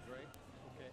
roads, right? Okay.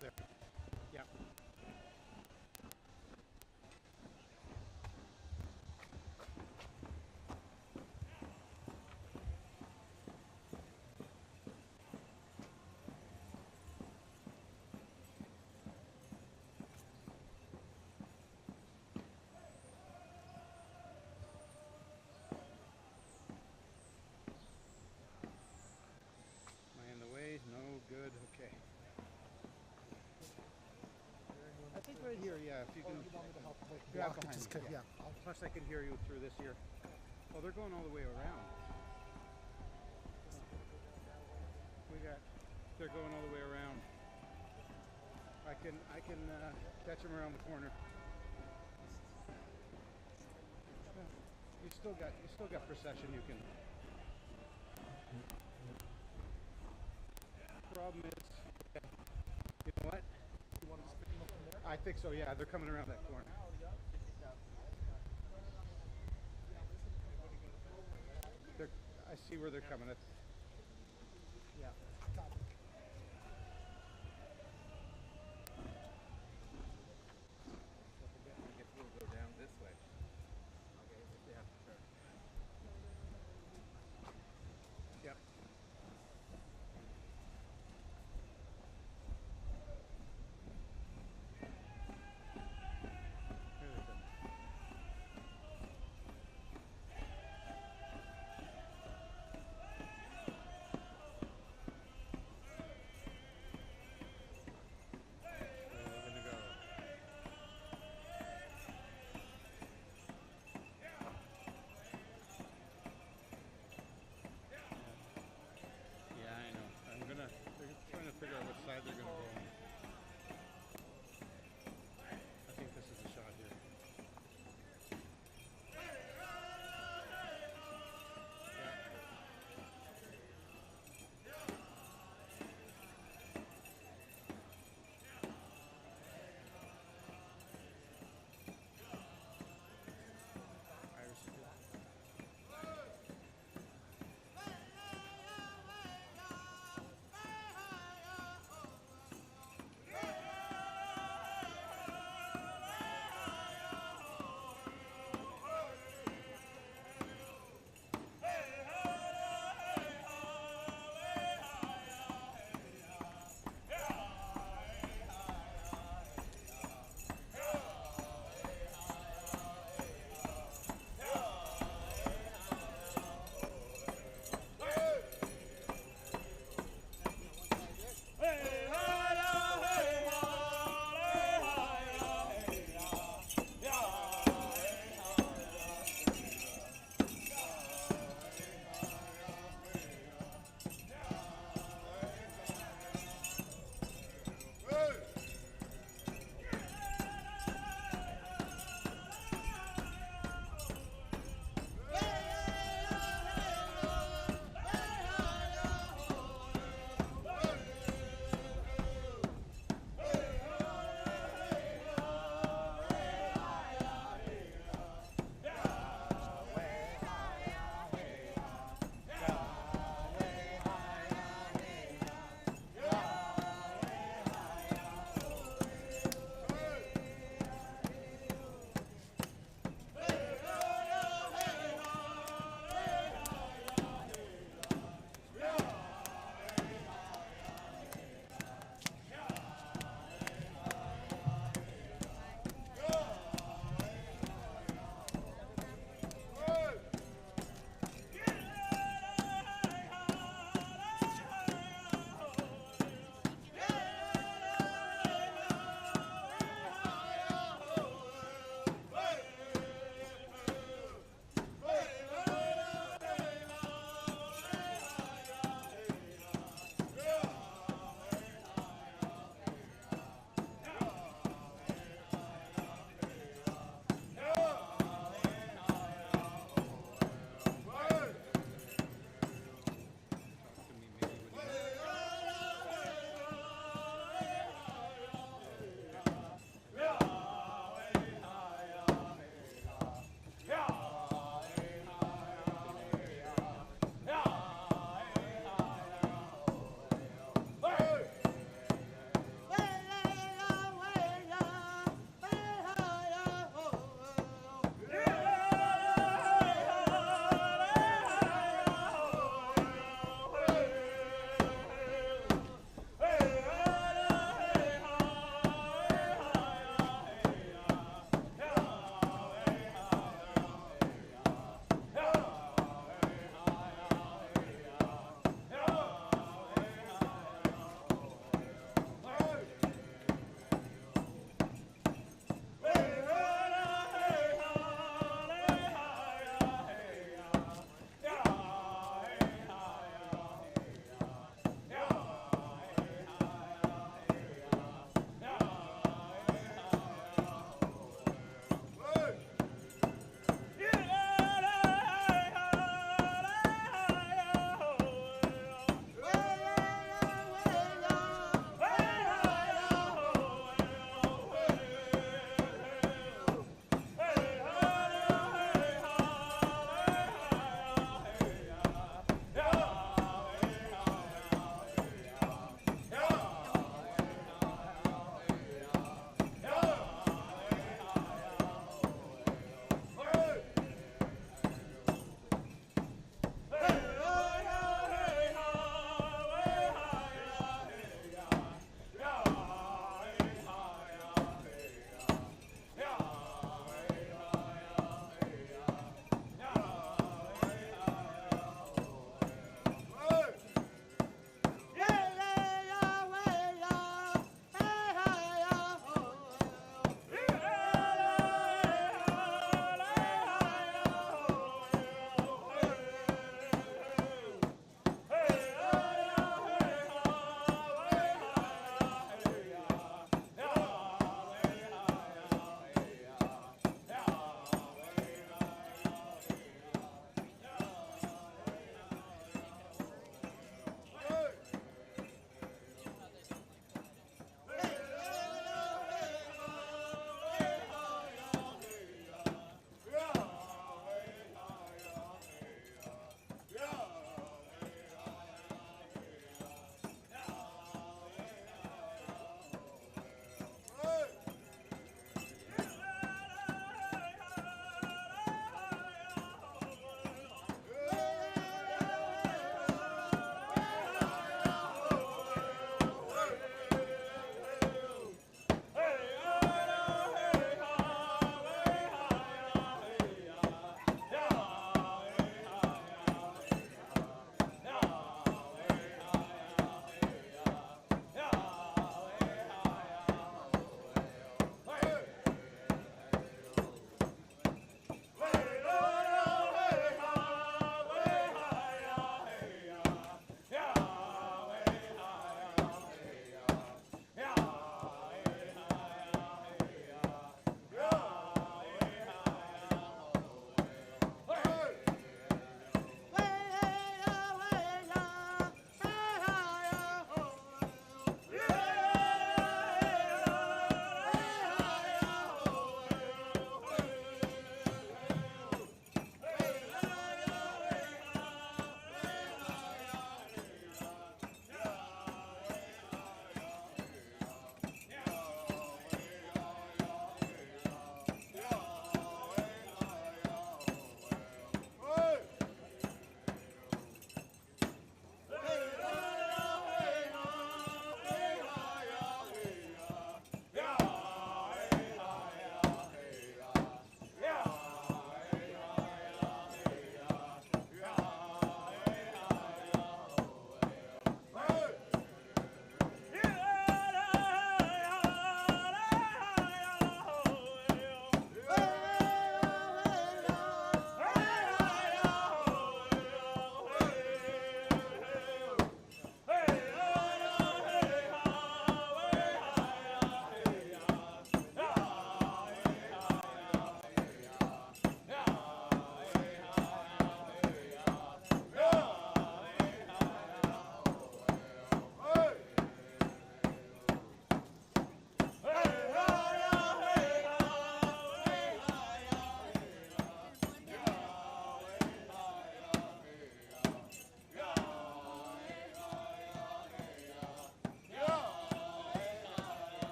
There. Yeah. Am I in the way? No, good, okay. I think right here, yeah, if you can. You want me to help Yeah, walk it? behind Just me, yeah. Plus I can hear you through this here. Oh, they're going all the way around. They're going all the way around. I can catch them around the corner. You still got procession. You can. Problem is, you know what? You want to just pick them up from there? I think so. Yeah, they're coming around that corner. They're, I see where they're coming. Yeah. Got it. I guess we'll go down this way. Okay, if they have to turn. Yep. Here they come.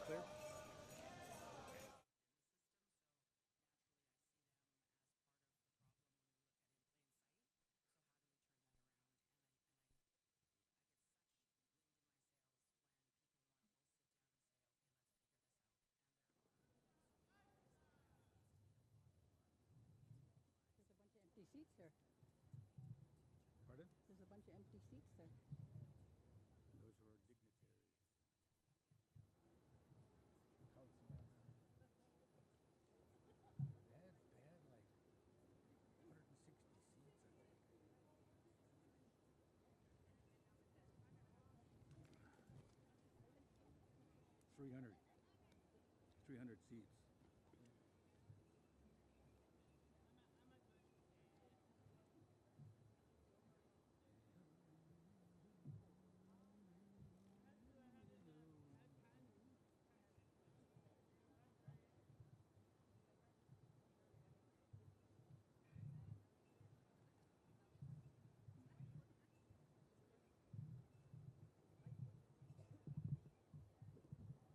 Clear? Empty seats there. Pardon? There's a bunch of empty seats there. Those were dignitaries. Council members. They had like 160 seats, I think. 300 seats.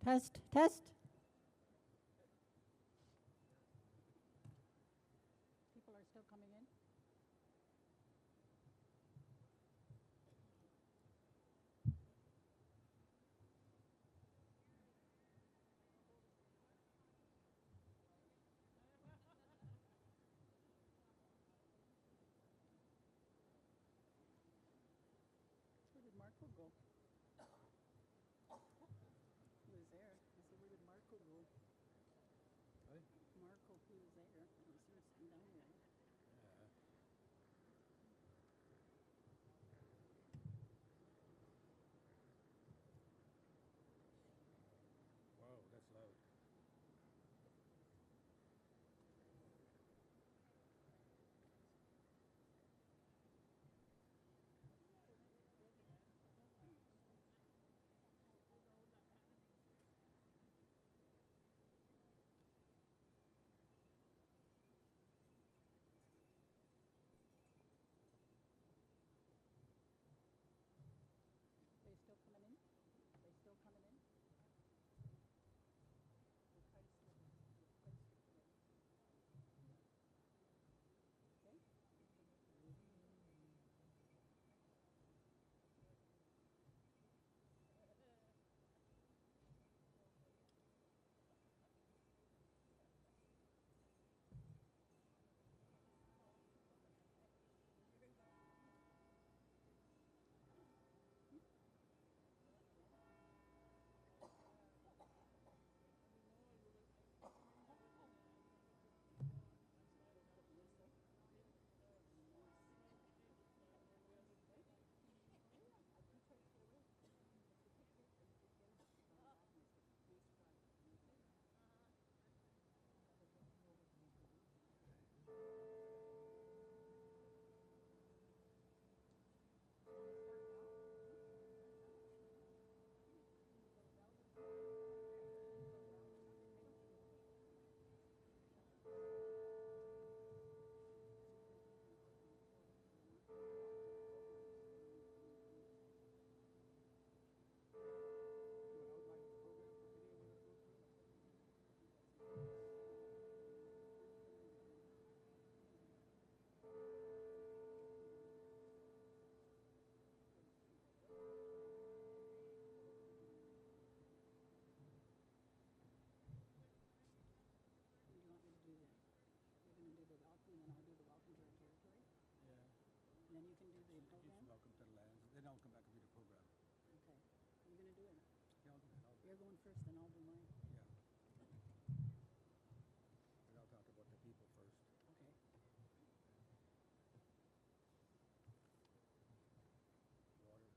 Test, test. People are still coming in. Where did Marco go? He was there. I said, where did Marco go? What? Marco, he was there. I don't see him sitting down there. Yeah. Wow, that's loud. They still coming in? They still coming in? We'll try to see. We'll try to stick to them. Okay? What do you want me to do then? You're going to do the welcome, and then I'll do the welcome to our territory? Yeah. And then you can do the Just program? welcome to the lands. Then I'll come back and do the program. Okay. You're going to do it? Yeah, I'll do that. You're going first, then I'll do mine. Yeah. And I'll talk about the people first. Okay. Water.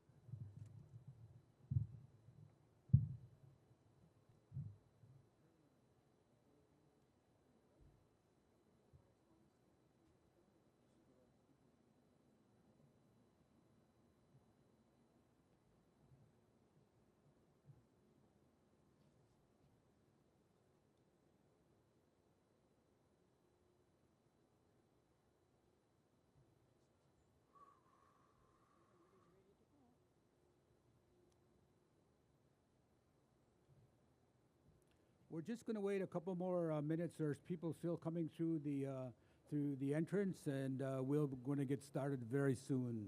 We're just going to wait a couple more minutes. There's people still coming through the entrance, and we're going to get started very soon.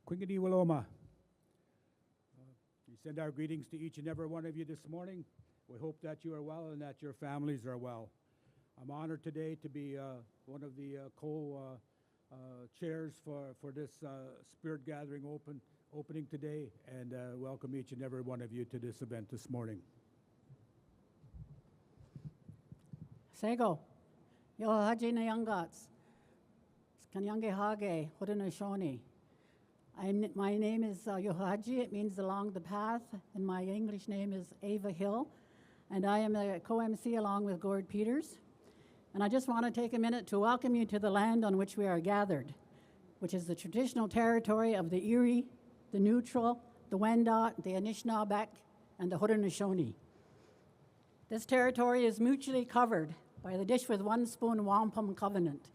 Quingani Waloma. We send our greetings to each and every one of you this morning. We hope that you are well and that your families are well. I'm honored today to be one of the co-chairs for this Spirit Gathering opening today, and welcome each and every one of you to this event this morning. Sego, yo haji na yangats, kanyange hage, Haudenosaunee. My name is Yohaji. It means along the path, and my English name is Ava Hill, and I am a co-MC along with Gord Peters. And I just want to take a minute to welcome you to the land on which we are gathered, which is the traditional territory of the Erie, the Neutral, the Wendat, the Anishinaabeg, and the Haudenosaunee. This territory is mutually covered by the Dish with One Spoon Wampum Covenant,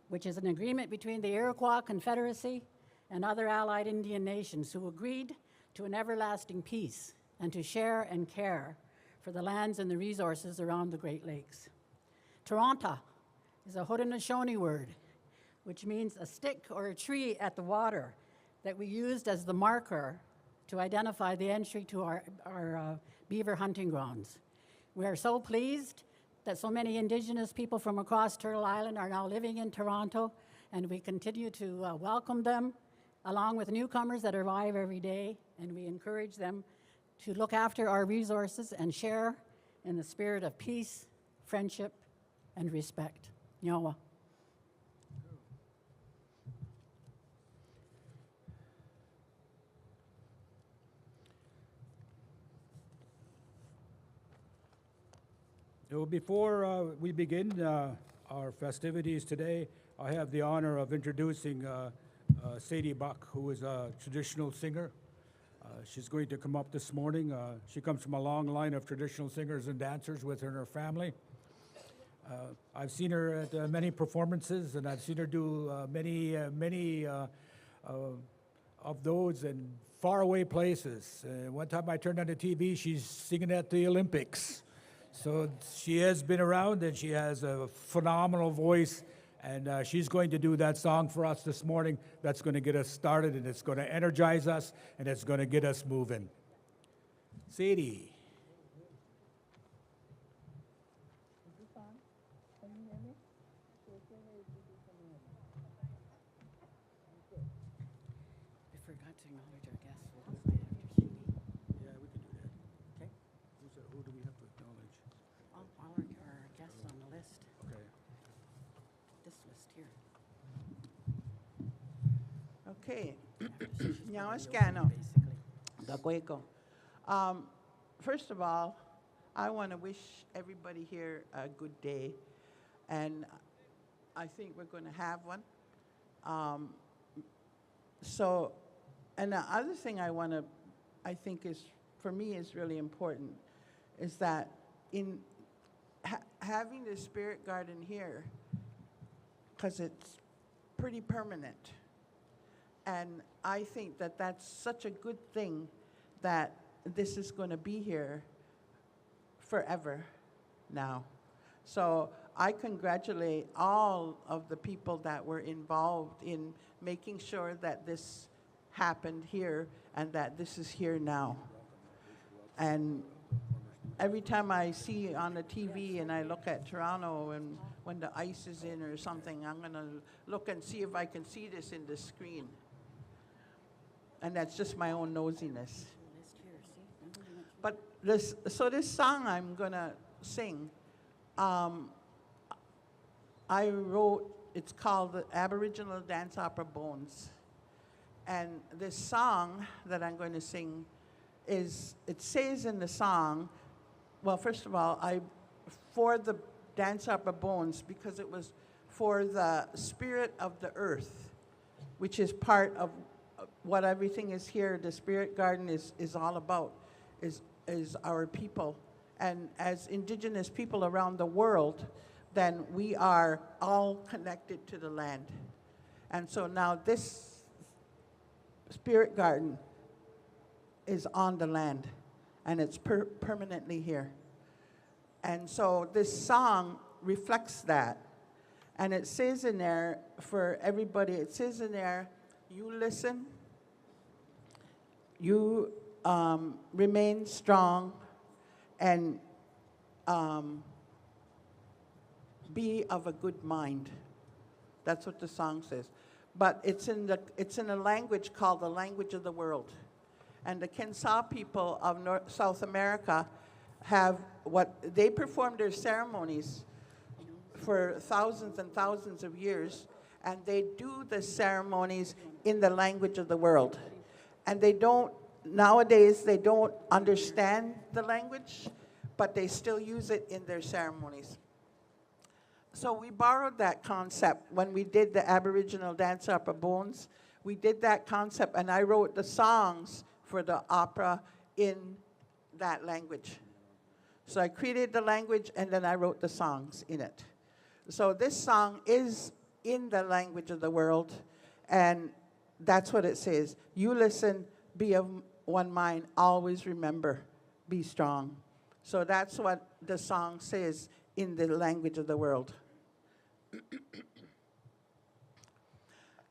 which is an agreement between the Iroquois Confederacy and other allied Indian nations who agreed to an everlasting peace and to share and care for the lands and the resources around the Great Lakes. Toronto is a Haudenosaunee word, which means a stick or a tree at the water that we used as the marker to identify the entry to our beaver hunting grounds. We are so pleased that so many Indigenous people from across Turtle Island are now living in Toronto, and we continue to welcome them, along with newcomers that arrive every day, and we encourage them to look after our resources and share in the spirit of peace, friendship, and respect. Nyawa. So before we begin our festivities today, I have the honor of introducing Sadie Buck, who is a traditional singer. She's going to come up this morning. She comes from a long line of traditional singers and dancers with her and her family. I've seen her at many performances, and I've seen her do many of those in faraway places. One time I turned on the TV, she's singing at the Olympics. So she has been around, and she has a phenomenal voice. And she's going to do that song for us this morning. That's going to get us started, and it's going to energize us, and it's going to get us moving. Sadie. I forgot to acknowledge our guests. We'll just wait after Shuni. Okay. Nyawaskano. Gakweko. First of all, I want to wish everybody here a good day, and I think we're going to have one. And the other thing I think is, for me, is really important, is that in having the spirit garden here, because it's pretty permanent, and I think that that's such a good thing that this is going to be here forever now. So I congratulate all of the people that were involved in making sure that this happened here and that this is here now. And every time I see on the TV and I look at Toronto and when the ice is in or something, I'm going to look and see if I can see this in the screen. And that's just my own nosiness. But this song I'm going to sing, I wrote, it's called the Aboriginal Dance Opera Bones. And this song that I'm going to sing it says in the song, well, first of all, for the Dance Opera Bones, because it was for the spirit of the earth, which is part of what everything is here, the spirit garden is all about, is our people. And as Indigenous people around the world, then we are all connected to the land. And so now this spirit garden is on the land, and it's permanently here. And so this song reflects that. And it says in there, for everybody, it says in there, you listen, you remain strong, and be of a good mind. That's what the song says. But it's in a language called the language of the world. And the Kensaw people of South America have they perform their ceremonies for thousands and thousands of years, and they do the ceremonies in the language of the world. And nowadays they don't understand the language, but they still use it in their ceremonies. So we borrowed that concept when we did the Aboriginal Dance Opera Bones. We did that concept, and I wrote the songs for the opera in that language. So I created the language, and then I wrote the songs in it. So this song is in the language of the world, and that's what it says. You listen, be of one mind, always remember, be strong. So that's what the song says in the language of the world.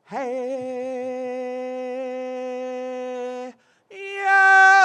Hey, yo.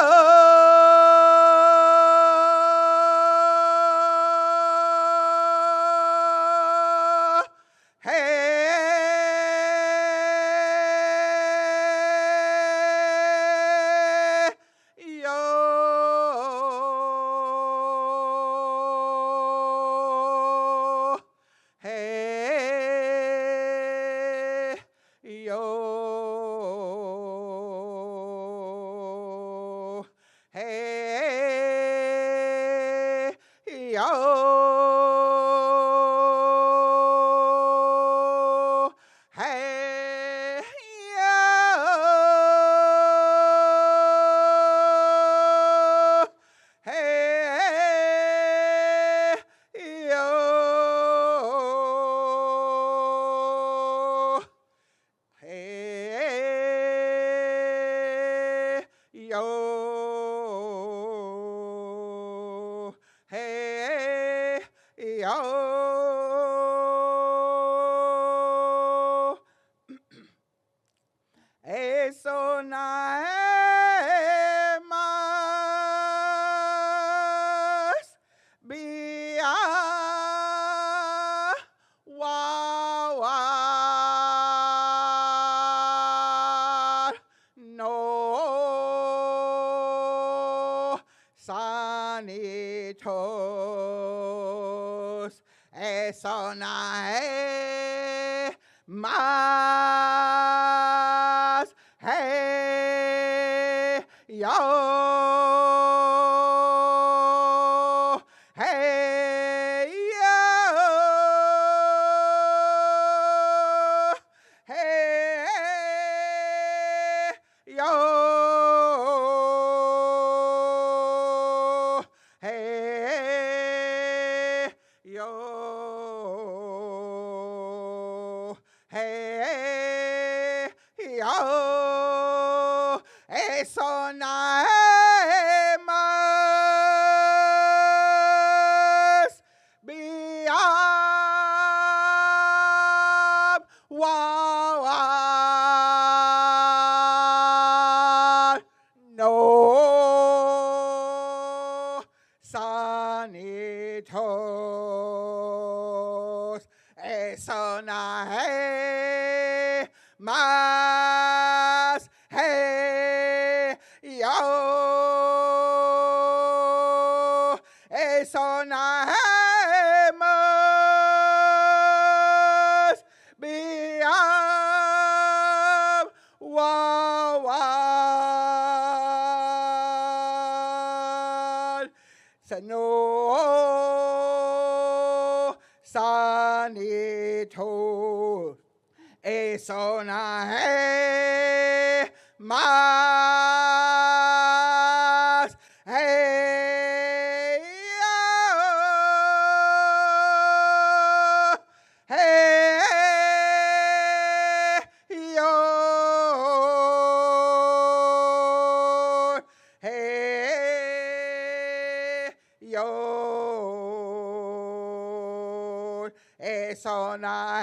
Sanitos esonae mas yo, hey, yo, hey, yo, hey, yo, hey, yo, eso nada más biab wawal no sanitos eso nada más hey yo eso nada más biab wawal sa no sanito eso nada más hey yo hey yo eso nada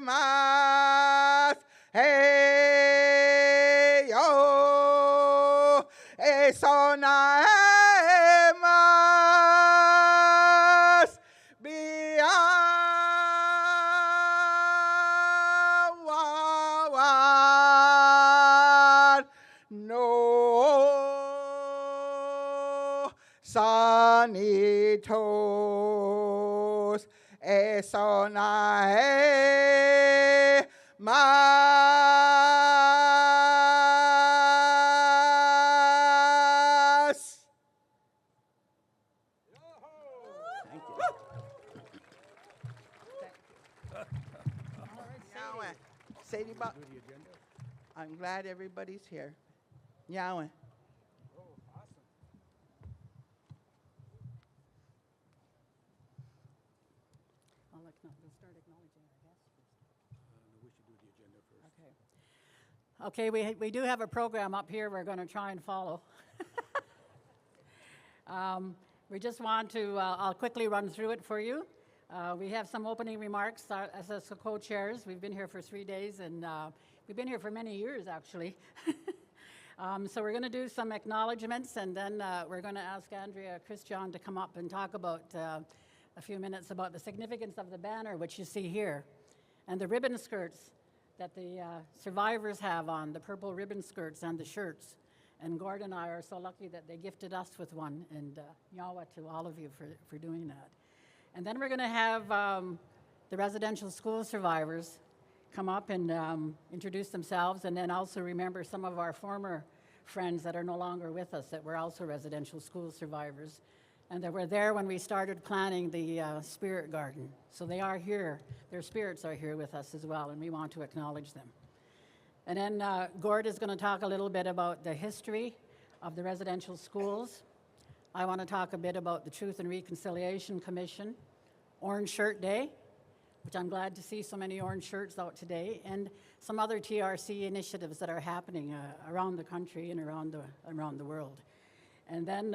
más hey yo eso nada más biawawan no sanitos eso nada más. Thank you. Yahweh. Sadie Buck. I'm glad everybody's here. Yahweh. We'll start acknowledging our guests first. We should do the agenda first. Okay, we do have a program up here we're going to try and follow. We just want to, I'll quickly run through it for you. We have some opening remarks as the co-chairs. We've been here for 3 days, and we've been here for many years, actually. So we're going to do some acknowledgements, and then we're going to ask Andrea Christian to come up and talk about a few minutes about the significance of the banner, which you see here, and the ribbon skirts that the survivors have on, the purple ribbon skirts and the shirts. And Gord and I are so lucky that they gifted us with one, and Yahweh to all of you for doing that. And then we're going to have the residential school survivors come up and introduce themselves, and then also remember some of our former friends that are no longer with us that were also residential school survivors, and that were there when we started planning the spirit garden. So they are here. Their spirits are here with us as well, and we want to acknowledge them. And then Gord is going to talk a little bit about the history of the residential schools. I want to talk a bit about the Truth and Reconciliation Commission, Orange Shirt Day, which I'm glad to see so many orange shirts out today, and some other TRC initiatives that are happening around the country and around the world. And then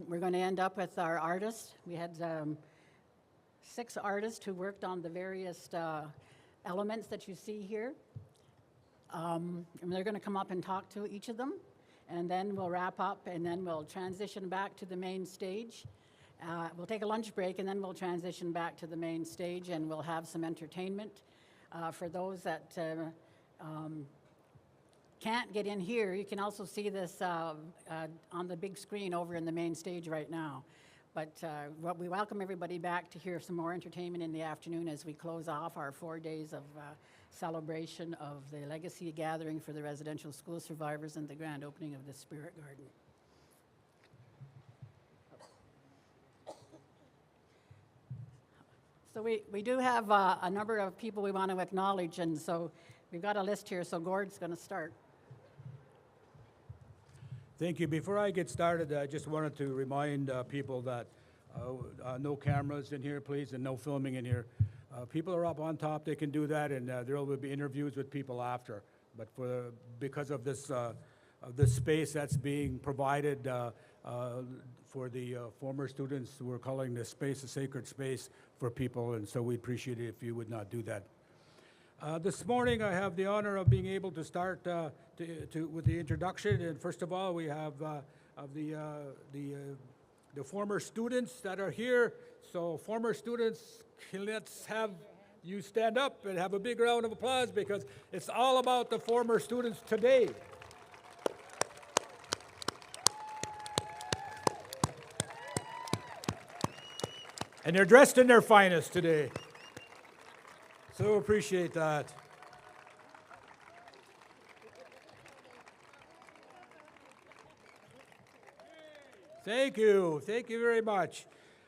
we're going to end up with our artists. We had 6 artists who worked on the various elements that you see here. And they're going to come up and talk to each of them, and then we'll wrap up, and then we'll transition back to the main stage. We'll take a lunch break, and then we'll transition back to the main stage, and we'll have some entertainment for those that can't get in here. You can also see this on the big screen over in the main stage right now. But we welcome everybody back to hear some more entertainment in the afternoon as we close off our 4 days of celebration of the legacy gathering for the residential school survivors and the grand opening of the Spirit Garden. So we do have a number of people we want to acknowledge, and so we've got a list here, so Gord's going to start. Thank you. Before I get started, I just wanted to remind people that no cameras in here, please, and no filming in here. People are up on top, they can do that, and there will be interviews with people after. But because of this space that's being provided for the former students, we're calling this space a sacred space for people, and so we appreciate it if you would not do that. This morning, I have the honor of being able to start with the introduction. And first of all, we have the former students that are here. So former students, let's have you stand up and have a big round of applause, because it's all about the former students today. And they're dressed in their finest today. So appreciate that. Thank you very much.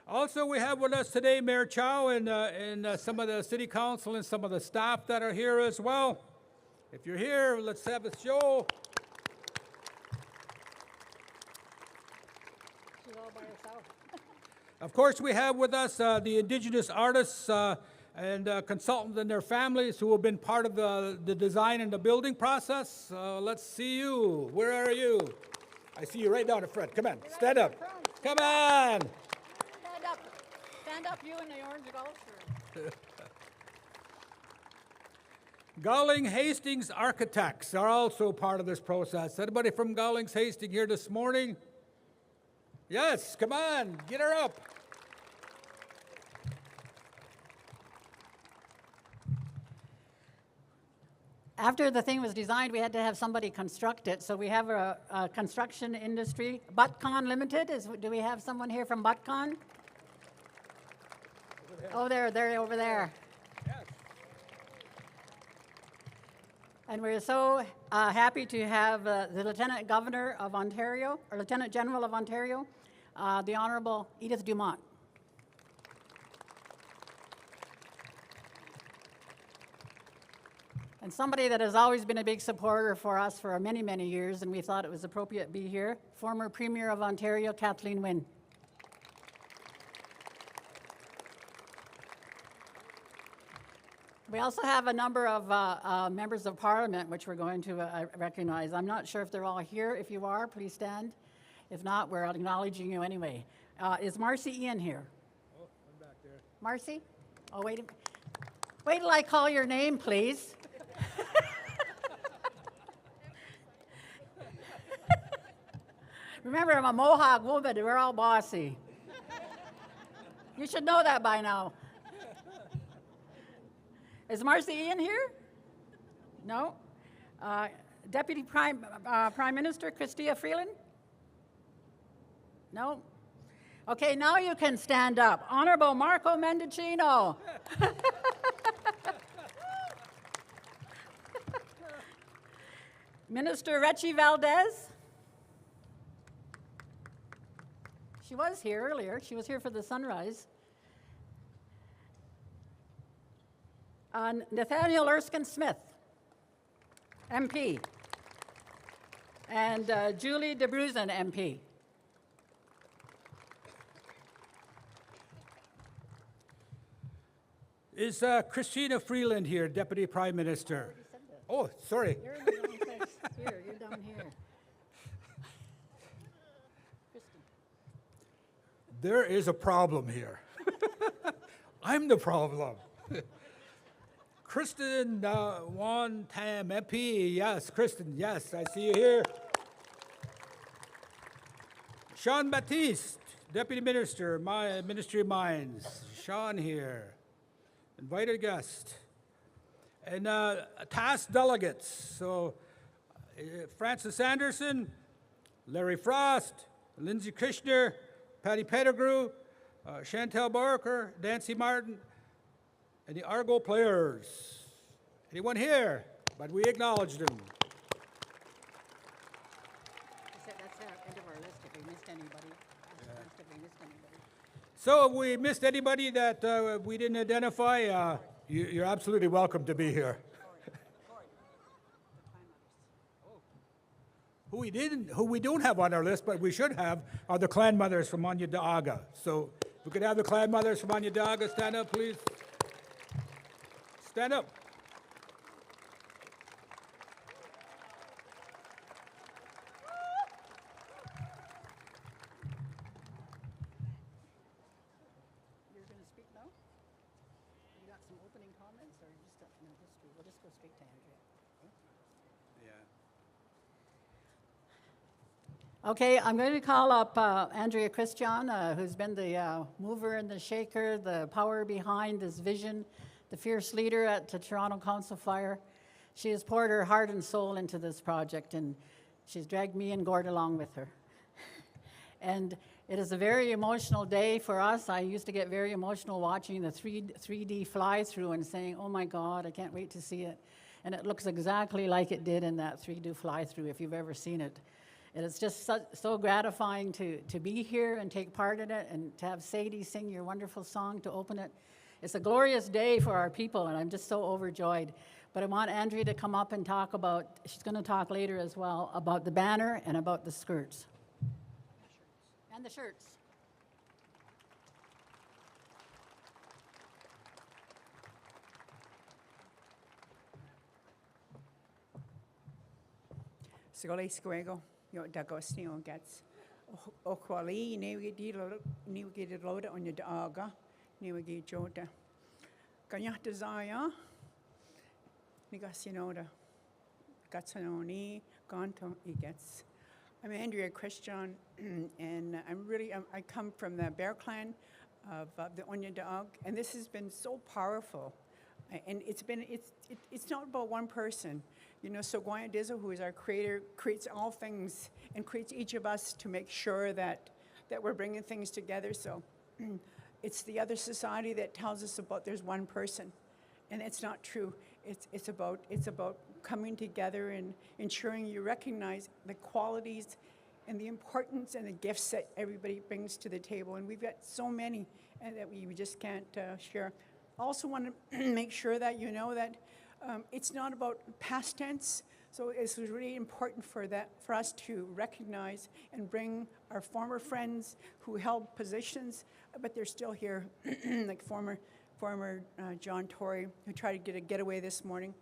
Also, we have with us today Mayor Chow and some of the city council and some of the staff that are here as well. If you're here, let's have a show. She's all by herself. Of course, we have with us the Indigenous artists and consultants and their families who have been part of the design and the building process. Let's see you. Where are you? I see you right down in front. Come on, stand up. Come on. Stand up. Stand up, you in the orange golf shirt. Gowling Hastings Architects are also part of this process. Anybody from Gowling Hastings here this morning? Yes, come on, get her up. After the thing was designed, we had to have somebody construct it. So we have a construction industry, Butcon Limited. Do we have someone here from Butcon? Oh, they're over there. Yes. And we're so happy to have the Lieutenant Governor of Ontario, or Lieutenant General of Ontario, the Honorable Edith Dumont. And somebody that has always been a big supporter for us for many, many years, and we thought it was appropriate to be here, former Premier of Ontario, Kathleen Wynne. We also have a number of members of Parliament, which we're going to recognize. I'm not sure if they're all here. If you are, please stand. If not, we're acknowledging you anyway. Is Marcy Ian here? Oh, I'm back there. Marcy? Oh, wait till I call your name, please. Remember, I'm a Mohawk woman. We're all bossy. You should know that by now. Is Marcy Ian here? No? Deputy Prime Minister Chrystia Freeland? No? Okay, now you can stand up. Honorable Marco Mendicino. Minister Recchi Valdez. She was here earlier. She was here for the sunrise. Nathaniel Erskine Smith, MP. And Julie DeBruzen, MP. Is Christina Freeland here, Deputy Prime Minister? Oh, sorry. You're in the wrong place. Here, you're down here. Kristen. There is a problem here. I'm the problem. Kristen Wan Tam, MP. Yes, Kristen, yes, I see you here. Sean Baptiste, Deputy Minister, Ministry of Mines. Sean here. Invited guest. And task delegates. So Francis Anderson, Larry Frost, Lindsay Kushner, Patty Pettigrew, Chantel Barker, Nancy Martin, and the Argo players. Anyone here? But we acknowledged him. That's the end of our list if we missed anybody. If we missed anybody. So if we missed anybody that we didn't identify, you're absolutely welcome to be here. Who we don't have on our list, but we should have, are the clan mothers from Onondaga. So if we could have the clan mothers from Onondaga stand up, please. Stand up. You're going to speak now? You got some opening comments, or we'll just go straight to Andrea. Okay, I'm going to call up Andrea Christian, who's been the mover and the shaker, the power behind this vision, the fierce leader at the Toronto Council Fire. She has poured her heart and soul into this project, and she's dragged me and Gord along with her. And it is a very emotional day for us. I used to get very emotional watching the 3D fly-through and saying, oh my God, I can't wait to see it. And it looks exactly like it did in that 3D fly-through, if you've ever seen it. And it's just so gratifying to be here and take part in it and to have Sadie sing your wonderful song to open it. It's a glorious day for our people, and I'm just so overjoyed. But I want Andrea to come up and talk about, she's going to talk later as well, about the banner and about the skirts. And the shirts. Sigole squego, yo dagosni on gets. O quali, new get it loaded on your daga, new get jota. Ganya desire, Nigasinoda, Gatsanoni, Gonto, he gets. I'm Andrea Christian, and I come from the Bear Clan of the Onion Dog, and this has been so powerful. And it's not about one person. You know, so Guaya Dizzle, who is our creator, creates all things and creates each of us to make sure that we're bringing things together. So it's the other society that tells us about there's one person, and it's not true. It's about coming together and ensuring you recognize the qualities and the importance and the gifts that everybody brings to the table. And we've got so many that we just can't share. Also want to make sure that you know that it's not about past tense. So it's really important for us to recognize and bring our former friends who held positions, but they're still here, like former John Tory, who tried to get a getaway this morning.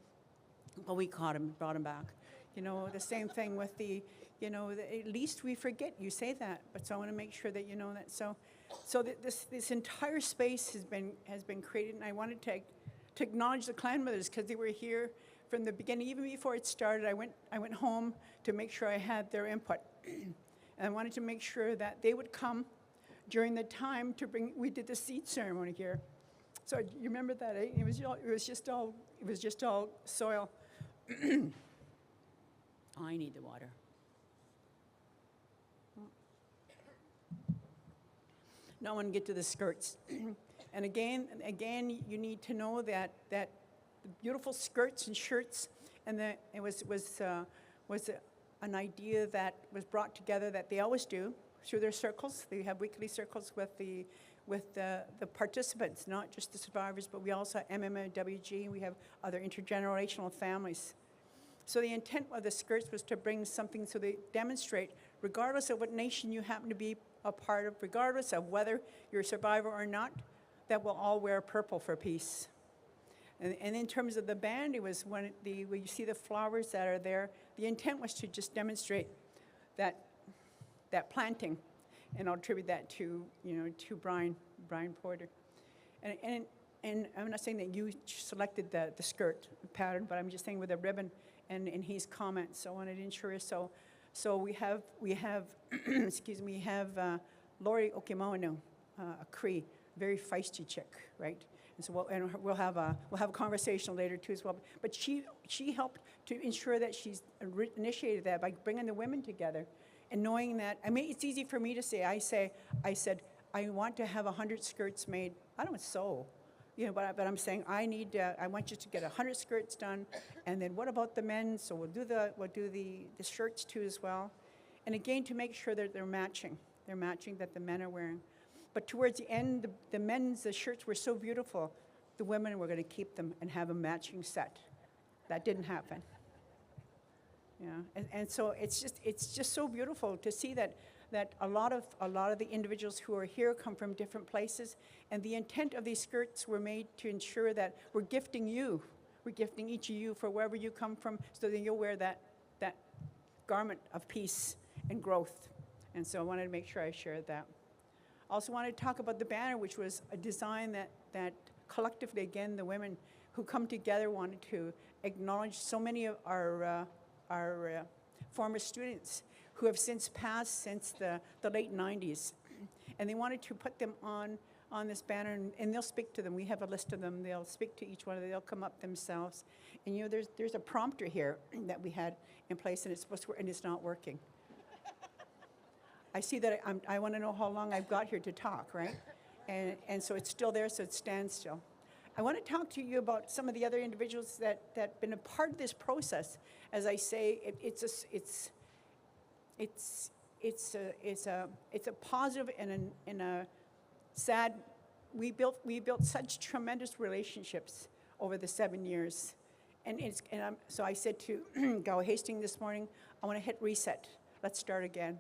Well, we caught him, brought him back. You know, the same thing with at least we forget, you say that, but so I want to make sure that you know that. So this entire space has been created, and I wanted to acknowledge the clan mothers because they were here from the beginning. Even before it started, I went home to make sure I had their input. And I wanted to make sure that they would come during the time we did the seed ceremony here. So you remember that, eh? It was just all soil. I need the water. Now I want to get to the skirts. And again, you need to know that the beautiful skirts and shirts, and it was an idea that was brought together that they always do through their circles. They have weekly circles with the participants, not just the survivors, but we also have MMWG, we have other intergenerational families. So the intent of the skirts was to bring something so they demonstrate, regardless of what nation you happen to be a part of, regardless of whether you're a survivor or not, that we'll all wear purple for peace. And in terms of the band, it was when you see the flowers that are there, the intent was to just demonstrate that planting, and I'll attribute that to Brian Porter. And I'm not saying that you selected the skirt pattern, but I'm just saying with a ribbon and his comments. So I wanted to ensure. So we have excuse me, we have Lori Okimono, a Cree, very feisty chick, right? And so we'll have a conversation later too as well. But she helped to ensure that she's initiated that by bringing the women together, and knowing that, I mean, it's easy for me to say. I said I want to have 100 skirts made. I don't sew. you know, but I'm saying I want you to get 100 skirts done, and then what about the men? So we'll do the shirts too as well, and again to make sure that they're matching that the men are wearing. But towards the end, the shirts were so beautiful, the women were going to keep them and have a matching set. That didn't happen. Yeah, and so it's just so beautiful to see that a lot of the individuals who are here come from different places, and the intent of these skirts were made to ensure that we're gifting each of you for wherever you come from, so that you'll wear that garment of peace and growth. And so I wanted to make sure I shared that. Also wanted to talk about the banner, which was a design that collectively, again, the women who come together wanted to acknowledge so many of our former students who have since passed since the late 90s. And they wanted to put them on this banner, and they'll speak to them. We have a list of them. They'll speak to each one of them. They'll come up themselves. And you know, there's a prompter here that we had in place, and it's supposed to work, and it's not working. I see that I want to know how long I've got here to talk, right? And so it's still there, so it stands still. I want to talk to you about some of the other individuals that have been a part of this process. As I say, it's a positive and a sad. We built such tremendous relationships over the 7 years, so I said to Gal Hastings this morning, I want to hit reset. Let's start again.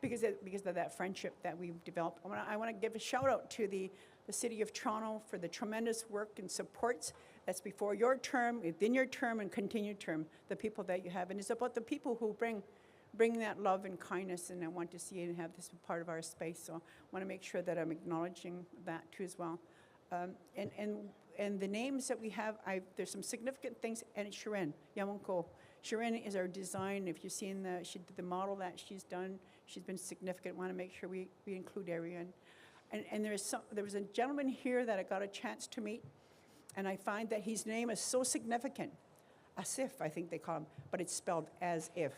Because of that friendship that we've developed. I want to give a shout out to the City of Toronto for the tremendous work and supports that's before your term, within your term, and continued term, the people that you have. And it's about the people who bring that love and kindness, and I want to see and have this part of our space. So I want to make sure that I'm acknowledging that too as well. And the names that we have, there's some significant things, and it's Sharon Yamonko. Sharon is our design. If you've seen the model that she's done, she's been significant. Want to make sure we include everyone. And there was a gentleman here that I got a chance to meet, and I find that his name is so significant. Asif, I think they call him, but it's spelled as if.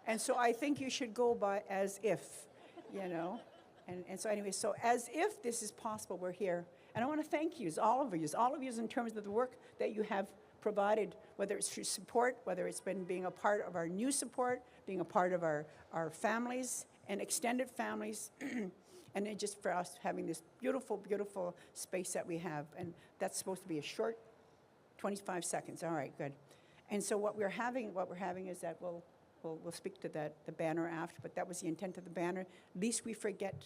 And so I think you should go by as if, you know. And so anyway, so as if this is possible, we're here. And I want to thank you, all of you in terms of the work that you have provided, whether it's through support, whether it's been being a part of our new support, being a part of our families and extended families, and then just for us having this beautiful, beautiful space that we have. And that's supposed to be a short 25 seconds. All right, good. And so what we're having is that we'll speak to the banner after, but that was the intent of the banner. Least we forget.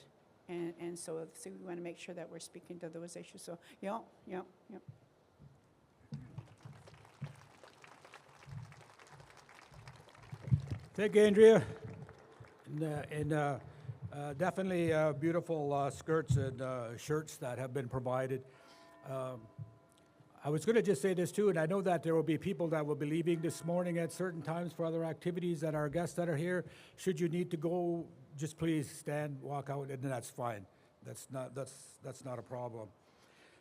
And so we want to make sure that we're speaking to those issues. So, yeah. Thank you, Andrea. And definitely beautiful skirts and shirts that have been provided. I was going to just say this too, and I know that there will be people that will be leaving this morning at certain times for other activities, that our guests that are here. Should you need to go, just please stand, walk out, and that's fine. That's not a problem.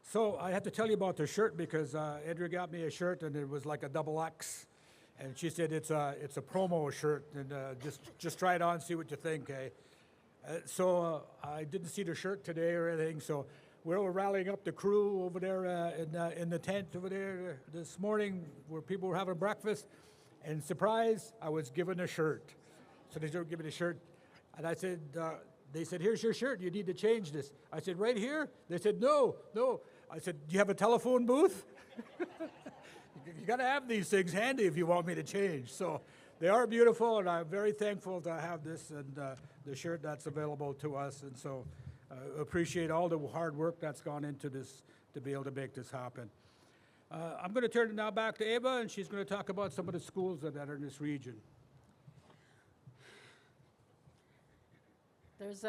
So I have to tell you about the shirt because Andrea got me a shirt and it was like a XXL, and she said it's a promo shirt, and just try it on, see what you think. Eh? So I didn't see the shirt today or anything, so we're rallying up the crew over there in the tent over there this morning where people were having breakfast, and surprise, I was given a shirt. So they started giving me the shirt, and I said, they said, here's your shirt, you need to change this. I said, right here? They said, no. I said, do you have a telephone booth? You got to have these things handy if you want me to change. So they are beautiful, and I'm very thankful to have this and the shirt that's available to us. And so appreciate all the hard work that's gone into this to be able to make this happen. I'm going to turn it now back to Ava, and she's going to talk about some of the schools that are in this region. There's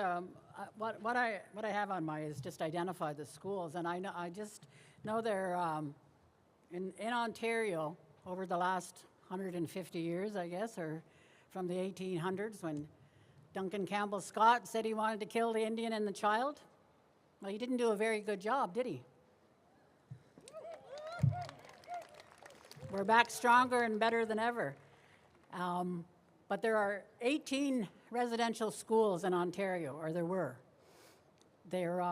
what I have on my is just identify the schools, and I just know they're in Ontario over the last 150 years, I guess, or from the 1800s when Duncan Campbell Scott said he wanted to kill the Indian and the child. Well, he didn't do a very good job, did he? We're back stronger and better than ever. But there are 18 residential schools in Ontario, or there were. They're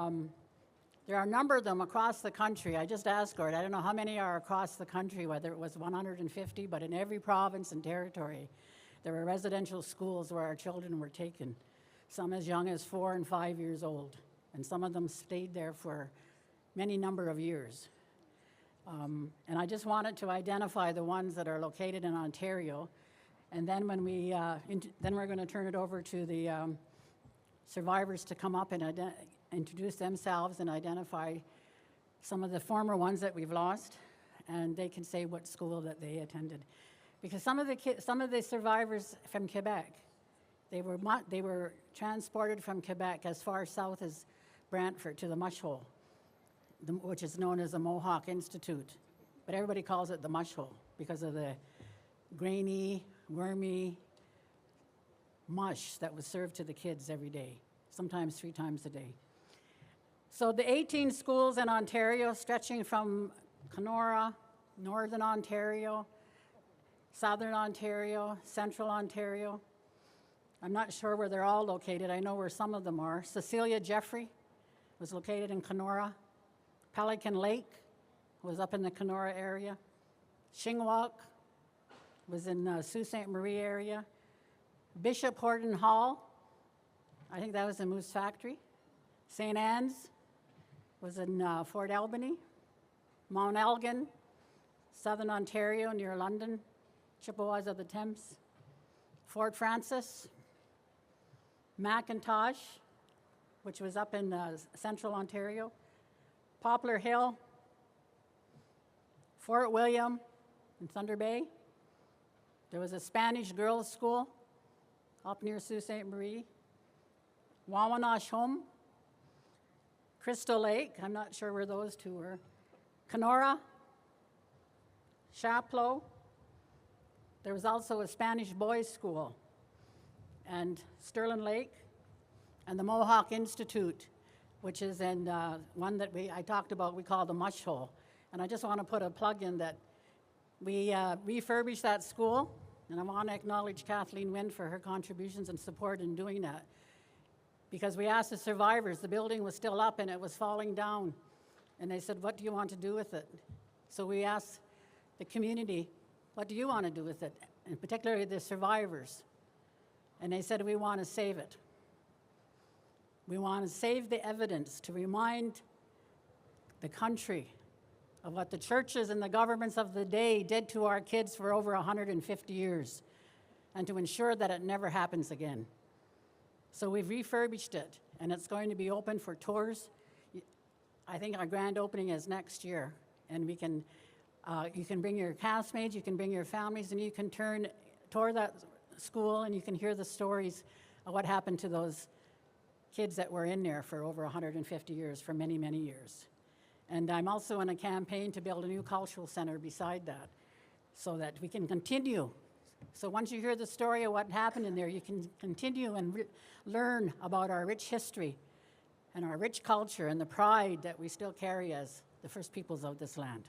There are a number of them across the country. I just asked Gord, I don't know how many are across the country, whether it was 150, but in every province and territory, there were residential schools where our children were taken, some as young as 4 and 5 years old, and some of them stayed there for many number of years. And I just wanted to identify the ones that are located in Ontario, and then when then we're going to turn it over to the survivors to come up and introduce themselves and identify some of the former ones that we've lost, and they can say what school that they attended. Because some of the survivors from Quebec, they were transported from Quebec as far south as Brantford to the Mush Hole, which is known as the Mohawk Institute. But everybody calls it the Mush Hole because of the grainy, wormy mush that was served to the kids every day, sometimes 3 times a day. So the 18 schools in Ontario, stretching from Kenora, Northern Ontario, Southern Ontario, Central Ontario. I'm not sure where they're all located. I know where some of them are. Cecilia Jeffrey was located in Kenora. Pelican Lake was up in the Kenora area. Shingwalk was in Sault Ste. Marie area. Bishop Horton Hall, I think that was in Moose Factory. St. Anne's was in Fort Albany. Mount Elgin, Southern Ontario near London, Chippewas of the Thames. Fort Francis, Macintosh, which was up in Central Ontario. Poplar Hill, Fort William in Thunder Bay. There was a Spanish girls' school up near Sault Ste. Marie. Wawanosh Home, Crystal Lake, I'm not sure where those two were. Kenora, Chapleau. There was also a Spanish boys' school, and Sterling Lake, and the Mohawk Institute, which is in one that I talked about, we call the Mush Hole. And I just want to put a plug in that we refurbished that school, and I want to acknowledge Kathleen Wynn for her contributions and support in doing that. Because we asked the survivors, the building was still up and it was falling down. And they said, what do you want to do with it? So we asked the community, what do you want to do with it? And particularly the survivors. And they said, we want to save it. We want to save the evidence to remind the country of what the churches and the governments of the day did to our kids for over 150 years, and to ensure that it never happens again. So we've refurbished it, and it's going to be open for tours. I think our grand opening is next year, and we can, you can bring your castmates, you can bring your families, and you can tour that school, and you can hear the stories of what happened to those kids that were in there for over 150 years, for many, many years. And I'm also in a campaign to build a new cultural center beside that, so that we can continue. So once you hear the story of what happened in there, you can continue and learn about our rich history and our rich culture and the pride that we still carry as the first peoples of this land.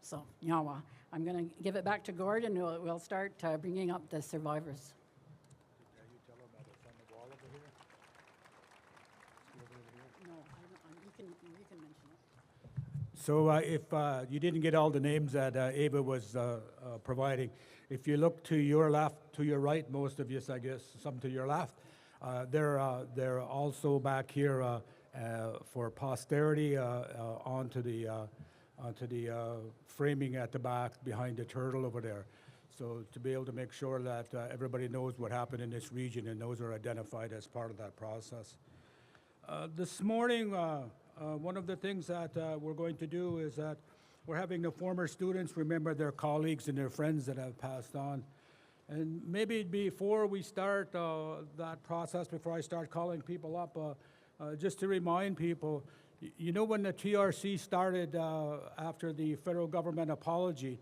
So, Yawa, I'm going to give it back to Gordon, and we'll start bringing up the survivors. Can you tell them that it's on the wall over here? No, you can mention it. So if you didn't get all the names that Ava was providing, if you look to your left, to your right, most of you, I guess, some to your left, they're also back here for posterity onto the framing at the back behind the turtle over there. So to be able to make sure that everybody knows what happened in this region, and those are identified as part of that process. This morning, one of the things that we're going to do is that we're having the former students remember their colleagues and their friends that have passed on. And maybe before we start that process, before I start calling people up, just to remind people, you know, when the TRC started after the federal government apology,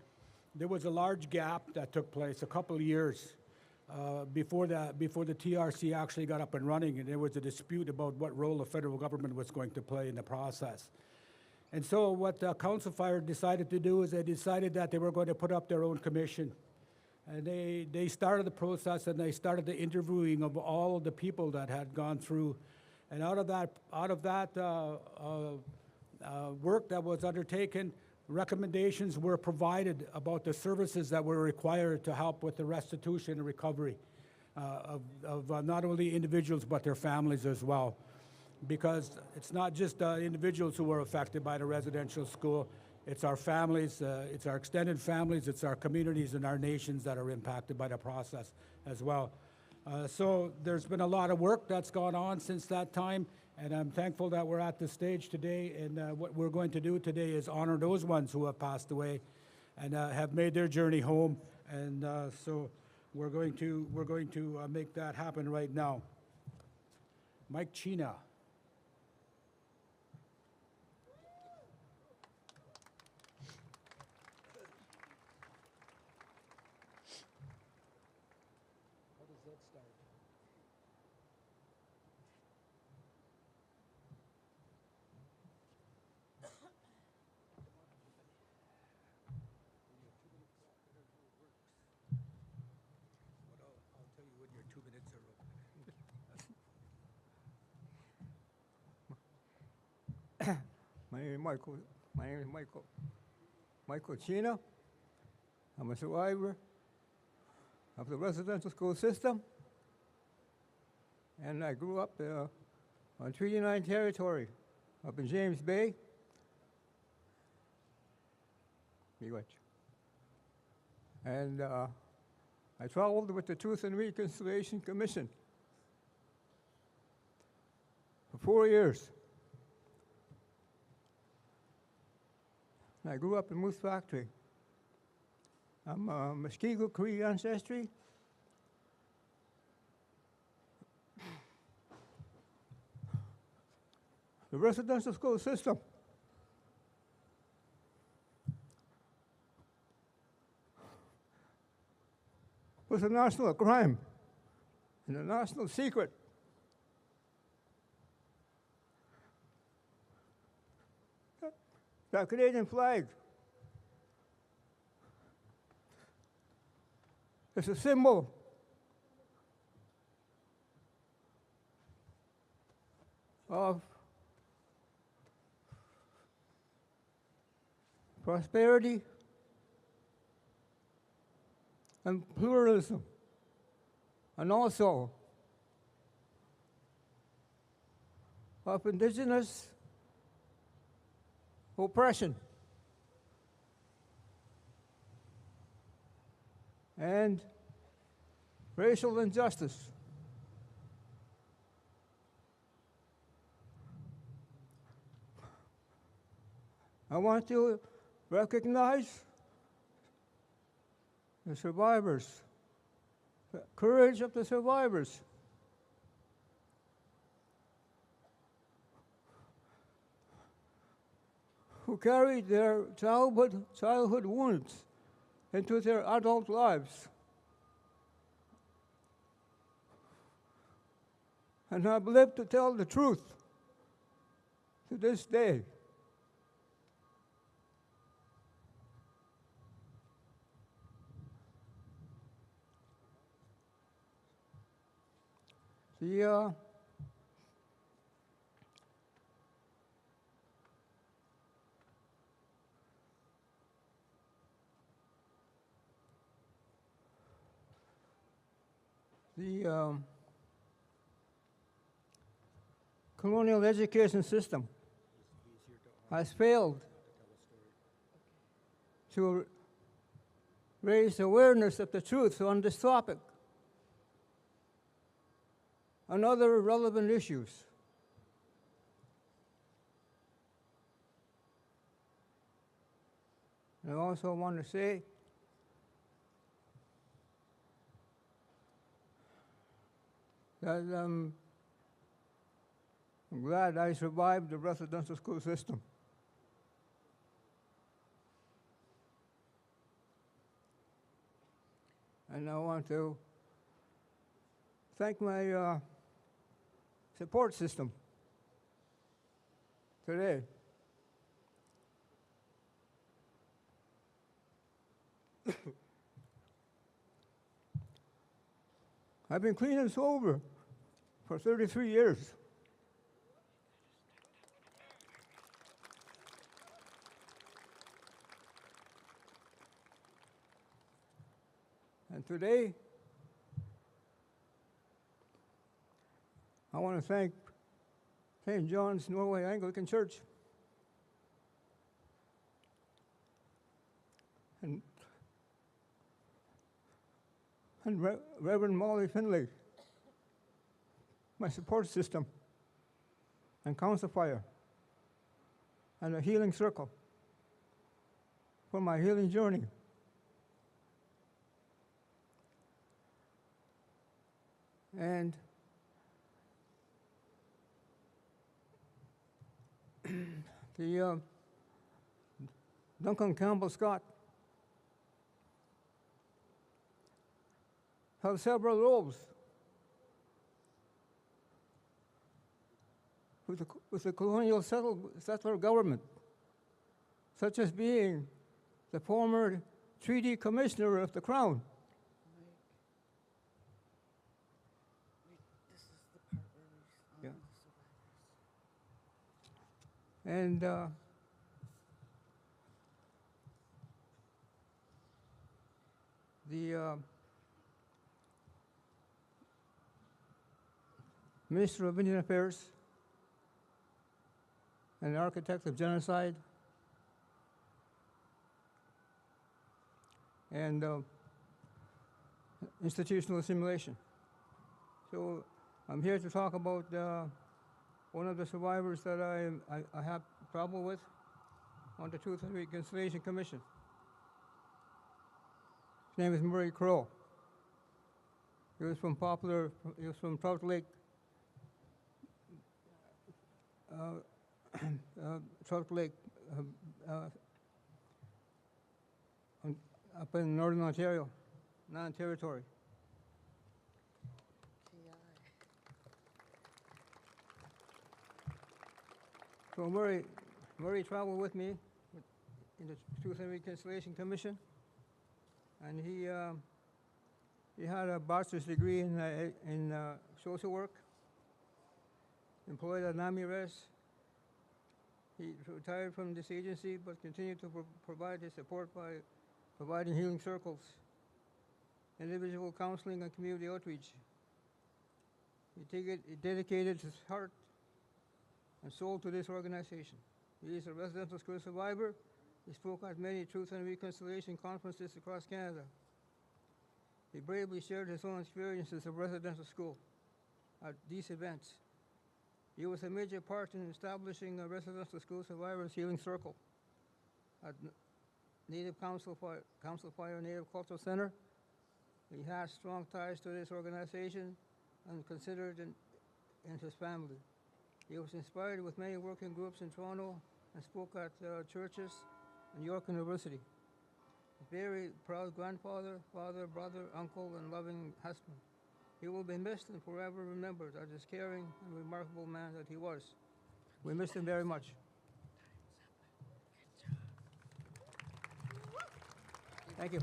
there was a large gap that took place, a couple of years before the TRC actually got up and running, and there was a dispute about what role the federal government was going to play in the process. And so what Council Fire decided to do is they decided that they were going to put up their own commission. And they started the process, and they started the interviewing of all of the people that had gone through. And out of that work that was undertaken. Recommendations were provided about the services that were required to help with the restitution and recovery of not only individuals but their families as well. Because it's not just individuals who are affected by the residential school, it's our families, it's our extended families, it's our communities and our nations that are impacted by the process as well. So there's been a lot of work that's gone on since that time, and I'm thankful that we're at this stage today, and what we're going to do today is honor those ones who have passed away and have made their journey home, and so we're going to make that happen right now. Mike China. How does that start? I'll tell you when your 2 minutes are over. My name is Michael. My name is Michael. Michael China. I'm a survivor of the residential school system, and I grew up on Treaty 9 territory, up in James Bay. And I traveled with the Truth and Reconciliation Commission for 4 years. I grew up in Moose Factory. I'm Muskego Cree ancestry. The residential school system was a national crime and a national secret. That Canadian flag is a symbol of prosperity and pluralism, and also of Indigenous oppression and racial injustice. I want to recognize the survivors, the courage of the survivors. Who carried their childhood wounds into their adult lives and have lived to tell the truth to this day. The colonial education system has failed to raise awareness of the truth on this topic and other relevant issues. I also want to say that I'm glad I survived the residential school system. And I want to thank my support system today. I've been clean and sober for 33 years. And today, I want to thank St. John's Norway Anglican Church and Reverend Molly Finley, my support system, and Council Fire, and the Healing Circle for my healing journey. And the Duncan Campbell Scott have several roles with the colonial settler government, such as being the former treaty commissioner of the Crown. Yeah. And the Minister of Indian Affairs and architect of genocide, and institutional assimilation. So I'm here to talk about one of the survivors that I have trouble with on the Truth and Reconciliation Commission. His name is Murray Crow. He was from Trout Lake, Trout Lake, up in Northern Ontario, non-territory. So Murray traveled with me in the Truth and Reconciliation Commission, and he had a bachelor's degree in social work, employed at NAMI-RES. He retired from this agency, but continued to provide his support by providing healing circles, individual counseling, and community outreach. He dedicated his heart and soul to this organization. He is a residential school survivor. He spoke at many Truth and Reconciliation conferences across Canada. He bravely shared his own experiences of residential school at these events. He was a major part in establishing a residential school survivors healing circle at Native Council Fire Native Cultural Center. He has strong ties to this organization and considered in his family. He was inspired with many working groups in Toronto and spoke at churches and York University. A very proud grandfather, father, brother, uncle, and loving husband. He will be missed and forever remembered as this caring and remarkable man that he was. We miss him very much. Thank you.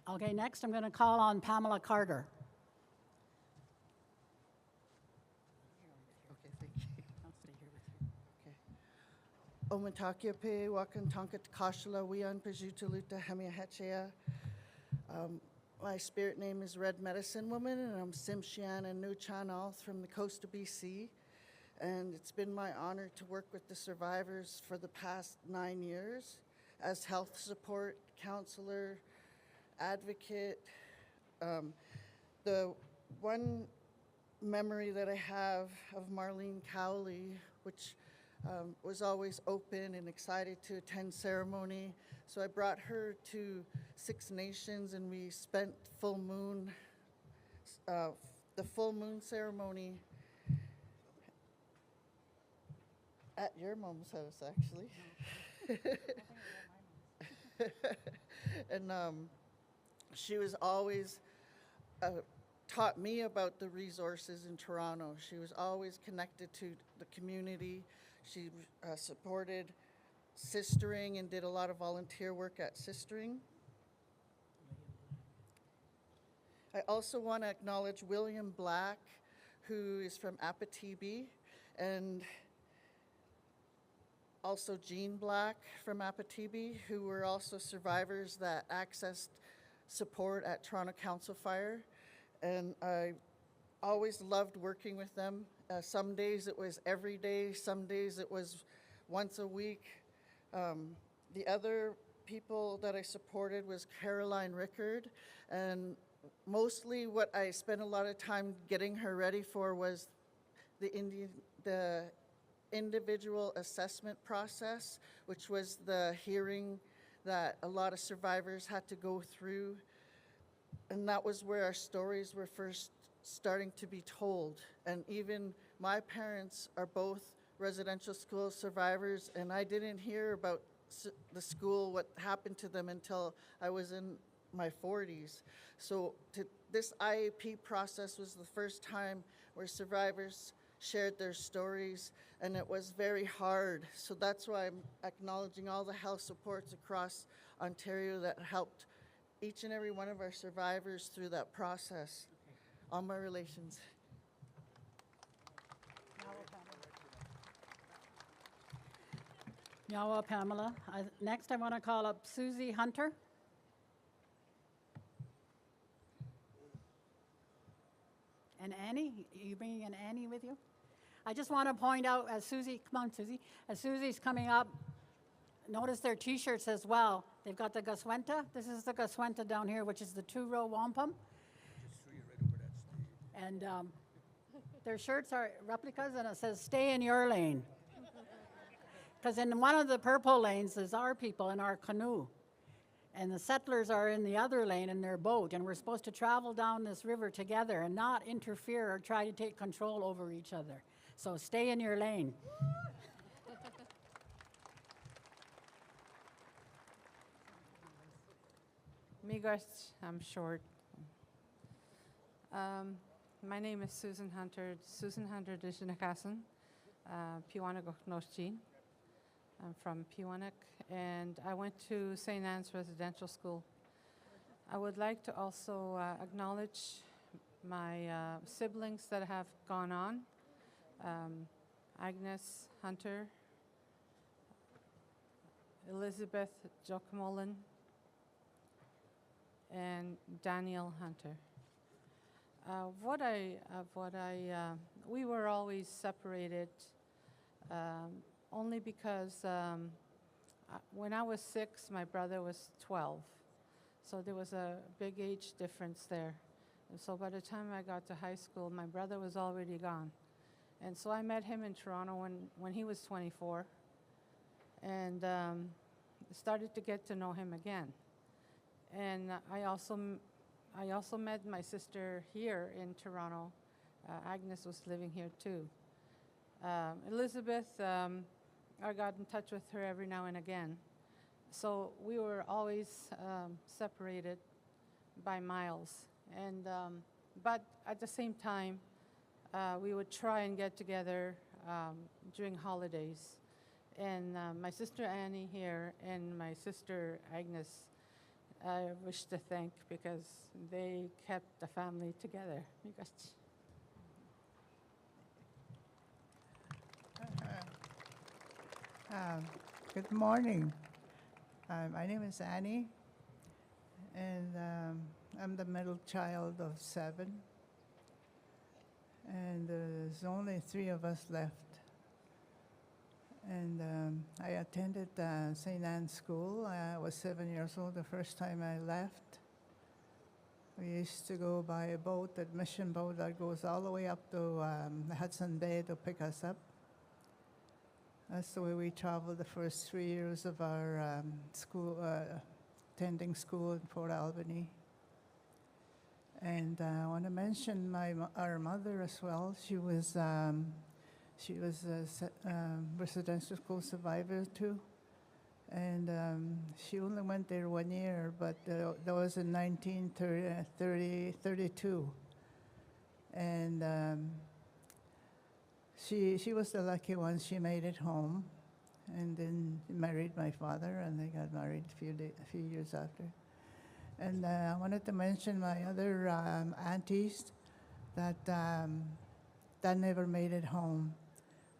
Okay, next I'm going to call on Pamela Carter. Okay, thank you. I'll stay here with you. Okay. Omatakia pe wakan tonka takashla wian pajutaluta hamiahachea. My spirit name is Red Medicine Woman, and I'm Simshian and Nuchan, all from the coast of BC. And it's been my honor to work with the survivors for the past 9 years as health support, counselor, advocate. The one memory that I have of Marlene Cowley, which was always open and excited to attend ceremony. So I brought her to Six Nations, and we spent the full moon ceremony at your mom's house, actually. And she was always taught me about the resources in Toronto. She was always connected to the community. She supported sistering and did a lot of volunteer work at sistering. I also want to acknowledge William Black, who is from Apatebe, and also Jean Black from Apatebe, who were also survivors that accessed support at Toronto Council Fire. And I always loved working with them. Some days it was every day, some days it was once a week. The other people that I supported was Caroline Rickard, and mostly what I spent a lot of time getting her ready for was the individual assessment process, which was the hearing that a lot of survivors had to go through. And that was where our stories were first starting to be told. And even my parents are both residential school survivors, and I didn't hear about the school, what happened to them, until I was in my 40s. So this IAP process was the first time where survivors shared their stories, and it was very hard. So that's why I'm acknowledging all the health supports across Ontario that helped each and every one of our survivors through that process. All my relations. Nyawa Pamela. Next, I want to call up Susie Hunter. And Annie, you bringing an Annie with you? I just want to point out, as Susie, come on, Susie, as Susie's coming up, notice their T-shirts as well. They've got the Gaswenta. This is the Gaswenta down here, which is the two-row wampum. And their shirts are replicas, and it says, "Stay in your lane." Because in one of the purple lanes is our people in our canoe. And the settlers are in the other lane in their boat. And we're supposed to travel down this river together and not interfere or try to take control over each other. So stay in your lane. Miigwech, I'm short. My name is Susan Hunter. Susan Hunter Dishinakasan, Piwanagoknoshchi. I'm from Pewanak, and I went to St. Anne's Residential School. I would like to also acknowledge my siblings that have gone on. Agnes Hunter, Elizabeth Jokamolan, and Daniel Hunter. We were always separated only because when I was 6, my brother was 12. So there was a big age difference there. And so by the time I got to high school, my brother was already gone. And so I met him in Toronto when he was 24, and started to get to know him again. And I also met my sister here in Toronto. Agnes was living here too. Elizabeth, I got in touch with her every now and again. So we were always separated by miles. And but at the same time, we would try and get together during holidays. And my sister Annie here and my sister Agnes, I wish to thank because they kept the family together. Good morning. My name is Annie, and I'm the middle child of 7. And there's only 3 of us left. And I attended St. Anne's School. I was 7 years old the first time I left. We used to go by a boat, that mission boat that goes all the way up to the Hudson Bay to pick us up. That's the way we traveled the first 3 years of our school, attending school in Port Albany. And I want to mention our mother as well. She was a residential school survivor too. And she only went there 1 year, but that was in 1932. And she was the lucky one. She made it home, and then married my father, and they got married a few years after. And I wanted to mention my other aunties that that never made it home.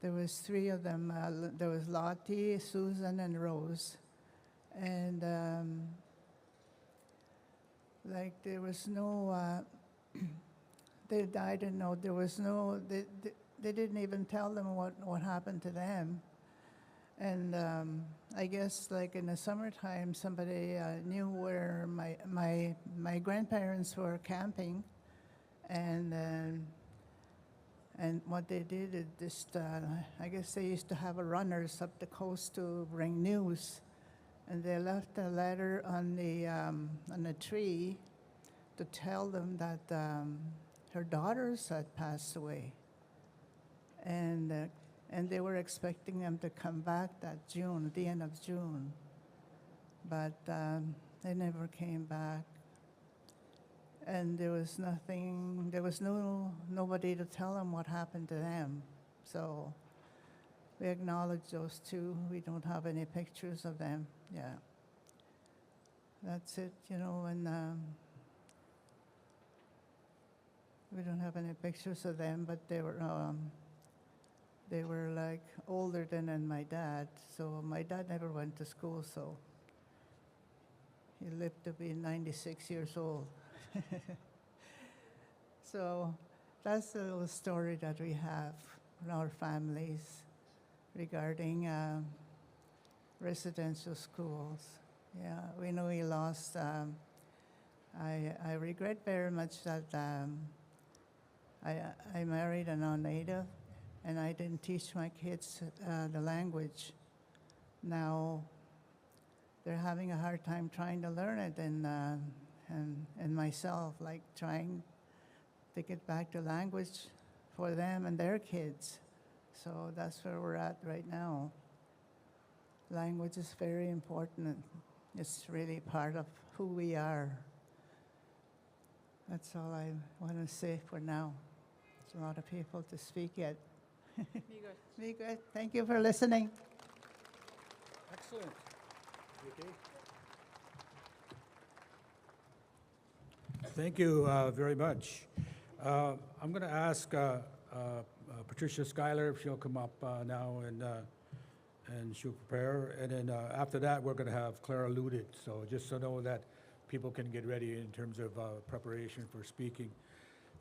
There was three of them. There was Lottie, Susan, and Rose. And like there was no, I didn't know, there was no, they didn't even tell them what happened to them. And I guess like in the summertime, somebody knew where my grandparents were camping, and what they did is just, I guess they used to have runners up the coast to bring news, and they left a letter on the tree to tell them that her daughters had passed away, and they were expecting them to come back that June, the end of June, but they never came back. And there was nothing, there was nobody to tell them what happened to them. So we acknowledge those two. We don't have any pictures of them. Yeah. That's it, you know, and we don't have any pictures of them, but they were like older than my dad. So my dad never went to school, so he lived to be 96 years old. So that's the little story that we have in our families regarding residential schools. Yeah, we know we lost. I regret very much that I married a non-native, and I didn't teach my kids the language. Now they're having a hard time trying to learn it, and myself, like trying to get back to language for them and their kids. So that's where we're at right now. Language is very important. It's really part of who we are. That's all I want to say for now. There's a lot of people to speak yet. Be good. Be good. Thank you for listening. Excellent. Okay. Thank you very much. I'm going to ask Patricia Schuyler if she'll come up now and she'll prepare. And then after that, we're going to have Clara Ludit. So just so know that people can get ready in terms of preparation for speaking.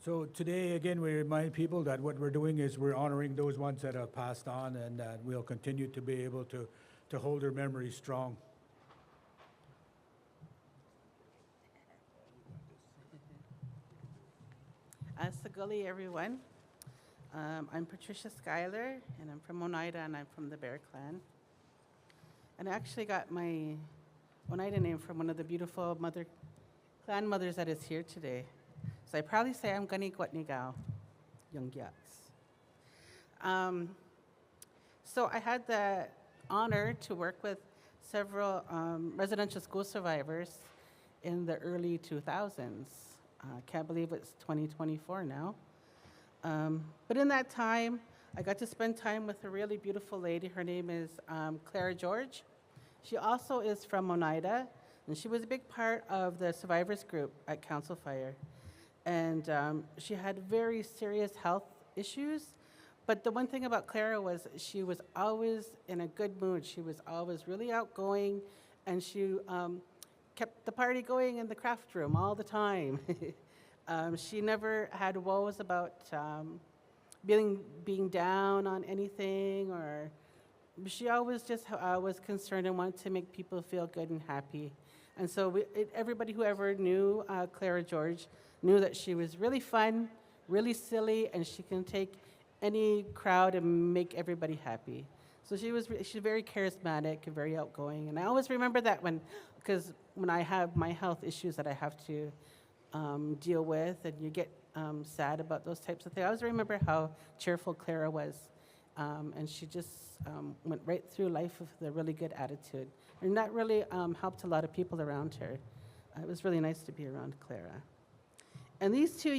So today, again, we remind people that what we're doing is we're honoring those ones that have passed on, and that we'll continue to be able to hold their memories strong. Saguli, everyone. I'm Patricia Schuyler, and I'm from Oneida, and I'm from the Bear Clan. And I actually got my Oneida name from one of the beautiful clan mothers that is here today. So I proudly say I'm Gani Gwatnigao, Yungyats. So I had the honor to work with several residential school survivors in the early 2000s. Can't believe it's 2024 now. But in that time, I got to spend time with a really beautiful lady. Her name is Clara George. She also is from Oneida, and she was a big part of the survivors group at Council Fire. And she had very serious health issues. But the one thing about Clara was she was always in a good mood. She was always really outgoing, and she kept the party going in the craft room all the time. She never had woes about being down on anything, or she always just was concerned and wanted to make people feel good and happy. And so everybody who ever knew Clara George knew that she was really fun, really silly, and she can take any crowd and make everybody happy. So she's very charismatic and very outgoing. And I always remember that because when I have my health issues that I have to deal with, and you get sad about those types of things, I always remember how cheerful Clara was. And she just went right through life with a really good attitude. And that really helped a lot of people around her. It was really nice to be around Clara. And these two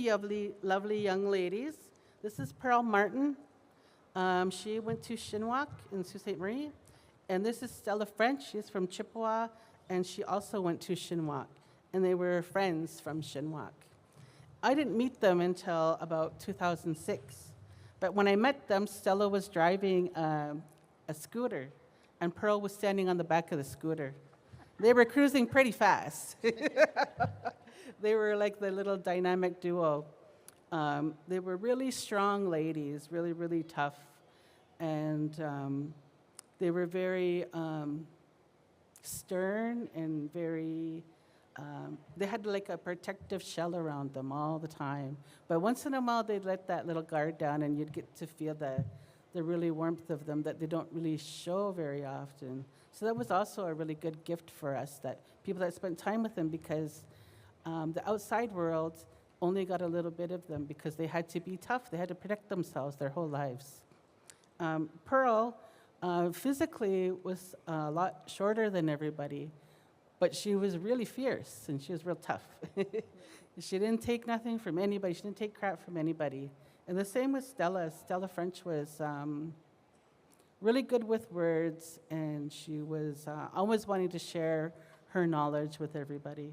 lovely young ladies, this is Pearl Martin. She went to Chinook in Sault Ste. Marie. And this is Stella French. She's from Chippewa, and she also went to Chinook. And they were friends from Chinook. I didn't meet them until about 2006. But when I met them, Stella was driving a scooter, and Pearl was standing on the back of the scooter. They were cruising pretty fast. They were like the little dynamic duo. They were really strong ladies, really, really tough. And they were very stern and very, they had like a protective shell around them all the time. But once in a while, they'd let that little guard down, and you'd get to feel the really warmth of them that they don't really show very often. So that was also a really good gift for us, that people that spent time with them, because the outside world only got a little bit of them because they had to be tough. They had to protect themselves their whole lives. Pearl physically was a lot shorter than everybody, but she was really fierce and she was real tough. She didn't take nothing from anybody. She didn't take crap from anybody. And the same with Stella. Stella French was really good with words, and she was always wanting to share her knowledge with everybody.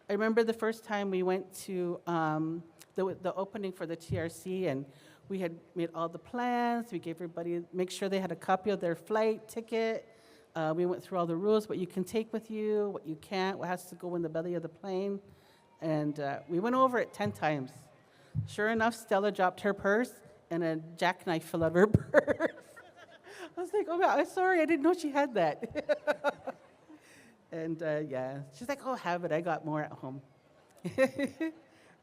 I remember the first time we went to the opening for the TRC, and we had made all the plans. We gave everybody, make sure they had a copy of their flight ticket. We went through all the rules, what you can take with you, what you can't, what has to go in the belly of the plane. And we went over it 10 times. Sure enough, Stella dropped her purse, and a jackknife fell out of her purse. I was like, oh, I'm sorry, I didn't know she had that. And yeah, she's like, oh, have it, I got more at home.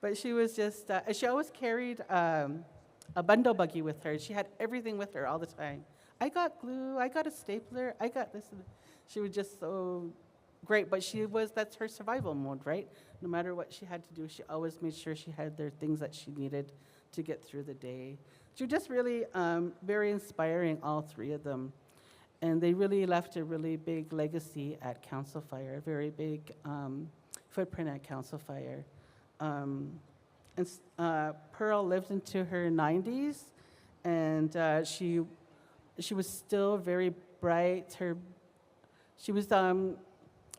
But she was just, she always carried a bundle buggy with her. She had everything with her all the time. I got glue, I got a stapler, I got this. She was just so great, but that's her survival mode, right? No matter what she had to do, she always made sure she had their things that she needed to get through the day. She was just really very inspiring, all three of them. And they really left a really big legacy at Council Fire, a very big footprint at Council Fire. Pearl lived into her 90s, and she was still very bright. She was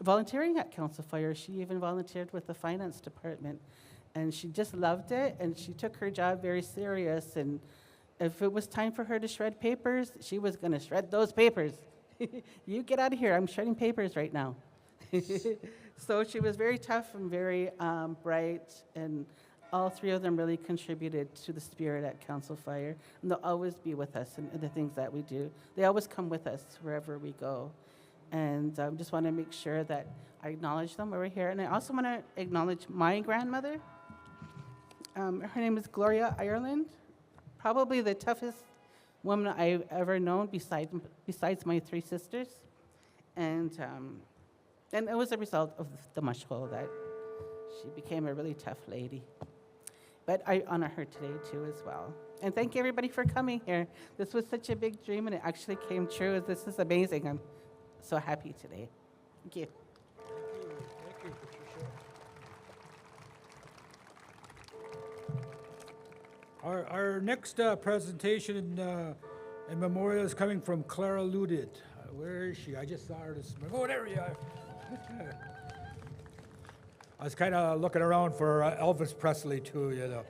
volunteering at Council Fire. She even volunteered with the finance department, and she just loved it, and she took her job very serious. And if it was time for her to shred papers, she was going to shred those papers. You get out of here, I'm shredding papers right now. So she was very tough and very bright, and all three of them really contributed to the spirit at Council Fire, and they'll always be with us in the things that we do. They always come with us wherever we go. And I just want to make sure that I acknowledge them over here. And I also want to acknowledge my grandmother. Her name is Gloria Ireland, probably the toughest woman I've ever known besides my three sisters. And it was a result of the mush hole that she became a really tough lady. But I honor her today, too, as well. And thank you, everybody, for coming here. This was such a big dream, and it actually came true. This is amazing. I'm so happy today. Thank you. Thank you, Patricia. Our next presentation and memorial is coming from Clara Ludid. Where is she? I just saw her this morning. Oh, there you are. I was kind of looking around for Elvis Presley, too, you know.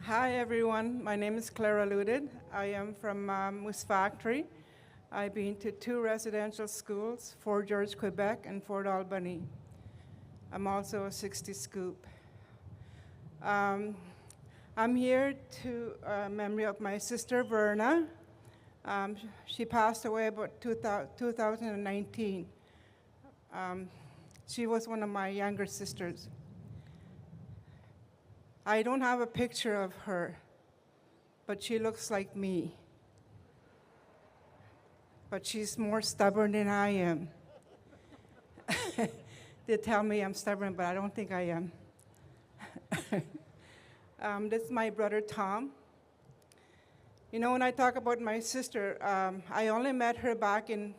Hi everyone, my name is Clara Ludid. I am from Moose Factory. I've been to 2 residential schools, Fort George, Quebec, and Fort Albany. I'm also a 60 scoop. I'm here to memory of my sister Verna. She passed away about 2019. She was one of my younger sisters. I don't have a picture of her, but she looks like me. But she's more stubborn than I am. They tell me I'm stubborn, but I don't think I am. This is my brother Tom. You know, when I talk about my sister, I only met her back in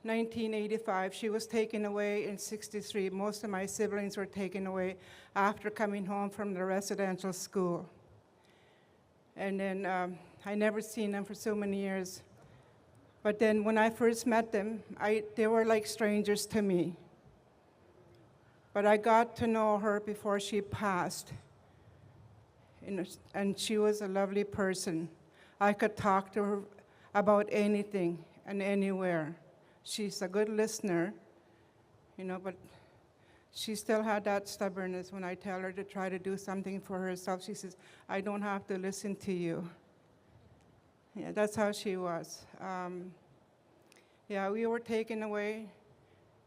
1985. She was taken away in 63. Most of my siblings were taken away after coming home from the residential school. And then I never seen them for so many years. But then when I first met them, they were like strangers to me. But I got to know her before she passed. And she was a lovely person. I could talk to her about anything and anywhere. She's a good listener, but she still had that stubbornness. When I tell her to try to do something for herself, she says, I don't have to listen to you. Yeah, that's how she was. We were taken away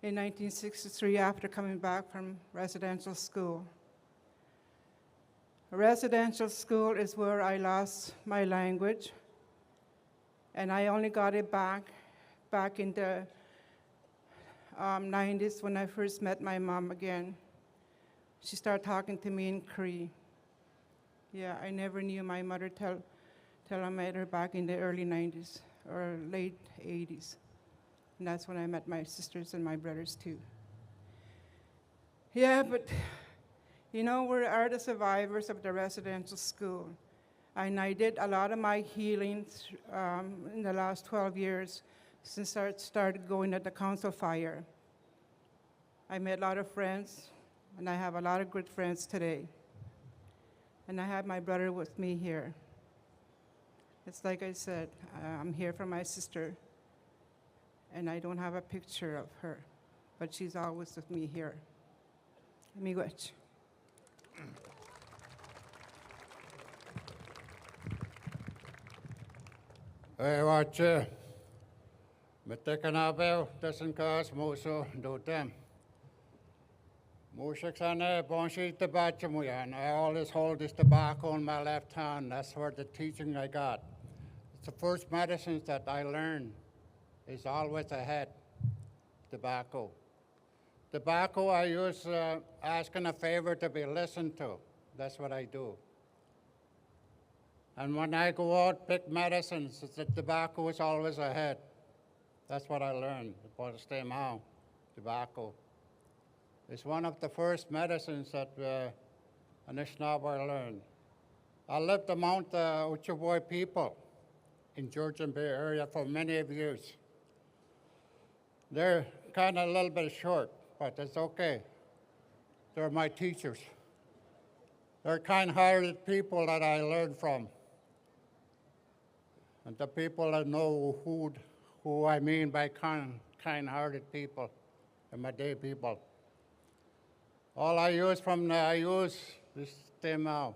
in 1963 after coming back from residential school. Residential school is where I lost my language, and I only got it back in the 90s when I first met my mom again. She started talking to me in Cree. Yeah, I never knew my mother till I met her back in the early 90s or late 80s. And that's when I met my sisters and my brothers too. Yeah, but we are the survivors of the residential school. And I did a lot of my healing in the last 12 years since I started going at the council fire. I made a lot of friends, and I have a lot of good friends today. And I have my brother with me here. It's like I said, I'm here for my sister, and I don't have a picture of her, but she's always with me here. Miigwech. Hey, watch. Metekanabel, Tessenkas, Moso, Dotem. Moshexane, Bonshi, Tabachamuyan. I always hold this tobacco in my left hand. That's where the teaching I got. It's the first medicines that I learned. Is always ahead. Tobacco. Tobacco, I use asking a favor to be listened to. That's what I do. And when I go out, pick medicines, the tobacco is always ahead. That's what I learned about the stem out. Tobacco. It's one of the first medicines that Anishinaabe learned. I lived among the Ojibwe people in Georgian Bay area for many years. They're kind of a little bit short, but it's okay. They're my teachers. They're kind-hearted people that I learned from. And the people that know who I mean by kind-hearted people, the Made people. All I use is stem out.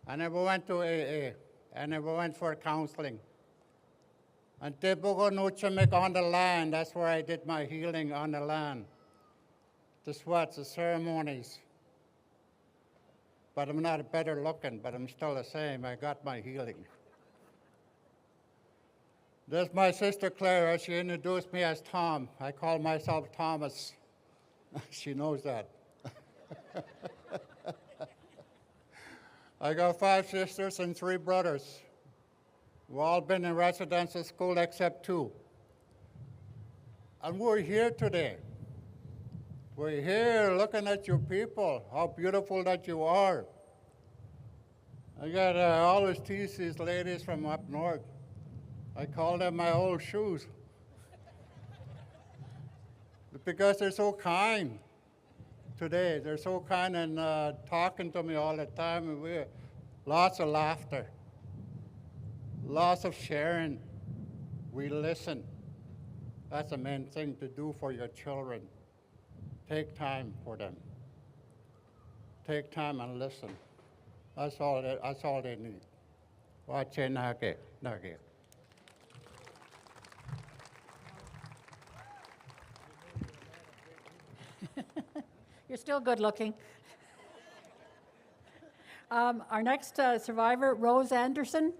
I never went to AA. I never went for counseling. And Tibugo Nuchamik on the land, that's where I did my healing on the land. The sweats, the ceremonies. But I'm not better looking, but I'm still the same. I got my healing. There's my sister Clara. She introduced me as Tom. I call myself Thomas. She knows that. I got 5 sisters and 3 brothers. We've all been in residential school except 2. And we're here today. We're here looking at you people, how beautiful that you are. I got always tease these ladies from up north. I call them my old shoes. Because they're so kind today. They're so kind and talking to me all the time. And we lots of laughter. Lots of sharing. We listen. That's the main thing to do for your children. Take time for them. Take time and listen. That's all they need. Wache nage. You're still good looking. Our next survivor, Rose Anderson.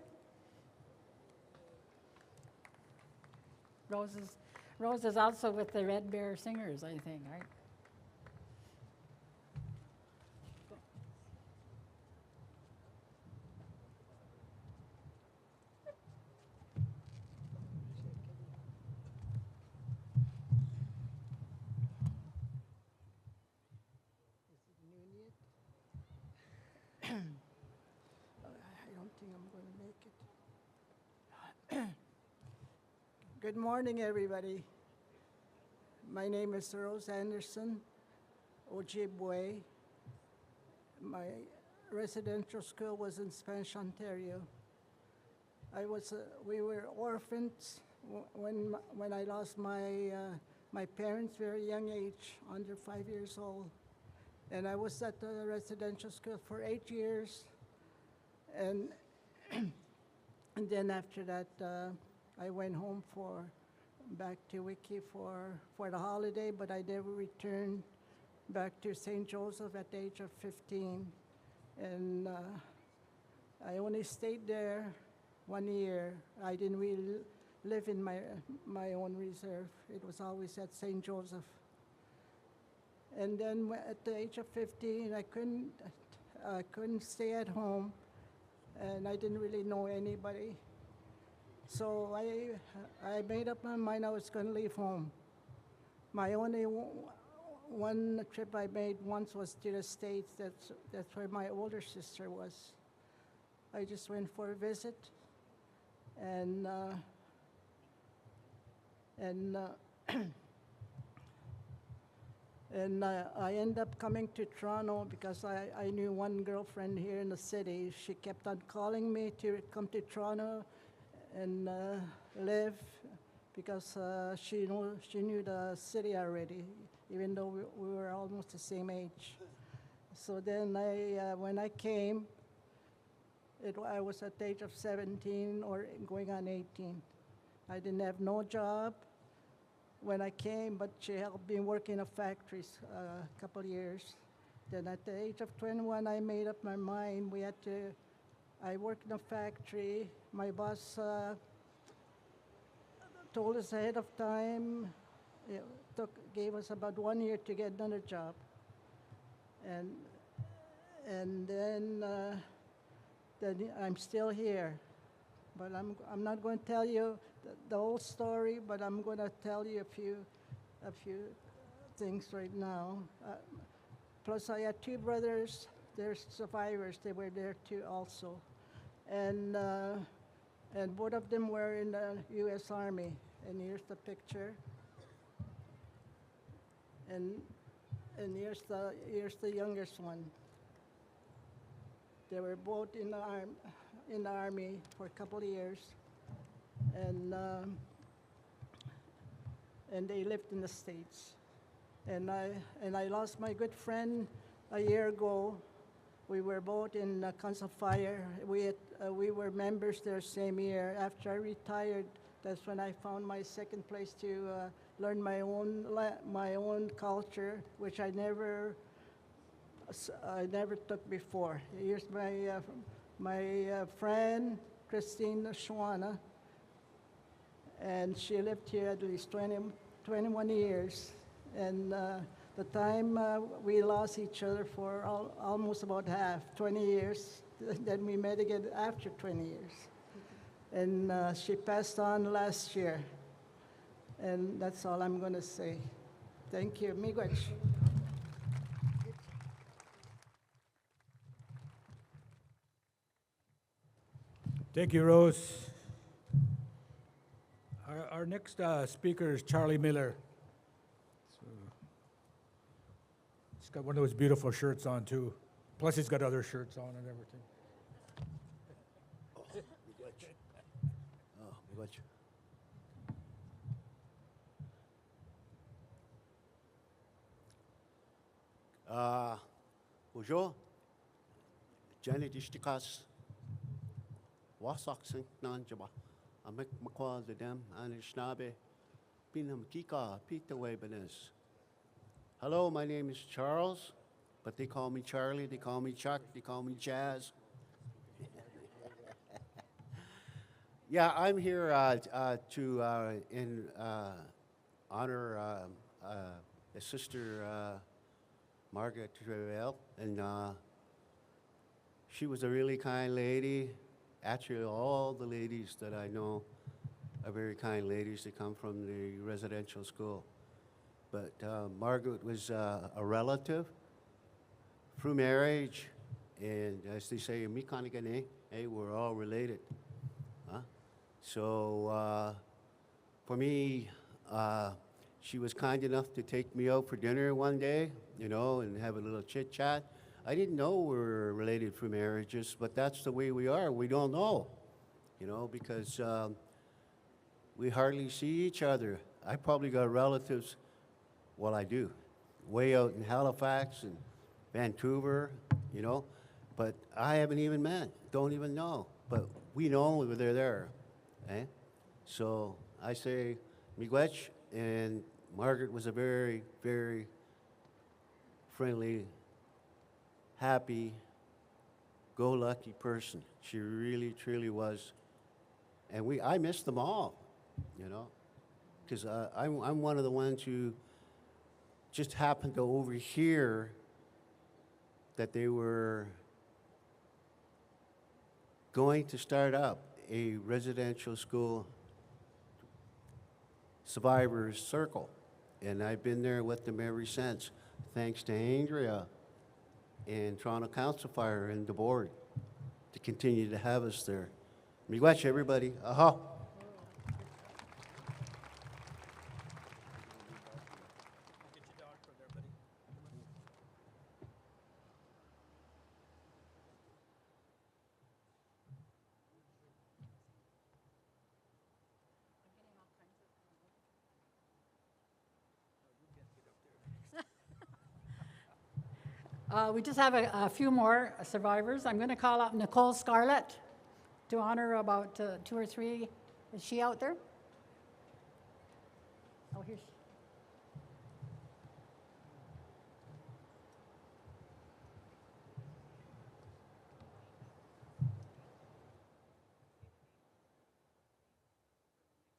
Rose is also with the Red Bear Singers, I think, right? I don't think I'm going to make it. Good morning, everybody. My name is Rose Anderson, Ojibwe. My residential school was in Spanish, Ontario. We were orphans when I lost my parents very young age, under 5 years old. And I was at the residential school for 8 years. And, and then after that, I went home back to Wiki for the holiday, but I never returned back to St. Joseph at the age of 15. And I only stayed there 1 year. I didn't really live in my own reserve. It was always at St. Joseph. And then at the age of 15, I couldn't stay at home, and I didn't really know anybody. So I made up my mind I was going to leave home. My only one trip I made once was to the States. That's where my older sister was. I just went for a visit, and I ended up coming to Toronto because I knew one girlfriend here in the city. She kept on calling me to come to Toronto and live because she knew the city already, even though we were almost the same age. So then when I came, I was at the age of 17 or going on 18. I didn't have no job when I came, but she helped me work in a factory a couple years. Then at the age of 21, I made up my mind. I worked in a factory. My boss told us ahead of time. It gave us about 1 year to get another job. And then I'm still here. But I'm not going to tell you the whole story, but I'm going to tell you a few things right now. Plus, I had two brothers. They're survivors. They were there too also. And both of them were in the U.S. Army. And here's the picture. And here's the youngest one. They were both in the Army for a couple of years. And they lived in the States. And I lost my good friend a year ago. We were both in Council Fire. We were members there same year. After I retired, that's when I found my second place to learn my own culture, which I never took before. Here's my friend, Christine Schwana, and she lived here at least 21 years. And the time we lost each other for almost about half, 20 years. Then we met again after 20 years. And she passed on last year. And that's all I'm going to say. Thank you. Miigwech. Thank you, Rose. Our next speaker is Charlie Miller. He's got one of those beautiful shirts on, too. Plus, he's got other shirts on and everything. Miigwech. Bonjour. Janet Ishtikas. Wasak Nanjaba. Amek Makwa the Dam, Anishnabe. Pinam Kika, Pita Webenes. Hello, my name is Charles, but they call me Charlie, they call me Chuck, they call me Jazz. Yeah, I'm here to in honor his sister Margaret Trevell, and she was a really kind lady. Actually, all the ladies that I know are very kind ladies. They come from the residential school. But Margaret was a relative through marriage, and as they say, we're all related. Huh? So for me, she was kind enough to take me out for dinner one day, you know, and have a little chit chat. I didn't know we were related for marriages, but that's the way we are. We don't know, you know, because we hardly see each other. I probably got relatives, well, I do, way out in Halifax and Vancouver, you know, but I haven't even met, don't even know. But we know they're there, eh? So I say, miigwech, and Margaret was a very, very friendly, happy, go-lucky person. She really, truly was. And I miss them all, you know, because I'm one of the ones who just happened to overhear that they were going to start up a residential school survivors circle. And I've been there with them ever since, thanks to Andrea and Toronto Council Fire and the board to continue to have us there. Miigwech, everybody. Aha. We just have a few more survivors. I'm going to call up Nicole Scarlett to honor about 2 or 3. Is she out there? Oh, here she.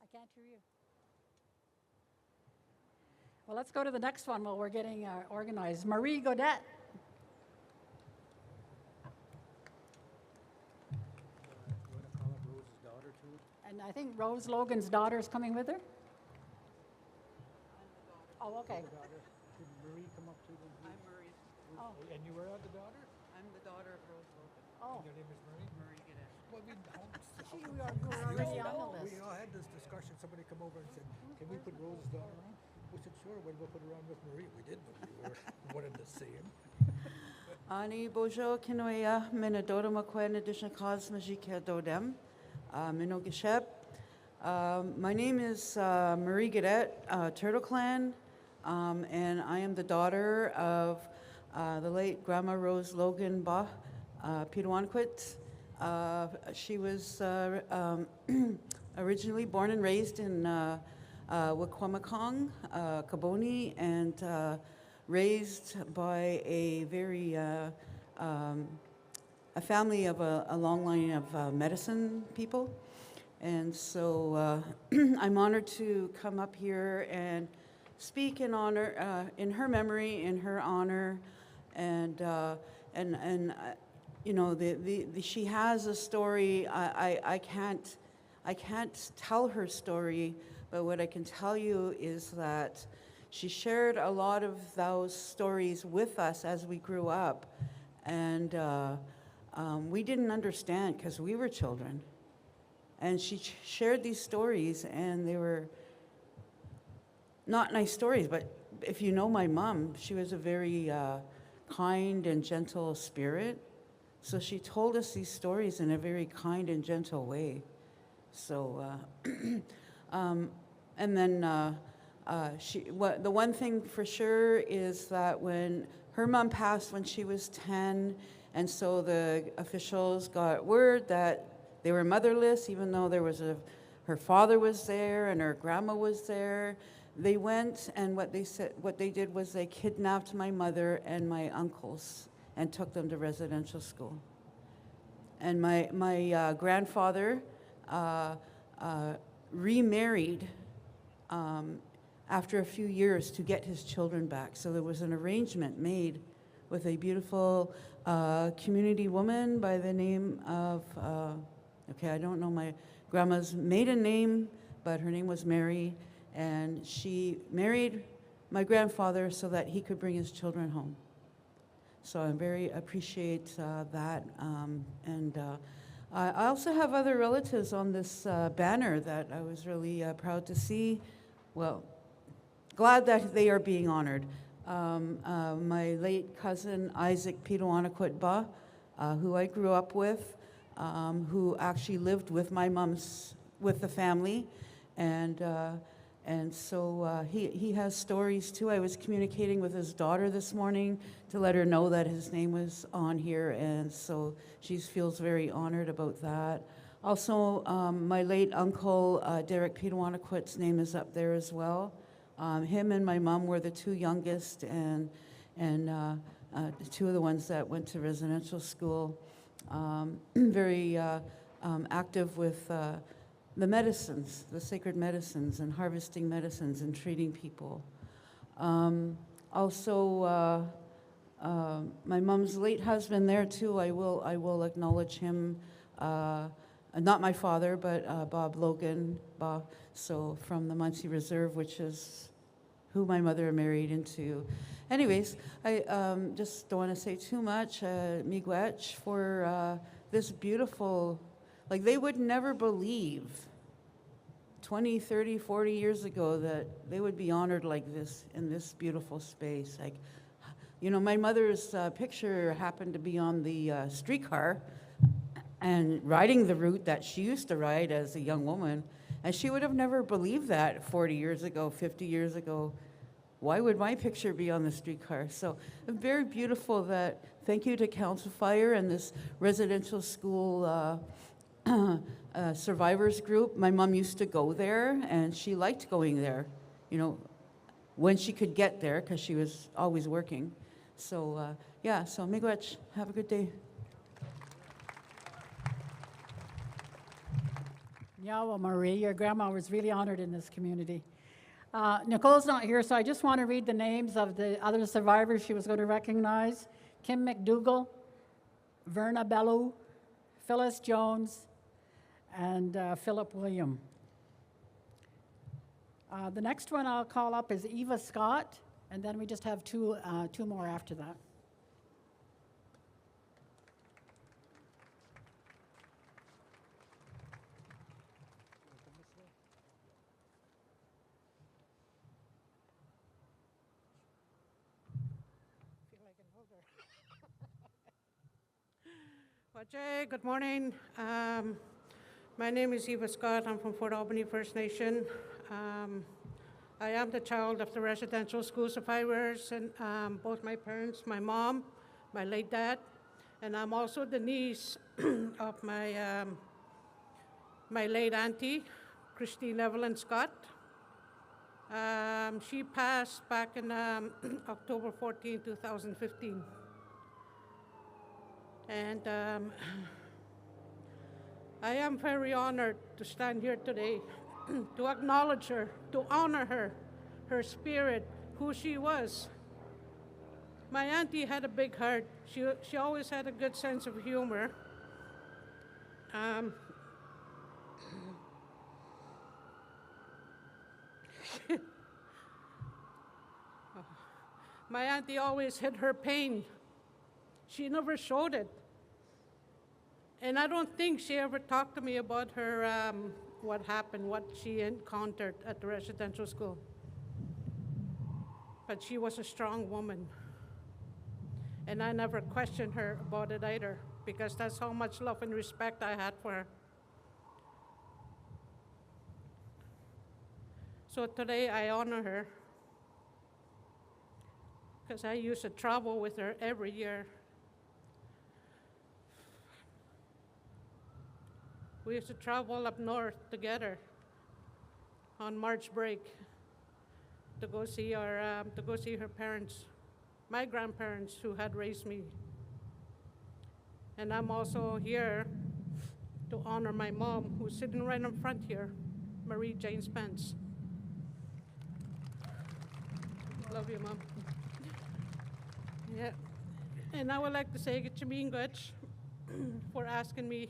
I can't hear you. Well, let's go to the next one while we're getting organized. Marie Godet. And I think Rose Logan's daughter is coming with her? Oh, okay. Did Marie come up to them? I'm Marie. Oh. And you were the daughter? I'm the daughter of Rose Logan. Oh. And your name is Marie? Marie Gadet. Well, we You were already on the list. We all had this discussion. Somebody come over and said, can we put Rose's daughter on? We said, sure, we'll put her on with Marie. We did, but we were one and the same. Ani bojo kinoya minadora makwen addition cause majika dodem. Mino Geshep. My name is Marie Gadet, Turtle Clan, and I am the daughter of the late Grandma Rose Logan Ba Piduanquit. She was originally born and raised in Wikwemekong, Kaboni, and raised by a very a family of a long line of medicine people. And so I'm honored to come up here and speak in honor, in her memory, in her honor, and you know, she has a story. I can't tell her story, but what I can tell you is that she shared a lot of those stories with us as we grew up, and we didn't understand because we were children. And she shared these stories, and they were not nice stories, but if you know my mom, she was a very kind and gentle spirit. So she told us these stories in a very kind and gentle way. So, and then the one thing for sure is that when her mom passed when she was 10, and so the officials got word that they were motherless, even though there was her father was there and her grandma was there. They went, and what they did was they kidnapped my mother and my uncles and took them to residential school. And my grandfather remarried after a few years to get his children back. So there was an arrangement made with a beautiful community woman by the name of, okay, I don't know my grandma's maiden name, but her name was Mary, and she married my grandfather so that he could bring his children home. So I very appreciate that, and I also have other relatives on this banner that I was really proud to see. Well, glad that they are being honored. My late cousin Isaac Pidoanaquit who I grew up with, who actually lived with my mom's, with the family, and so he has stories too. I was communicating with his daughter this morning to let her know that his name was on here, and so she feels very honored about that. Also, my late uncle, Derek Pidoanaquit's name is up there as well. Him and my mom were the two youngest, and two of the ones that went to residential school. Very active with the medicines, the sacred medicines, and harvesting medicines and treating people. Also, my mom's late husband there too. I will acknowledge him. Not my father, but Bob Logan, so from the Muncie Reserve, which is who my mother married into. Anyways, I just don't want to say too much. Miigwech for this beautiful, like they would never believe 20, 30, 40 years ago that they would be honored like this in this beautiful space. Like, you know, my mother's picture happened to be on the streetcar and riding the route that she used to ride as a young woman. And she would have never believed that 40 years ago, 50 years ago. Why would my picture be on the streetcar? So very beautiful that, thank you to Council Fire and this residential school survivors group. My mom used to go there and she liked going there, you know, when she could get there because she was always working. So yeah, so miigwech, have a good day. Yawa Marie, your grandma was really honored in this community. Nicole's not here, so I just want to read the names of the other survivors she was going to recognize. Kim McDougall, Verna Bellew, Phyllis Jones, and Philip William. The next one I'll call up is Eva Scott, and then we just have two more after that. Wajay, good morning. My name is Eva Scott. I'm from Fort Albany First Nation. I am the child of the residential school survivors, and both my parents, my mom, my late dad, and I'm also the niece of my my late auntie, Christine Evelyn Scott. She passed back in October 14, 2015. And I am very honored to stand here today to acknowledge her, to honor her, her spirit, who she was. My auntie had a big heart. She always had a good sense of humor. My auntie always hid her pain. She never showed it. And I don't think she ever talked to me about her, what happened, what she encountered at the residential school. But she was a strong woman. And I never questioned her about it either, because that's how much love and respect I had for her. So today I honor her, because I used to travel with her every year. We used to travel up north together on March break to go see her parents, my grandparents who had raised me. And I'm also here to honor my mom, who's sitting right in front here, Marie Jane Spence. Love you, Mom. Yeah, and I would like to say miigwech for asking me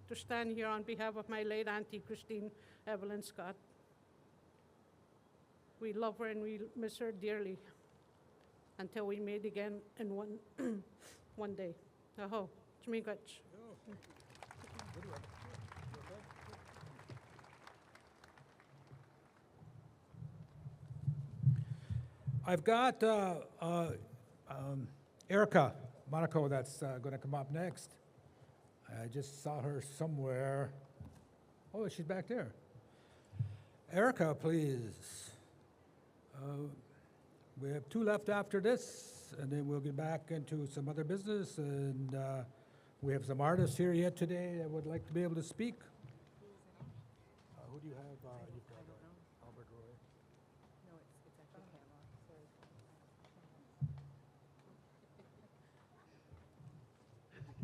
to stand here on behalf of my late auntie, Christine Evelyn Scott. We love her and we miss her dearly until we meet again in one day. Aho, miigwech. I've got Erica Monaco that's going to come up next. I just saw her somewhere. Oh, she's back there. Erica, please. We have 2 left after this, and then we'll get back into some other business. And we have some artists here yet today that would like to be able to speak. Who do you have? You've got Albert Roy. No, it's actually Pamela. Sorry.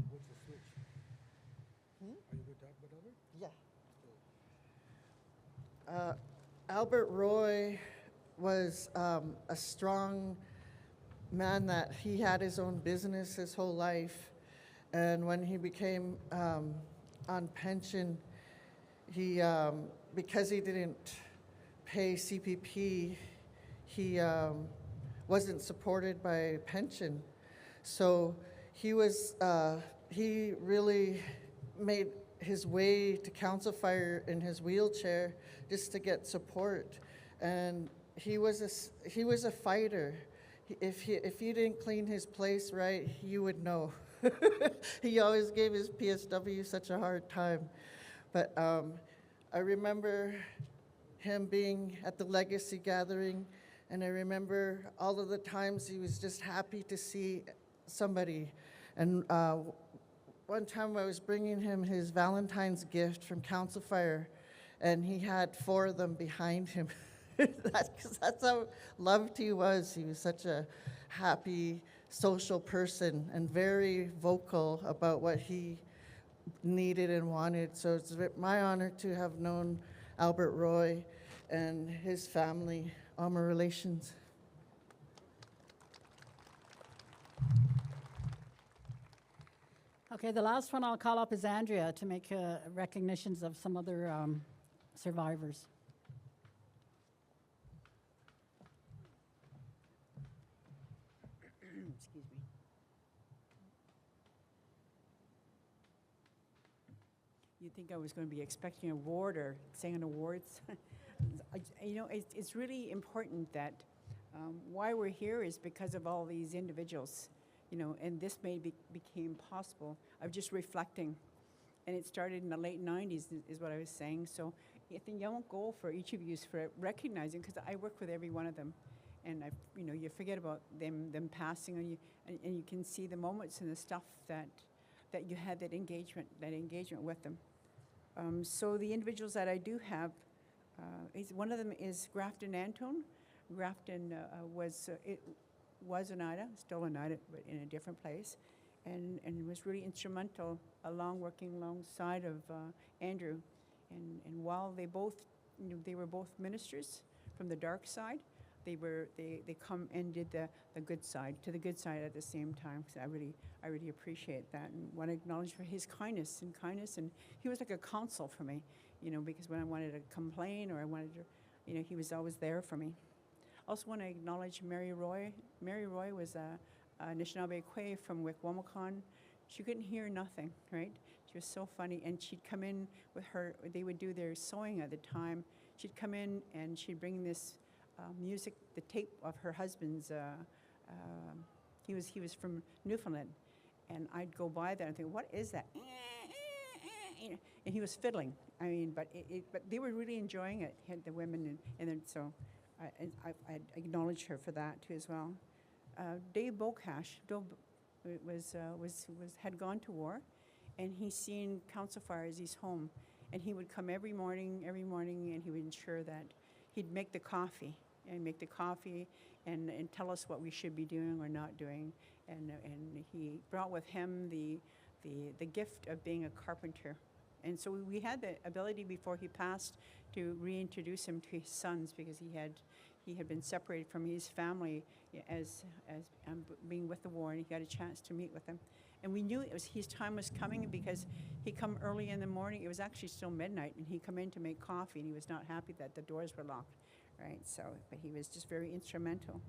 What's the switch? Are you going to talk about Albert? Yeah. Albert Roy was a strong man that he had his own business his whole life. And when he became on pension, he, because he didn't pay CPP, he wasn't supported by pension. So he was, he really made his way to Council Fire in his wheelchair just to get support. And he was a fighter. If you didn't clean his place right, you would know. He always gave his PSW such a hard time. But I remember him being at the Legacy Gathering, and I remember all of the times he was just happy to see somebody. And one time I was bringing him his Valentine's gift from Council Fire, and he had 4 of them behind him. That's how loved he was. He was such a happy, social person and very vocal about what he needed and wanted. So it's my honor to have known Albert Roy and his family, Alma Relations. Okay, the last one I'll call up is Andrea to make recognitions of some other survivors. Excuse me. You'd think I was going to be expecting an award or saying awards. You know, it's really important that why we're here is because of all these individuals, you know, and this became possible of just reflecting. And it started in the late 90s is what I was saying. So I think I won't go for each of you for recognizing, because I work with every one of them. And you know, you forget about them passing on you, and you can see the moments and the stuff that you had that engagement with them. So the individuals that I do have, one of them is Grafton Antone. Grafton was an IDA, still an IDA, but in a different place, and was really instrumental working alongside of Andrew. And while they both, you know, they were both ministers from the dark side, they come and did the good side, to the good side at the same time. So I really appreciate that, and want to acknowledge for his kindness, and he was like a counsel for me, you know, because when I wanted to complain or I wanted to, you know, he was always there for me. Also want to acknowledge Mary Roy. Mary Roy was a Anishinaabe Kwe from Wickwamakan. She couldn't hear nothing, right? She was so funny, and she'd come in with her, they would do their sewing at the time. She'd come in and she'd bring this music, the tape of her husband's, he was from Newfoundland, and I'd go by there and think, what is that? And he was fiddling. I mean, but they were really enjoying it, the women, and then so I acknowledge her for that too as well. Dave Bocash had gone to war, and he's seen Council Fire as his home, and he would come every morning, and he would ensure that he'd make the coffee and tell us what we should be doing or not doing, and he brought with him the gift of being a carpenter. And so we had the ability before he passed to reintroduce him to his sons, because he had been separated from his family as being with the war, and he got a chance to meet with them. And we knew his time was coming, because he'd come early in the morning. It was actually still midnight, and he'd come in to make coffee, and he was not happy that the doors were locked, right? So, but he was just very instrumental.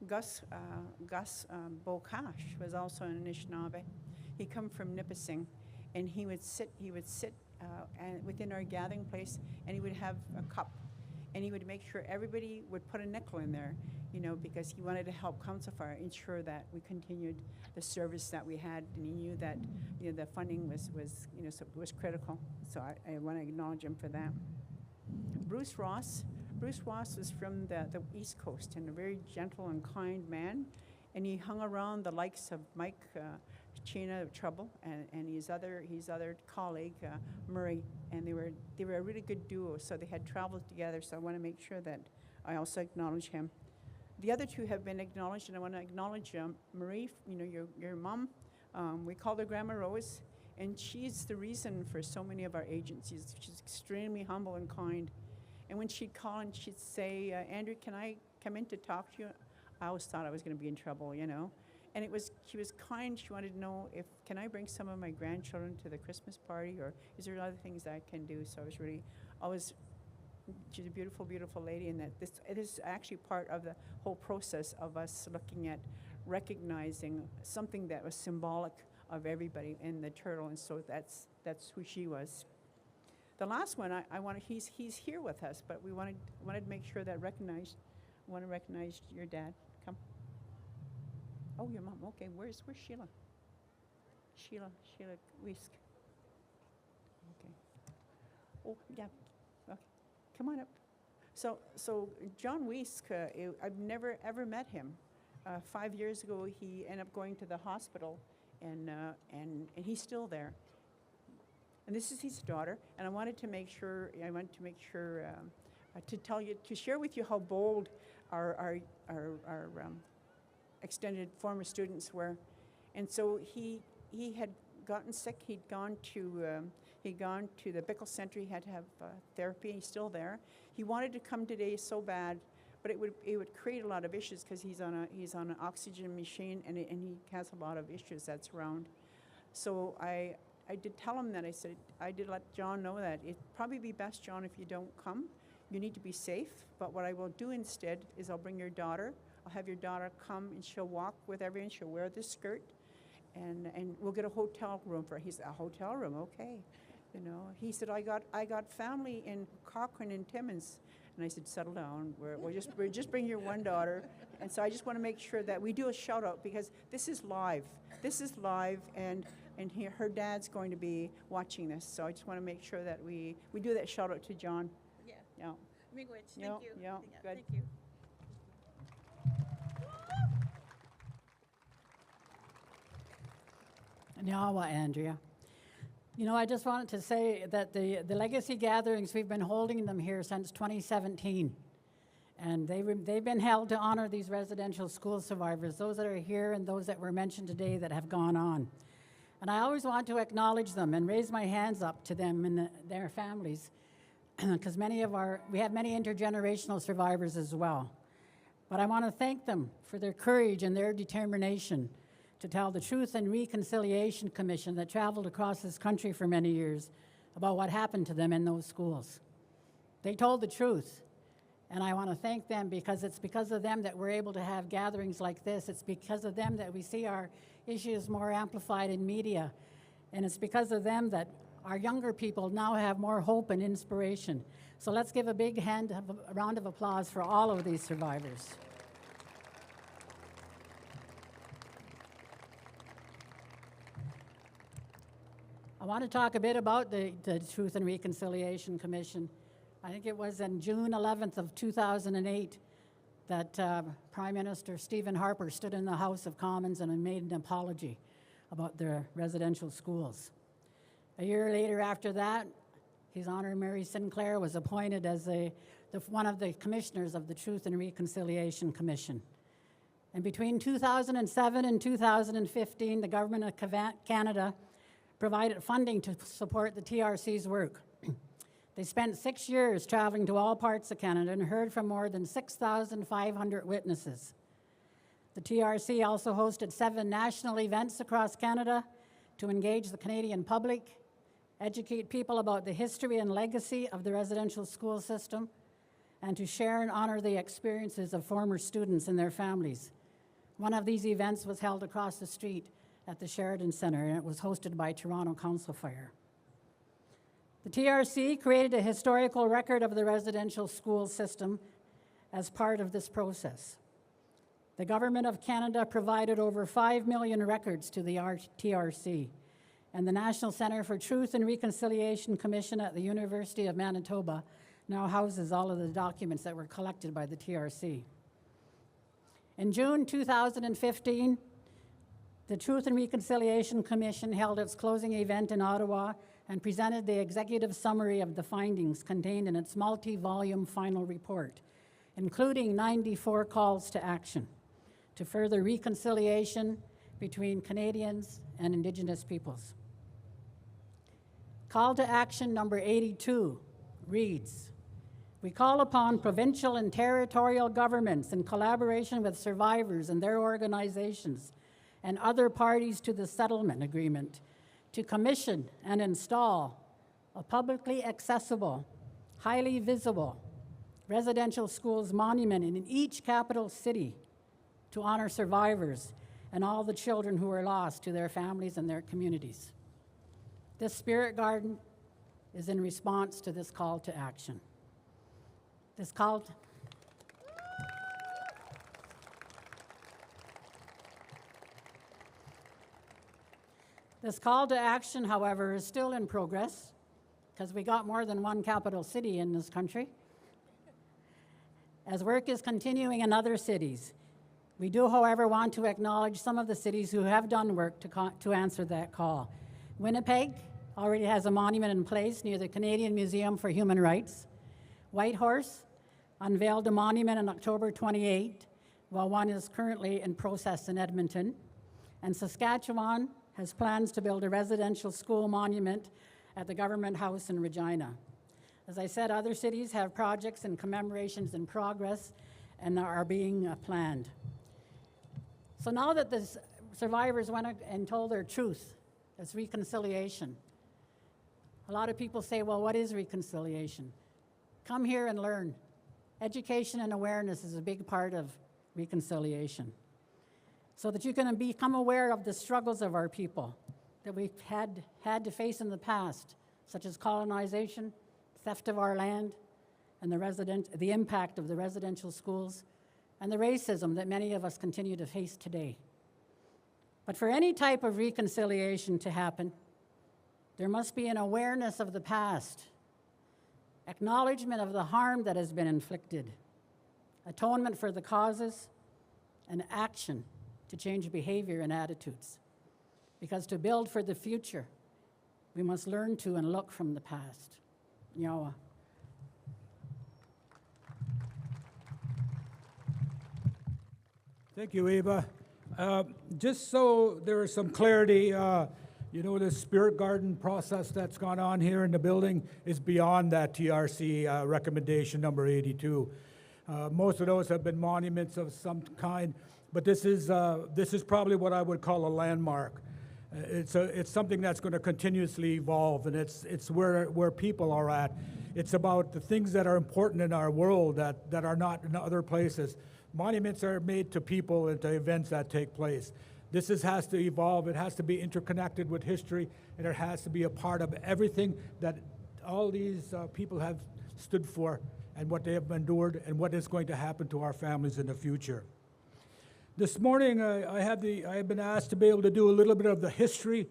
Gus Bocash was also an Anishinaabe. He come from Nipissing, and he would sit within our gathering place, and he would have a cup, and he would make sure everybody would put a nickel in there, you know, because he wanted to help Council Fire ensure that we continued the service that we had, and he knew that, you know, the funding was you know, was critical. So I want to acknowledge him for that. Bruce Ross was from the East Coast and a very gentle and kind man, and he hung around the likes of Mike Chena of Trouble and his other colleague Murray, and they were a really good duo. So they had traveled together. So I want to make sure that I also acknowledge him. The other two have been acknowledged, and I want to acknowledge Marie. You know, your mom. We called her Grandma Rose, and she's the reason for so many of our agencies. She's extremely humble and kind. And when she'd call and she'd say, Andrew, can I come in to talk to you? I always thought I was going to be in trouble, you know. And she was kind. She wanted to know can I bring some of my grandchildren to the Christmas party, or is there other things that I can do? So I was really always, she's a beautiful, beautiful lady, and that it is actually part of the whole process of us looking at recognizing something that was symbolic of everybody in the turtle, and so that's who she was. The last one, he's here with us, but we wanted to make sure that want to recognize your dad. Come. Oh, your mom. Okay, where's Sheila? Sheila Wisk. Okay. Oh, yeah. Okay. Come on up. So John Wisk, I've never ever met him. 5 years ago, he ended up going to the hospital, and he's still there. And this is his daughter, and I wanted to make sure to share with you how bold our extended former students were. And so he had gotten sick. He'd gone to the Bickle Center. He had to have therapy. He's still there. He wanted to come today so bad, but it would create a lot of issues because he's on an oxygen machine, and he has a lot of issues that's around. So I did tell him that. I did let John know that it'd probably be best, John, if you don't come. You need to be safe. But what I will do instead is I'll bring your daughter. I'll have your daughter come, and she'll walk with everyone. She'll wear this skirt, and we'll get a hotel room for her. He said, a hotel room, okay. You know, he said, I got family in Cochrane and Timmins. And I said, settle down. We'll just bring your one daughter. And so I just want to make sure that we do a shout out, because this is live. This is live, and her dad's going to be watching this. So I just want to make sure that we do that shout out to John. Yeah. Yeah. Thank you. Yeah, good. Thank you. Nyawa, Andrea. You know, I just wanted to say that the legacy gatherings, we've been holding them here since 2017. And they've been held to honor these residential school survivors, those that are here and those that were mentioned today that have gone on. And I always want to acknowledge them and raise my hands up to them and their families, because we have many intergenerational survivors as well. But I want to thank them for their courage and their determination to tell the Truth and Reconciliation Commission that traveled across this country for many years about what happened to them in those schools. They told the truth, and I want to thank them, because it's because of them that we're able to have gatherings like this. It's because of them that we see our issues more amplified in media, and it's because of them that our younger people now have more hope and inspiration. So let's give a big round of applause for all of these survivors. I want to talk a bit about the Truth and Reconciliation Commission. I think it was on June 11th of 2008 that Prime Minister Stephen Harper stood in the House of Commons and made an apology about their residential schools. A year later after that, His Honor Mary Sinclair was appointed as one of the commissioners of the Truth and Reconciliation Commission. And between 2007 and 2015, the Government of Canada provided funding to support the TRC's work. They spent 6 years traveling to all parts of Canada and heard from more than 6,500 witnesses. The TRC also hosted 7 national events across Canada to engage the Canadian public, educate people about the history and legacy of the residential school system, and to share and honor the experiences of former students and their families. One of these events was held across the street at the Sheridan Centre, and it was hosted by Toronto Council Fire. The TRC created a historical record of the residential school system as part of this process. The Government of Canada provided over 5 million records to the TRC, and the National Centre for Truth and Reconciliation Commission at the University of Manitoba now houses all of the documents that were collected by the TRC. In June 2015, the Truth and Reconciliation Commission held its closing event in Ottawa and presented the executive summary of the findings contained in its multi-volume final report, including 94 calls to action to further reconciliation between Canadians and Indigenous peoples. Call to action number 82 reads, "We call upon provincial and territorial governments in collaboration with survivors and their organizations and other parties to the settlement agreement to commission and install a publicly accessible, highly visible residential schools monument in each capital city to honor survivors and all the children who were lost to their families and their communities." This spirit garden is in response to this call to action. This call to action, however, is still in progress because we got more than one capital city in this country. As work is continuing in other cities, we do, however, want to acknowledge some of the cities who have done work to answer that call. Winnipeg already has a monument in place near the Canadian Museum for Human Rights. Whitehorse unveiled a monument on October 28, while one is currently in process in Edmonton. And Saskatchewan has plans to build a residential school monument at the Government House in Regina. As I said, other cities have projects and commemorations in progress and are being planned. So now that the survivors went and told their truth, it's reconciliation. A lot of people say, well, what is reconciliation? Come here and learn. Education and awareness is a big part of reconciliation, so that you can become aware of the struggles of our people that we've had to face in the past, such as colonization, theft of our land, and the impact of the residential schools, and the racism that many of us continue to face today. But for any type of reconciliation to happen, there must be an awareness of the past, acknowledgement of the harm that has been inflicted, atonement for the causes, and action to change behavior and attitudes. Because to build for the future, we must learn to and look from the past. Nyawa. Thank you, Eva. Just so there is some clarity, the spirit garden process that's gone on here in the building is beyond that TRC recommendation number 82. Most of those have been monuments of some kind, but this is probably what I would call a landmark. It's something that's going to continuously evolve, and it's where people are at. It's about the things that are important in our world that are not in other places. Monuments are made to people and to events that take place. This has to evolve. It has to be interconnected with history, and it has to be a part of everything that all these people have stood for and what they have endured and what is going to happen to our families in the future. This morning, I have been asked to be able to do a little bit of the history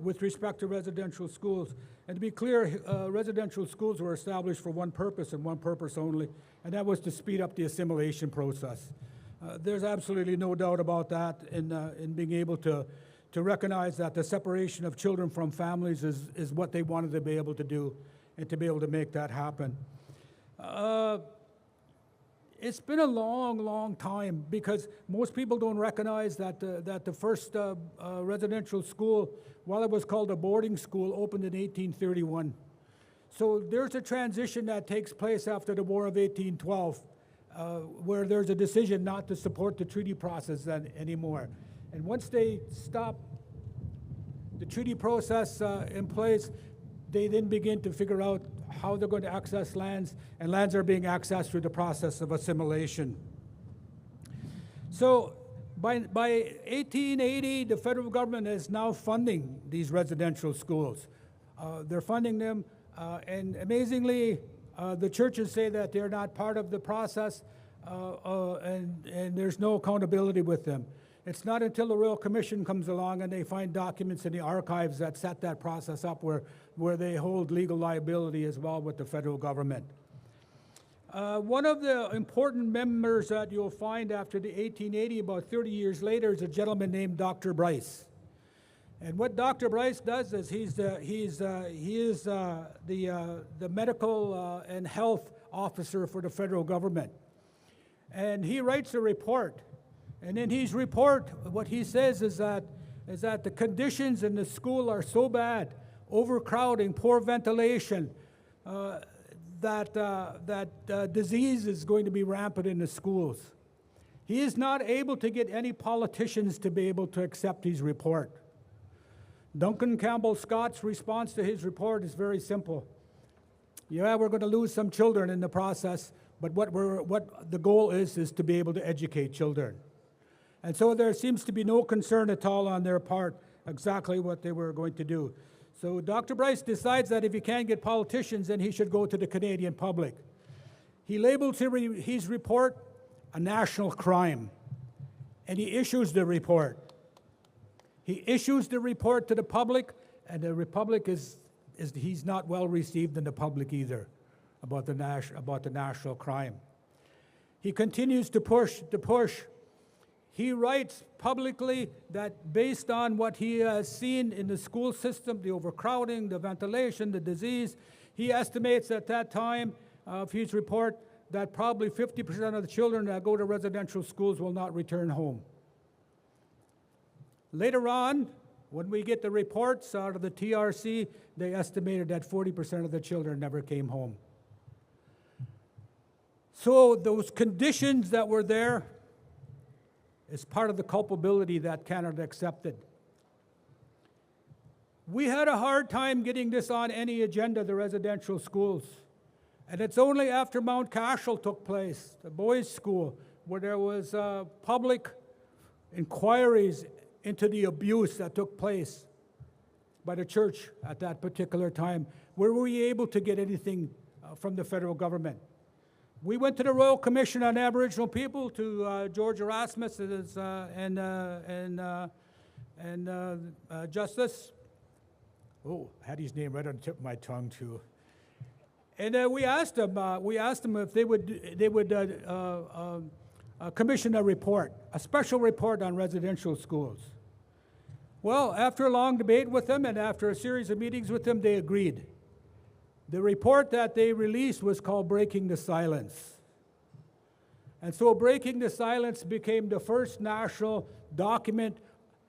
with respect to residential schools. And to be clear, residential schools were established for one purpose and one purpose only, and that was to speed up the assimilation process. There's absolutely no doubt about that in being able to recognize that the separation of children from families is what they wanted to be able to do and to be able to make that happen. It's been a long, long time because most people don't recognize that the first residential school, while it was called a boarding school, opened in 1831. So there's a transition that takes place after the War of 1812 where there's a decision not to support the treaty process anymore. And once they stop the treaty process in place, they then begin to figure out how they're going to access lands, and lands are being accessed through the process of assimilation. So by 1880, the federal government is now funding these residential schools. They're funding them And amazingly, the churches say that they're not part of the process, and there's no accountability with them. It's not until the Royal Commission comes along and they find documents in the archives that set that process up where they hold legal liability as well with the federal government. One of the important members that you'll find after the 1880, about 30 years later, is a gentleman named Dr. Bryce. And what Dr. Bryce does is he is the medical and health officer for the federal government. And he writes a report. And in his report, what he says is that the conditions in the school are so bad, overcrowding, poor ventilation, that disease is going to be rampant in the schools. He is not able to get any politicians to be able to accept his report. Duncan Campbell Scott's response to his report is very simple. Yeah, we're going to lose some children in the process, but what the goal is to be able to educate children. And so there seems to be no concern at all on their part exactly what they were going to do. So Dr. Bryce decides that if he can't get politicians, then he should go to the Canadian public. He labels his report a national crime, and he issues the report. He issues the report to the public, and the republic he's not well received in the public either about the national crime. He continues to push. He writes publicly that based on what he has seen in the school system, the overcrowding, the ventilation, the disease, he estimates at that time of his report that probably 50% of the children that go to residential schools will not return home. Later on, when we get the reports out of the TRC, they estimated that 40% of the children never came home. So those conditions that were there is part of the culpability that Canada accepted. We had a hard time getting this on any agenda, the residential schools. And it's only after Mount Cashel took place, the boys' school, where there was public inquiries into the abuse that took place by the church at that particular time, where were we able to get anything from the federal government. We went to the Royal Commission on Aboriginal People, to George Erasmus and Justice. Oh, I had his name right on the tip of my tongue too. And we asked them if they would commission a report, a special report on residential schools. Well, after a long debate with them and after a series of meetings with them, they agreed. The report that they released was called Breaking the Silence. And so Breaking the Silence became the first national document,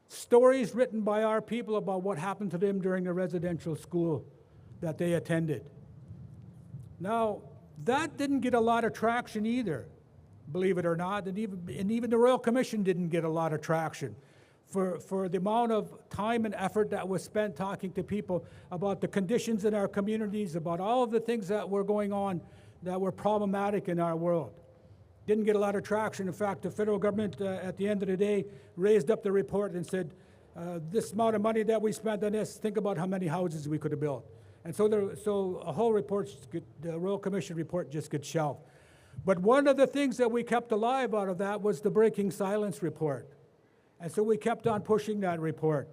stories written by our people about what happened to them during the residential school that they attended. Now, that didn't get a lot of traction either, believe it or not, and even the Royal Commission didn't get a lot of traction for the amount of time and effort that was spent talking to people about the conditions in our communities, about all of the things that were going on that were problematic in our world. Didn't get a lot of traction. In fact, the federal government, at the end of the day, raised up the report and said, this amount of money that we spent on this, think about how many houses we could have built. And so a whole report, the Royal Commission report just gets shelved. But one of the things that we kept alive out of that was the Breaking Silence report. And so we kept on pushing that report.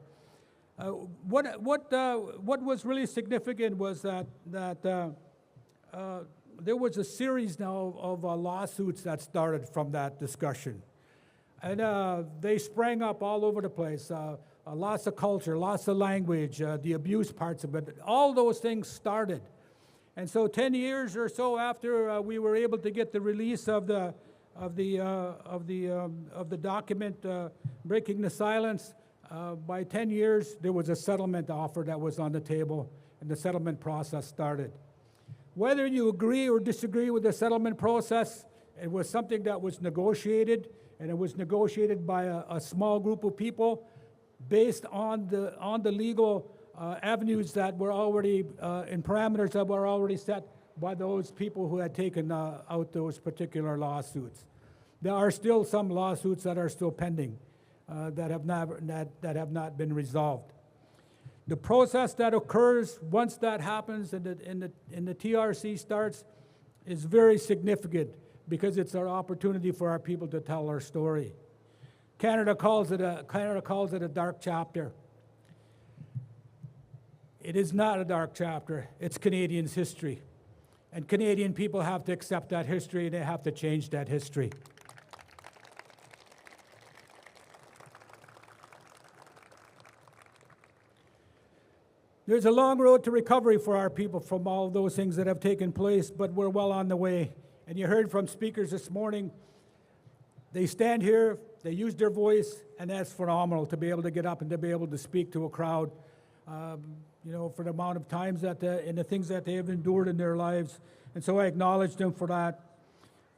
What was really significant was that there was a series now of lawsuits that started from that discussion. And they sprang up all over the place. Lots of culture, lots of language, the abuse parts of it. All those things started. And so 10 years or so after we were able to get the release of the document Breaking the Silence, by 10 years there was a settlement offer that was on the table, and the settlement process started. Whether you agree or disagree with the settlement process, it was something that was negotiated, and it was negotiated by a small group of people based on the legal avenues that were already in parameters that were already set by those people who had taken out those particular lawsuits. There are still some lawsuits that are still pending that have not been resolved. The process that occurs once that happens and the TRC starts is very significant because it's our opportunity for our people to tell our story. Canada calls it a dark chapter. It is not a dark chapter. It's Canadians' history. And Canadian people have to accept that history, and they have to change that history. There's a long road to recovery for our people from all those things that have taken place, but we're well on the way. And you heard from speakers this morning, they stand here, they use their voice, and that's phenomenal to be able to get up and to be able to speak to a crowd, for the amount of times and the things that they have endured in their lives. And so I acknowledge them for that.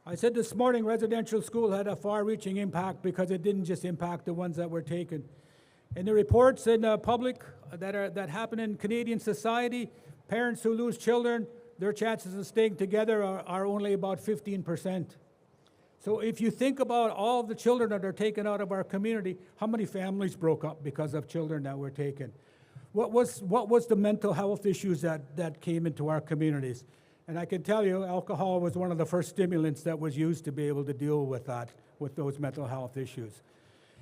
I said this morning, residential school had a far-reaching impact because it didn't just impact the ones that were taken. In the reports in public that happen in Canadian society, parents who lose children, their chances of staying together are only about 15%. So if you think about all the children that are taken out of our community, how many families broke up because of children that were taken? What was the mental health issues that came into our communities? And I can tell you, alcohol was one of the first stimulants that was used to be able to deal with that, with those mental health issues.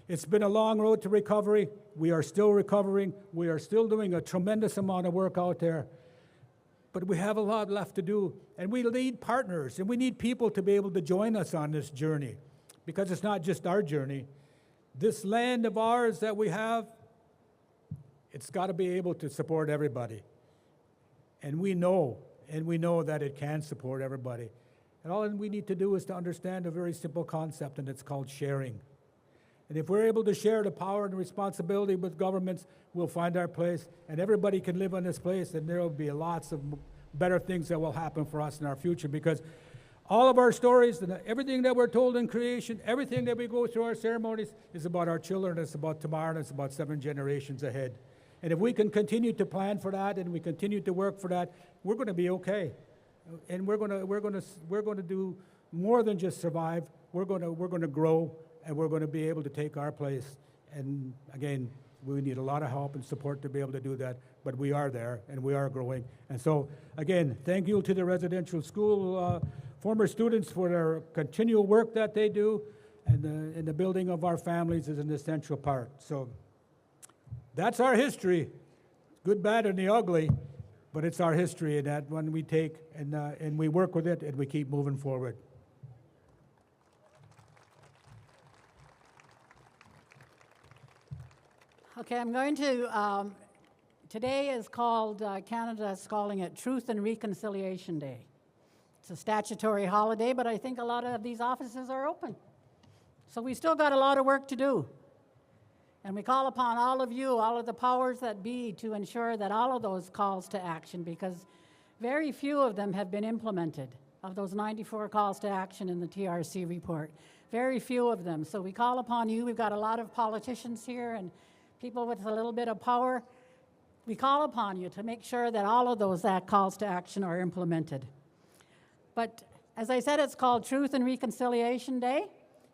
It's been a long road to recovery. We are still recovering. We are still doing a tremendous amount of work out there. But we have a lot left to do. And we need partners, and we need people to be able to join us on this journey, because it's not just our journey. This land of ours that we have, it's got to be able to support everybody. And we know that it can support everybody. And all we need to do is to understand a very simple concept, and it's called sharing. And if we're able to share the power and responsibility with governments, we'll find our place, and everybody can live on this place, and there will be lots of better things that will happen for us in our future, because all of our stories and everything that we're told in creation, everything that we go through our ceremonies is about our children, it's about tomorrow, and it's about 7 generations ahead. And if we can continue to plan for that and we continue to work for that, we're going to be okay. And we're going to do more than just survive. We're going to grow, and we're going to be able to take our place. And again, we need a lot of help and support to be able to do that, but we are there and we are growing. And so again, thank you to the residential school former students for their continual work that they do, and the building of our families is an essential part. So that's our history, good, bad, and the ugly, but it's our history, and that one we take and we work with it and we keep moving forward. Okay, I'm going to, today is called, Canada is calling it Truth and Reconciliation Day. It's a statutory holiday, but I think a lot of these offices are open. So we still got a lot of work to do. And we call upon all of you, all of the powers that be, to ensure that all of those calls to action, because very few of them have been implemented, of those 94 calls to action in the TRC report. Very few of them. So we call upon you. We've got a lot of politicians here and people with a little bit of power. We call upon you to make sure that all of those calls to action are implemented. But as I said, it's called Truth and Reconciliation Day,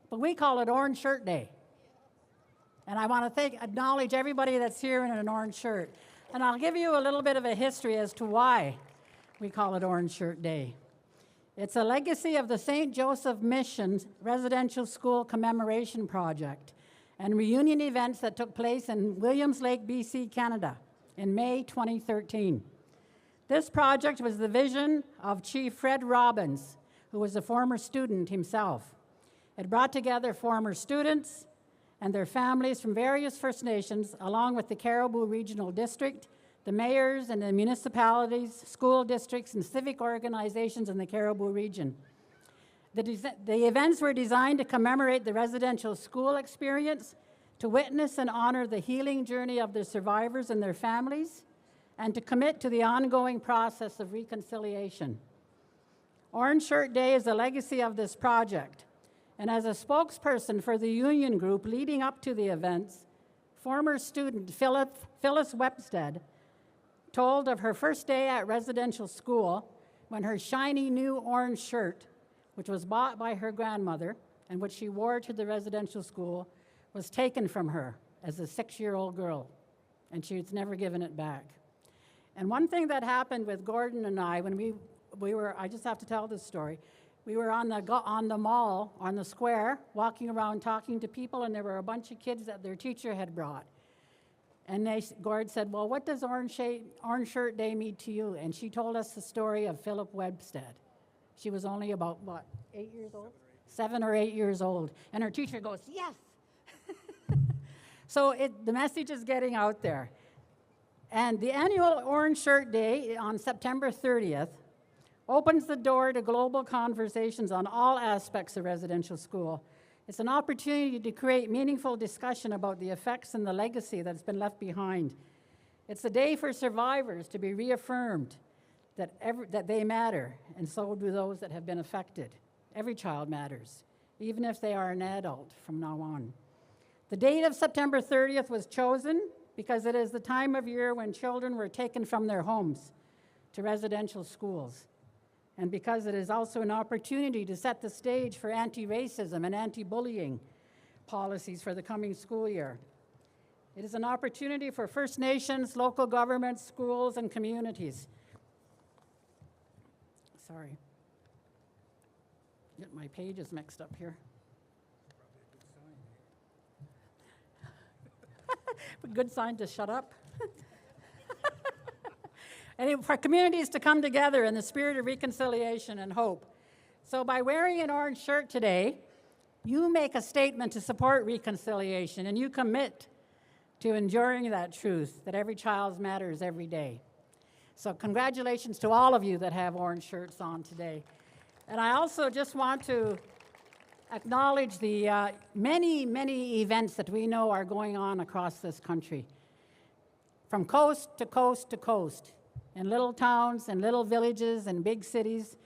but we call it Orange Shirt Day. And I want to acknowledge everybody that's here in an orange shirt. And I'll give you a little bit of a history as to why we call it Orange Shirt Day. It's a legacy of the St. Joseph Mission Residential School Commemoration Project and reunion events that took place in Williams Lake, BC, Canada in May 2013. This project was the vision of Chief Fred Robbins, who was a former student himself. It brought together former students and their families from various First Nations, along with the Cariboo Regional District, the mayors and the municipalities, school districts, and civic organizations in the Cariboo region. The events were designed to commemorate the residential school experience, to witness and honor the healing journey of the survivors and their families, and to commit to the ongoing process of reconciliation. Orange Shirt Day is a legacy of this project. And as a spokesperson for the union group leading up to the events, former student Phyllis Webstead told of her first day at residential school when her shiny new orange shirt, which was bought by her grandmother and which she wore to the residential school, was taken from her as a 6-year-old girl. and she's never given it back. And one thing that happened with Gordon and I when we were, I just have to tell this story, we were on the mall, on the square, walking around talking to people, and there were a bunch of kids that their teacher had brought. And Gord said, well, what does Orange Shirt Day mean to you? And she told us the story of Philip Webstead. She was only about, what, 8 years old? 7 or 8 years old. And her teacher goes, yes. So the message is getting out there. And the annual Orange Shirt Day on September 30th opens the door to global conversations on all aspects of residential school. It's an opportunity to create meaningful discussion about the effects and the legacy that's been left behind. It's a day for survivors to be reaffirmed that they matter, and so do those that have been affected. Every child matters, even if they are an adult from now on. The date of September 30th was chosen because it is the time of year when children were taken from their homes to residential schools, and because it is also an opportunity to set the stage for anti-racism and anti-bullying policies for the coming school year. It is an opportunity for First Nations, local governments, schools, and communities. Sorry. Get my pages mixed up here. A good sign to shut up. And for communities to come together in the spirit of reconciliation and hope. So by wearing an orange shirt today, you make a statement to support reconciliation, and you commit to enduring that truth that every child matters every day. So congratulations to all of you that have orange shirts on today. And I also just want to acknowledge the many, many events that we know are going on across this country. From coast to coast to coast, in little towns and little villages and big cities.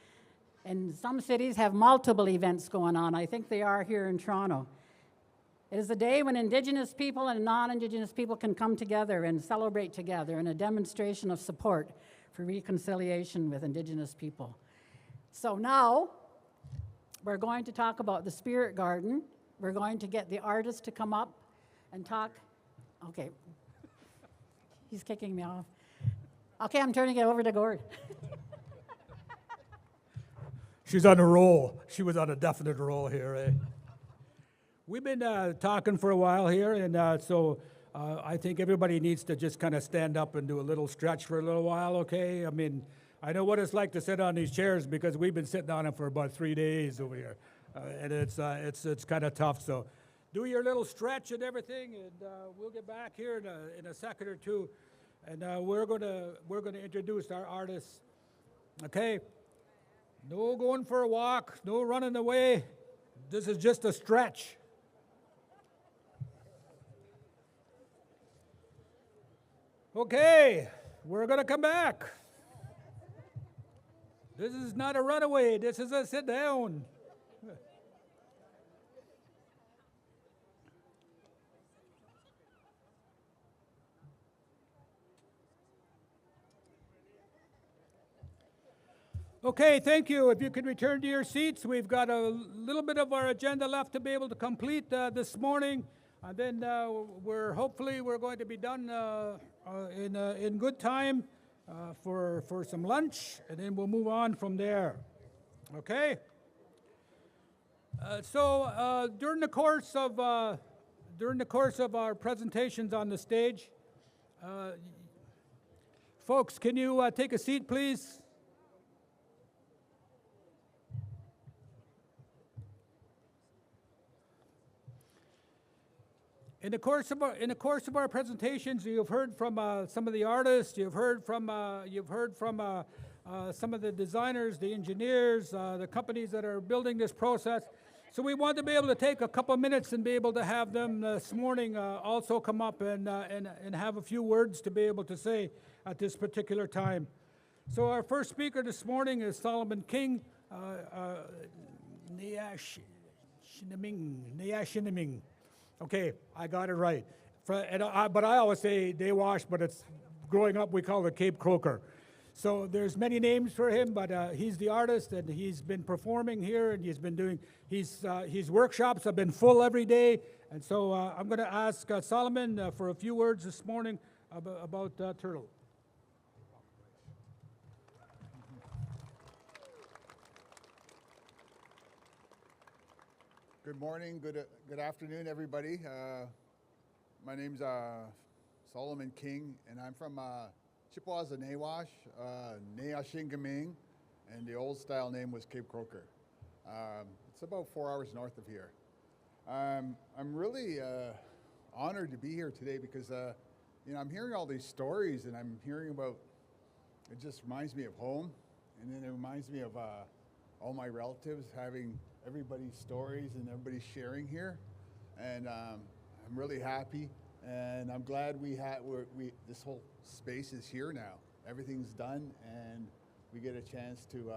And some cities have multiple events going on. I think they are here in Toronto. It is a day when Indigenous people and non-Indigenous people can come together and celebrate together in a demonstration of support for reconciliation with Indigenous people. So now, we're going to talk about the Spirit Garden. We're going to get the artist to come up and talk. Okay. He's kicking me off. Okay, I'm turning it over to Gord. She's on a roll. She was on a definite roll here, eh? We've been talking for a while here, and so I think everybody needs to just kind of stand up and do a little stretch for a little while, okay? I mean, I know what it's like to sit on these chairs because we've been sitting on them for about 3 days over here, and it's kind of tough. So do your little stretch and everything, and we'll get back here in a second or two, and we're gonna introduce our artists. Okay, no going for a walk, no running away. This is just a stretch. Okay, we're gonna come back. This is not a runaway, this is a sit down. Okay, thank you. If you could return to your seats, we've got a little bit of our agenda left to be able to complete this morning. And then hopefully we're going to be done in good time for some lunch, and then we'll move on from there. Okay. So during the course of our presentations on the stage, folks, can you take a seat, please? In the course of our presentations, you've heard from some of the artists. You've heard from some of the designers, the engineers, the companies that are building this process. So we want to be able to take a couple minutes and be able to have them this morning also come up and have a few words to be able to say at this particular time. So our first speaker this morning is Solomon King, Niyashinaming. Okay, I got it right. But I always say Dewash, but it's growing up we call it Cape Croker. So there's many names for him, but he's the artist, and he's been performing here, and he's been doing his workshops have been full every day. And so I'm going to ask Solomon for a few words this morning about turtle. Good morning, good afternoon, everybody. My name's Solomon King, and I'm from Chippewas and Nawash, Neashingaming, and the old style name was Cape Croker. It's about 4 hours north of here. I'm really honored to be here today because I'm hearing all these stories, and I'm hearing about. It just reminds me of home, and then it reminds me of all my relatives having everybody's stories and everybody's sharing here, and I'm really happy, and I'm glad this whole space is here now. Everything's done, and we get a chance to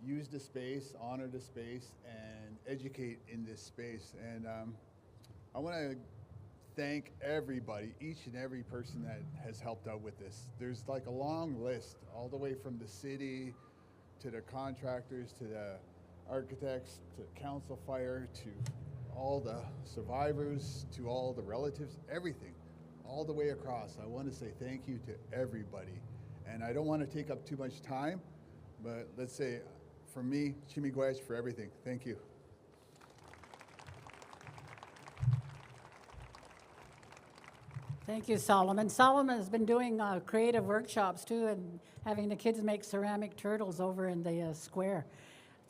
use the space, honor the space, and educate in this space. And I want to thank everybody, each and every person that has helped out with this. There's like a long list, all the way from the city to the contractors to the architects to council fire to all the survivors to all the relatives, everything, all the way across. I want to say thank you to everybody. And I don't want to take up too much time, but let's say from me, Chimigwech for everything. Thank you. Thank you, Solomon. Solomon has been doing creative workshops too, and having the kids make ceramic turtles over in the square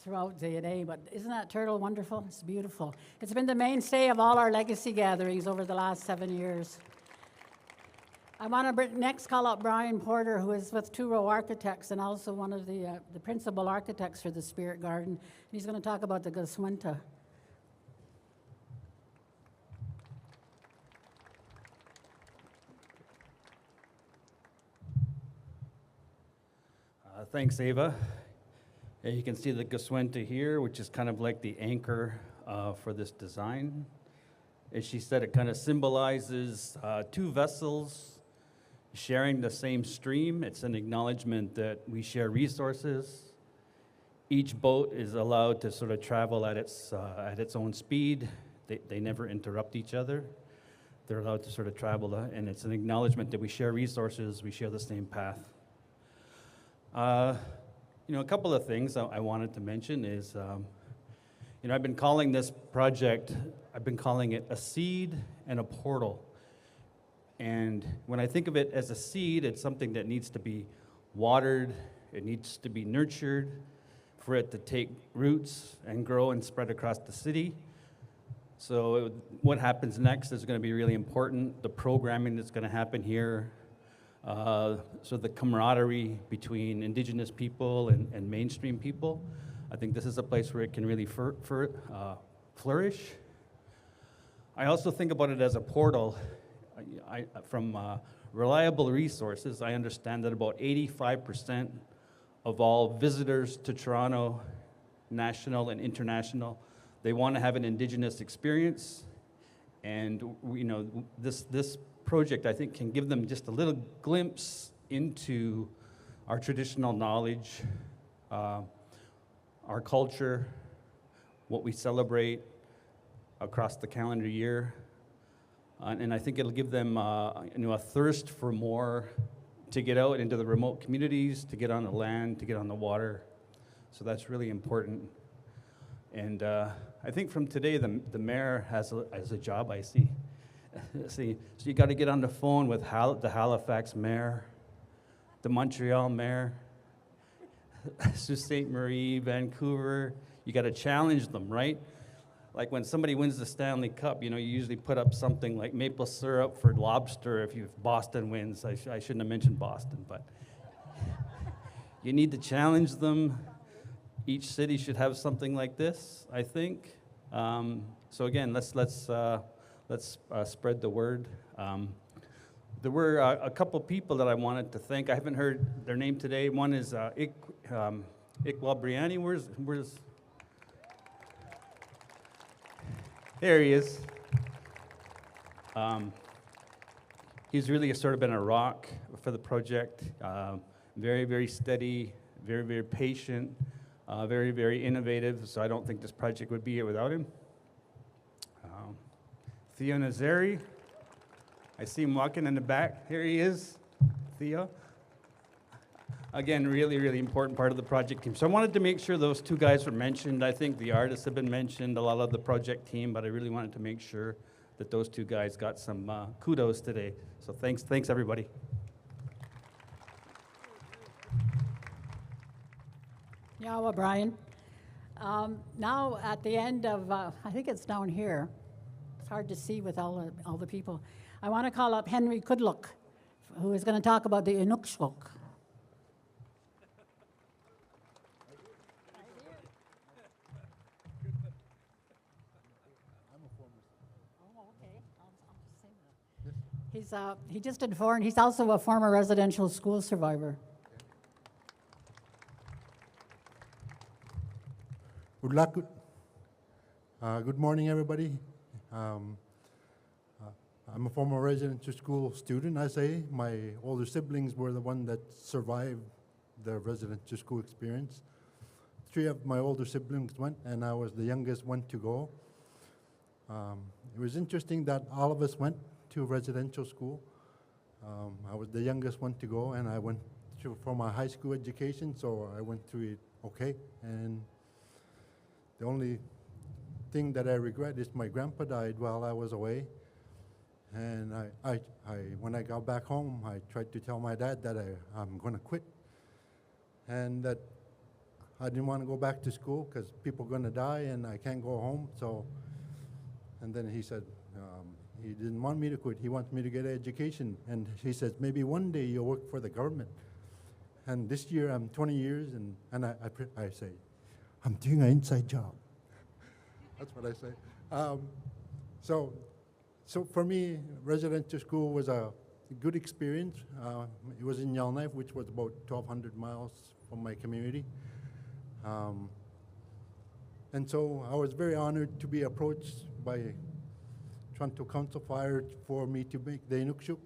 throughout the day. But isn't that turtle wonderful? It's beautiful. It's been the mainstay of all our legacy gatherings over the last 7 years. I want to next call up Brian Porter, who is with Two Row Architects and also one of the principal architects for the Spirit Garden. He's going to talk about the Gaswinta. Thanks, Ava. You can see the Gaswinta here, which is kind of like the anchor for this design. As she said, it kind of symbolizes two vessels sharing the same stream. It's an acknowledgement that we share resources. Each boat is allowed to sort of travel at its own speed. They never interrupt each other. They're allowed to sort of travel, and it's an acknowledgement that we share resources, we share the same path. A couple of things I wanted to mention is, I've been calling this project, I've been calling it a seed and a portal. And when I think of it as a seed, it's something that needs to be watered, it needs to be nurtured for it to take roots and grow and spread across the city. So what happens next is going to be really important. The programming that's going to happen here, so the camaraderie between Indigenous people and mainstream people. I think this is a place where it can really flourish. I also think about it as a portal. From reliable resources, I understand that about 85% of all visitors to Toronto, national and international, they want to have an Indigenous experience. And this project, I think, can give them just a little glimpse into our traditional knowledge, our culture, what we celebrate across the calendar year. And I think it'll give them a thirst for more, to get out into the remote communities, to get on the land, to get on the water. So that's really important. And I think from today, the mayor has a job, I see. So you got to get on the phone with the Halifax mayor, the Montreal mayor, Sault Ste. Marie, Vancouver. You got to challenge them, right? Like when somebody wins the Stanley Cup, you usually put up something like maple syrup for lobster if Boston wins. I shouldn't have mentioned Boston, but you need to challenge them. Each city should have something like this, I think. So again, let's spread the word. There were a couple people that I wanted to thank. I haven't heard their name today. One is Iqbal Briani. Where's There he is. He's really sort of been a rock for the project. Very, very steady, very, very patient, very, very innovative. So I don't think this project would be here without him. Theo Nazari. I see him walking in the back. Here he is, Theo. Again, really, really important part of the project team. So I wanted to make sure those two guys were mentioned. I think the artists have been mentioned, a lot of the project team, but I really wanted to make sure that those two guys got some kudos today. So thanks everybody. Yeah, Brian. Now at the end of, I think it's down here. It's hard to see with all the people. I want to call up Henry Kudluk, who is going to talk about the Inukshuk. He just did foreign. He's also a former residential school survivor. Good luck. Good morning, everybody. I'm a former residential school student, I say. My older siblings were the one that survived the residential school experience. 3 of my older siblings went, and I was the youngest one to go. It was interesting that all of us went to residential school. I was the youngest one to go, and I went for my high school education, so I went through it okay. And the only thing that I regret is my grandpa died while I was away. And when I got back home, I tried to tell my dad that I'm going to quit, and that I didn't want to go back to school because people are going to die and I can't go home. So, and then he said, he didn't want me to quit. He wants me to get an education. And he says, maybe one day you'll work for the government. And this year I'm 20 years, and I say, I'm doing an inside job. That's what I say. So for me, residential school was a good experience. It was in Yellowknife, which was about 1,200 miles from my community. And so I was very honored to be approached by Toronto Council Fire for me to make the Inukshuk.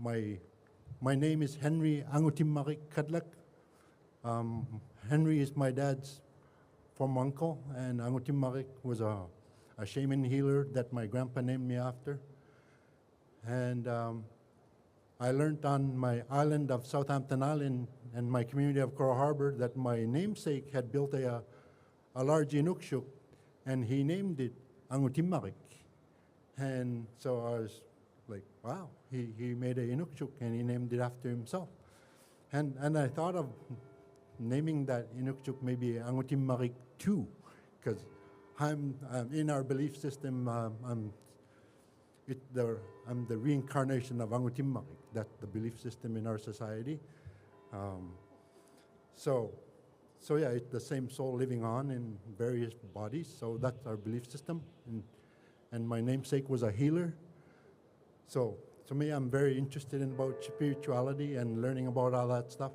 My name is Henry Angutimmarik Kadlak. Henry is my dad's former uncle, and Angutimmarik was a shaman healer that my grandpa named me after. And I learned on my island of Southampton Island and my community of Coral Harbor that my namesake had built a large Inukshuk, and he named it Angutimmarik. And so I was like, wow, he made a Inukshuk and he named it after himself. And I thought of naming that Inukshuk maybe Angutimmarik II, because I'm in our belief system, I'm the reincarnation of Angutimmarik. That's the belief system in our society. So yeah, it's the same soul living on in various bodies. So that's our belief system. And my namesake was a healer. So to me, I'm very interested in about spirituality and learning about all that stuff.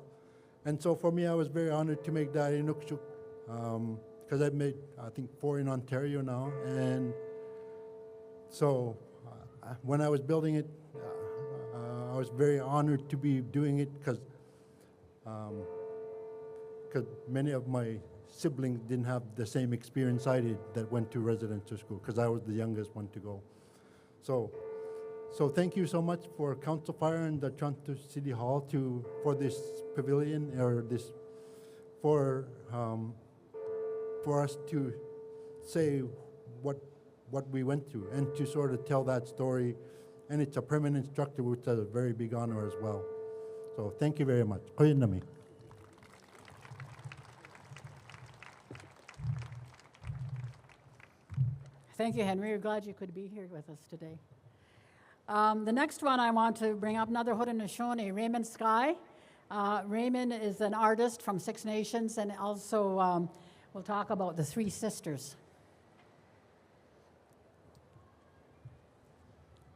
And so for me, I was very honored to make that Inukshuk, because I've made, I think, 4 in Ontario now. And so when I was building it, I was very honored to be doing it because many of my siblings didn't have the same experience I did that went to residential school, because I was the youngest one to go. So thank you so much for Council Fire and the Toronto City Hall for this pavilion, or this for us to say what we went through and to sort of tell that story. And it's a permanent structure, which is a very big honor as well. So thank you very much. Koyunami. Thank you, Henry. We're glad you could be here with us today. The next one I want to bring up, another Haudenosaunee, Raymond Sky. Raymond is an artist from 6 Nations, and also we'll talk about the 3 sisters.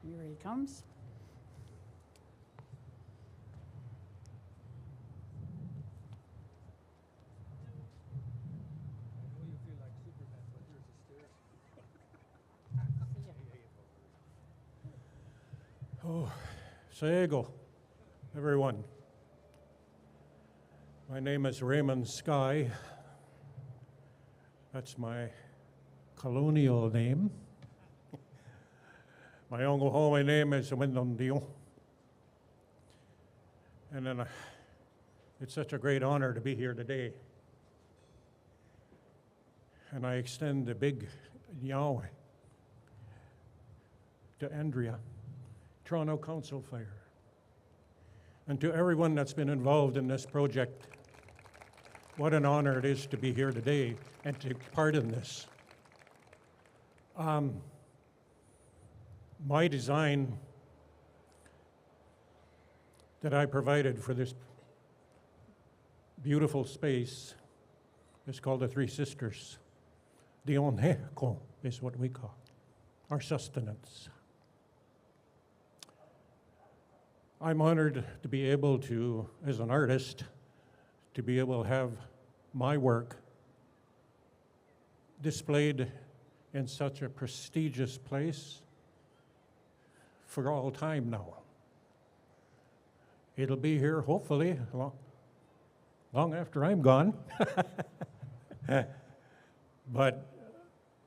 Here he comes. Oh, Sayego, everyone. My name is Raymond Sky. That's my colonial name. My uncle home, my name is Wyndham Deal. And then it's such a great honor to be here today. And I extend a big Yahweh to Andrea, Toronto Council Fire, and to everyone that's been involved in this project. What an honor it is to be here today and to take part in this. My design that I provided for this beautiful space is called the Three Sisters. Dioneko is what we call our sustenance. I'm honored to be able to, as an artist, to be able to have my work displayed in such a prestigious place for all time now. It'll be here, hopefully, long after I'm gone. But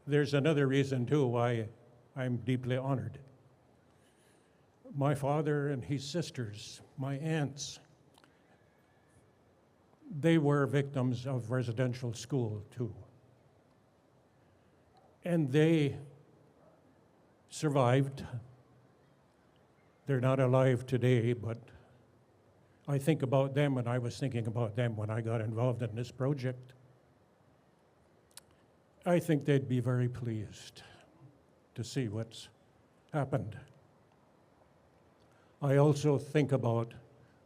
there's another reason, too, why I'm deeply honored. My father and his sisters, my aunts, they were victims of residential school, too. And they survived. They're not alive today, but I think about them, and I was thinking about them when I got involved in this project. I think they'd be very pleased to see what's happened. I also think about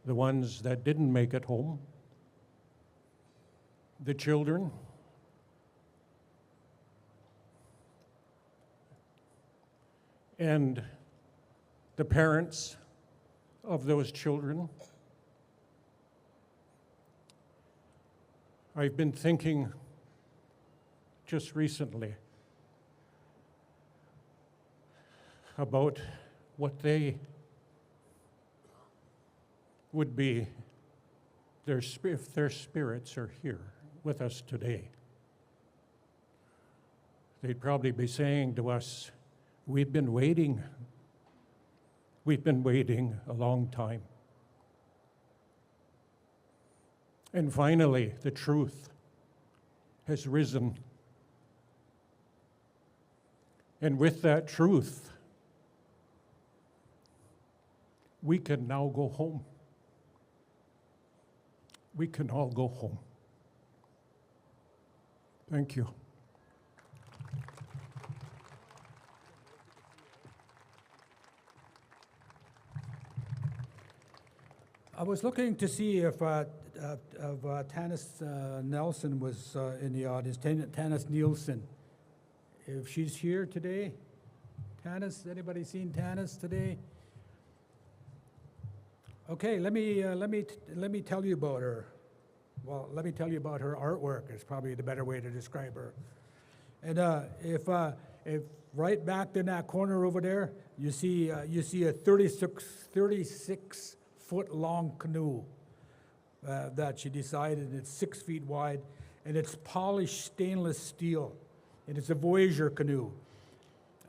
the ones that didn't make it home, the children, and the parents of those children. I've been thinking just recently about what they would be if their spirits are here with us today. They'd probably be saying to us, we've been waiting a long time. And finally, the truth has risen. And with that truth, we can now go home. We can all go home. Thank you. I was looking to see if Tanis Nelson was in the audience, Tanis Nielsen. If she's here today. Tanis, anybody seen Tanis today? Okay, let me tell you about her. Well, let me tell you about her artwork is probably the better way to describe her. And if right back in that corner over there, you see a 36 foot long canoe that she decided it's 6 feet wide, and it's polished stainless steel, and it's a Voyager canoe.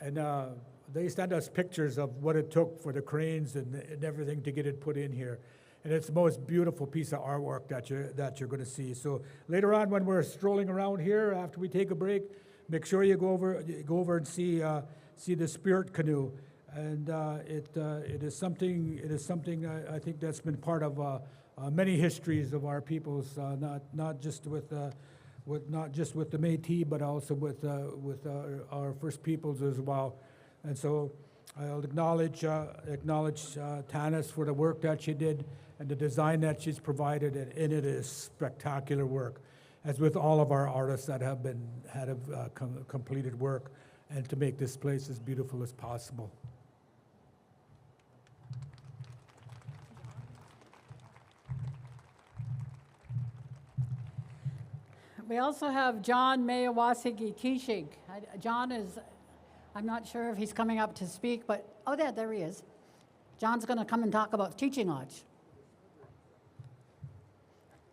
And they sent us pictures of what it took for the cranes and everything to get it put in here. And it's the most beautiful piece of artwork that you're going to see. So later on, when we're strolling around here, after we take a break, make sure you go over and see the Spirit Canoe. And it is something I think that's been part of many histories of our peoples, not just with the Métis, but also with our First Peoples as well. And so I'll acknowledge Tanis for the work that she did and the design that she's provided, and it is spectacular work, as with all of our artists that have completed work, and to make this place as beautiful as possible. We also have John Mayawasigi Kishig. John is, I'm not sure if he's coming up to speak, but, oh, there he is. John's going to come and talk about Teaching Lodge.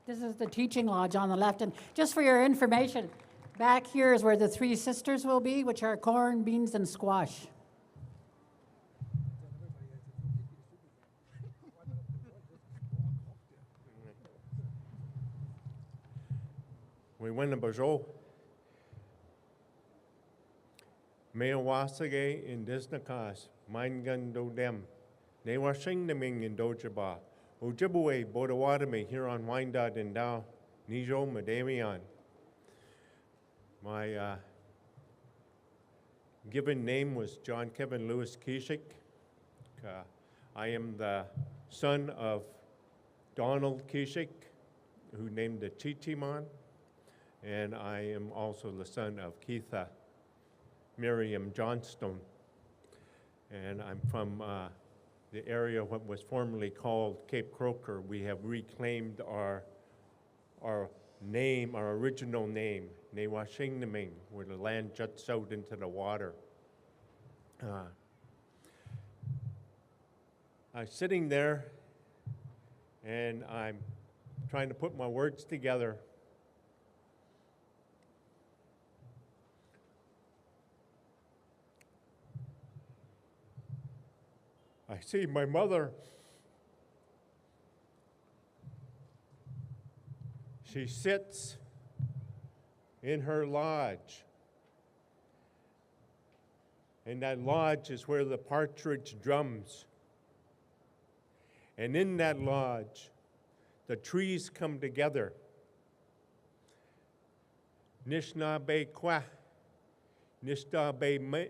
This is the Teaching Lodge on the left. And just for your information, back here is where the Three Sisters will be, which are corn, beans, and squash. we went to Bajo. Mea wasage in Disnakas, mine gun do dem. Ne washing the ming in Dojaba. Ojibwe, Bodawadame, here on Wyandotte and Dow, Nijo, Madamian. My given name was John Kevin Lewis Kishik. I am the son of Donald Kishik, who named the Chichiman, and I am also the son of Keitha Miriam Johnstone. And I'm from the area what was formerly called Cape Croker. We have reclaimed our name, our original name, Newashingneming, where the land juts out into the water. I'm sitting there and I'm trying to put my words together. I see my mother. She sits in her lodge. And that lodge is where the partridge drums. And in that lodge, the trees come together. Nishnabe Kwa, Nishnabe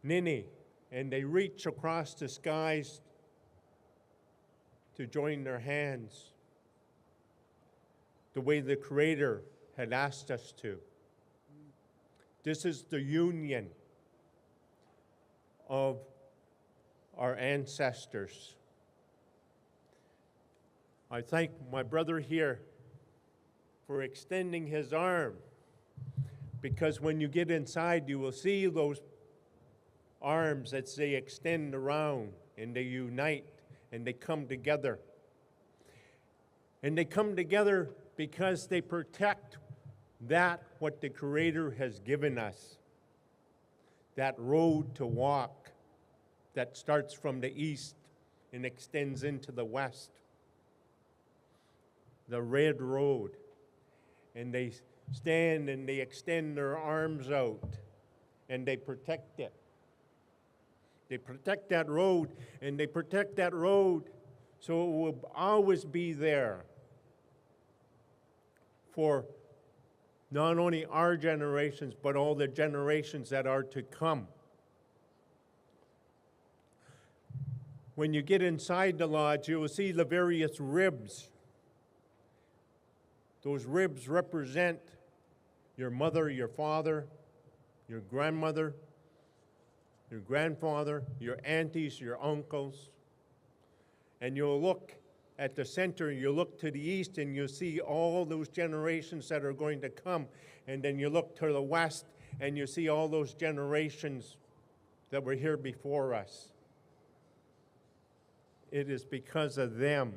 Nini, and they reach across the skies to join their hands the way the Creator had asked us to. This is the union of our ancestors. I thank my brother here for extending his arm, because when you get inside, you will see those arms that they extend around and they unite and they come together. And they come together because they protect that what the Creator has given us, that road to walk that starts from the east and extends into the west. The red road. And they stand and they extend their arms out and they protect it. They protect that road, and they protect that road so it will always be there for not only our generations, but all the generations that are to come. When you get inside the lodge, you will see the various ribs. Those ribs represent your mother, your father, your grandmother, your grandfather, your aunties, your uncles. And you'll look at the center, you look to the east, and you'll see all those generations that are going to come. And then you look to the west, and you see all those generations that were here before us. It is because of them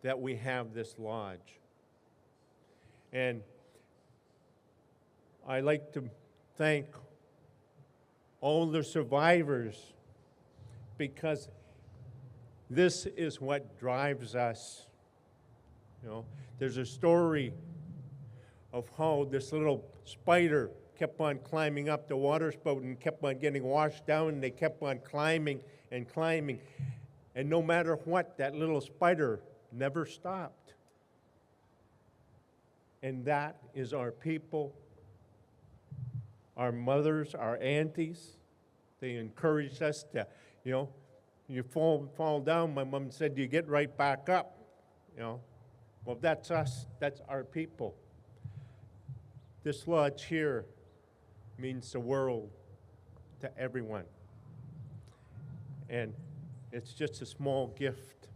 that we have this lodge. And I like to thank all the survivors, because this is what drives us. You know, there's a story of how this little spider kept on climbing up the water spout and kept on getting washed down, and they kept on climbing and climbing. And no matter what, that little spider never stopped. And that is our people, our mothers, our aunties. They encouraged us to, you know, you fall down, my mom said, you get right back up, you know. Well, that's us, that's our people. This lodge here means the world to everyone. And it's just a small gift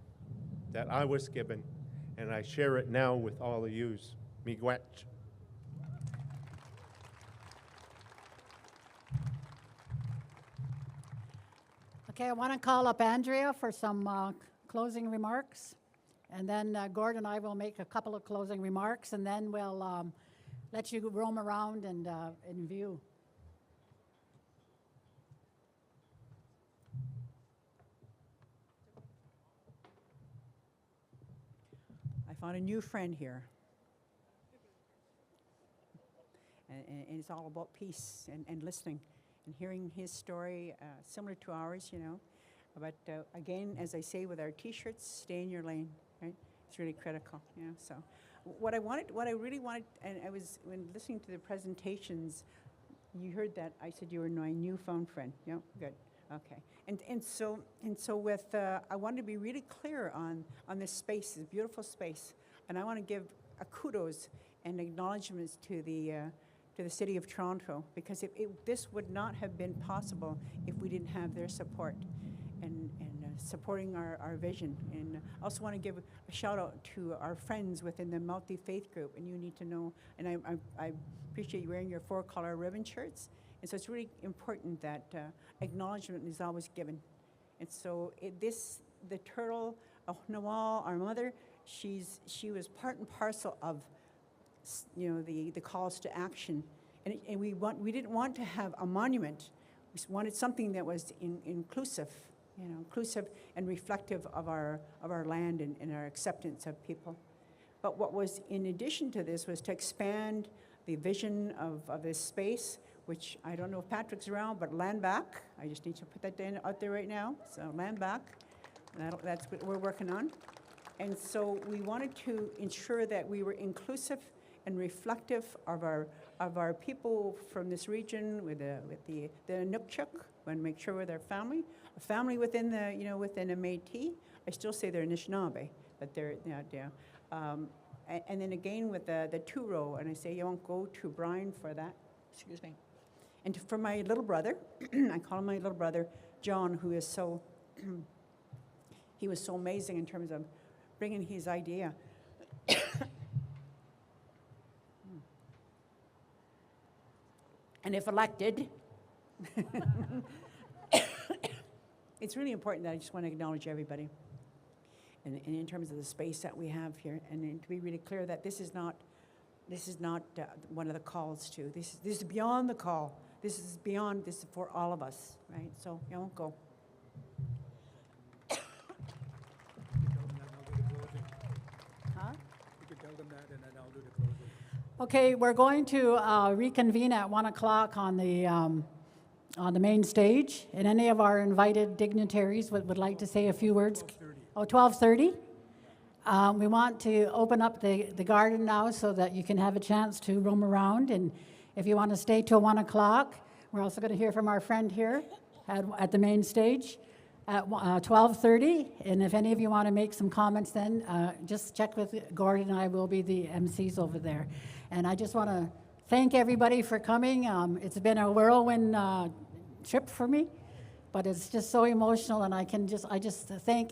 that I was given, and I share it now with all of yous. Miigwech. Okay, I want to call up Andrea for some closing remarks. And then Gord and I will make a couple of closing remarks, and then we'll let you roam around and in view. I found a new friend here. is all about peace and listening and hearing his story, similar to ours, you know. But again, as I say with our T-shirts, stay in your lane, right? It's really critical, you know. So what I really wanted, and I was, when listening to the presentations, you heard that I said you were my newfound friend. Yeah, good. Okay. And so with I wanted to be really clear on this space, this beautiful space, and I want to give a kudos and acknowledgements to the City of Toronto, because this would not have been possible if we didn't have their support and supporting our vision. And I also want to give a shout out to our friends within the multi-faith group, and you need to know, and I appreciate you wearing your 4-color ribbon shirts. And so it's really important that acknowledgement is always given. And so the turtle, Nawal, our mother, she was part and parcel of, you know, the calls to action. And we didn't want to have a monument. We wanted something that was inclusive, you know, inclusive and reflective of our land and our acceptance of people. But what was in addition to this was to expand the vision of this space, which I don't know if Patrick's around, but land back. I just need to put that out there right now. So land back, that's what we're working on. And so we wanted to ensure that we were inclusive and reflective of our people from this region with the Inukchuk, and make sure we're their family, a family within the, you know, within a Métis. I still say they're Anishinaabe, but they're, yeah. And then again with the two-row, and I say you won't go to Brian for that, excuse me. And for my little brother, I call him my little brother, John, who is so, he was so amazing in terms of bringing his idea. And if elected, it's really important that I just want to acknowledge everybody. And in terms of the space that we have here, and to be really clear that this is not one of the calls to. This is beyond the call. This is beyond. This is for all of us, right? So you won't go. Huh? You can tell them that, and then I'll do the closing. Okay, we're going to reconvene at 1 o'clock on the main stage. And any of our invited dignitaries would like to say a few words. 12:30. Oh, 12:30? We want to open up the garden now so that you can have a chance to roam around. And if you want to stay till 1 o'clock, we're also going to hear from our friend here at the main stage at 12:30. And if any of you want to make some comments then, just check with Gordon and I will be the MCs over there. And I just want to thank everybody for coming. It's been a whirlwind trip for me, but it's just so emotional, and I just thank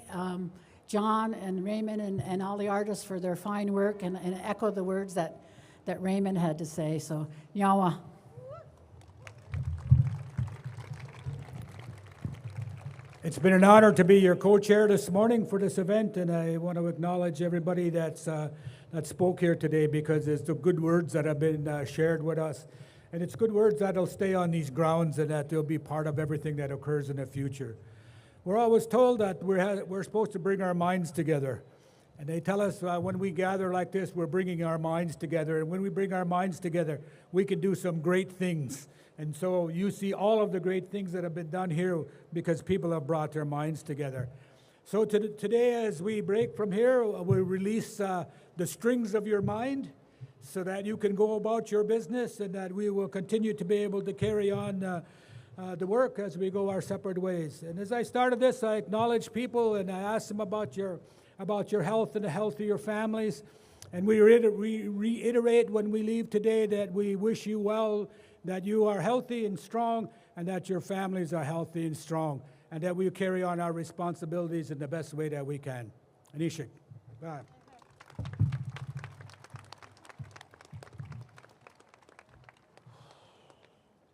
John and Raymond and all the artists for their fine work, and echo the words that Raymond had to say. So, Yawa. It's been an honor to be your co-chair this morning for this event, and I want to acknowledge everybody that spoke here today, because it's the good words that have been shared with us. And it's good words that'll stay on these grounds and that they'll be part of everything that occurs in the future. We're always told that we're supposed to bring our minds together. And they tell us when we gather like this, we're bringing our minds together. And when we bring our minds together, we can do some great things. And so you see all of the great things that have been done here because people have brought their minds together. So today, as we break from here, we'll release the strings of your mind so that you can go about your business, and that we will continue to be able to carry on the work as we go our separate ways. And as I started this, I acknowledge people, and I asked them about your health and the health of your families. And we reiterate when we leave today that we wish you well, that you are healthy and strong, and that your families are healthy and strong, and that we carry on our responsibilities in the best way that we can. Anishik. Bye.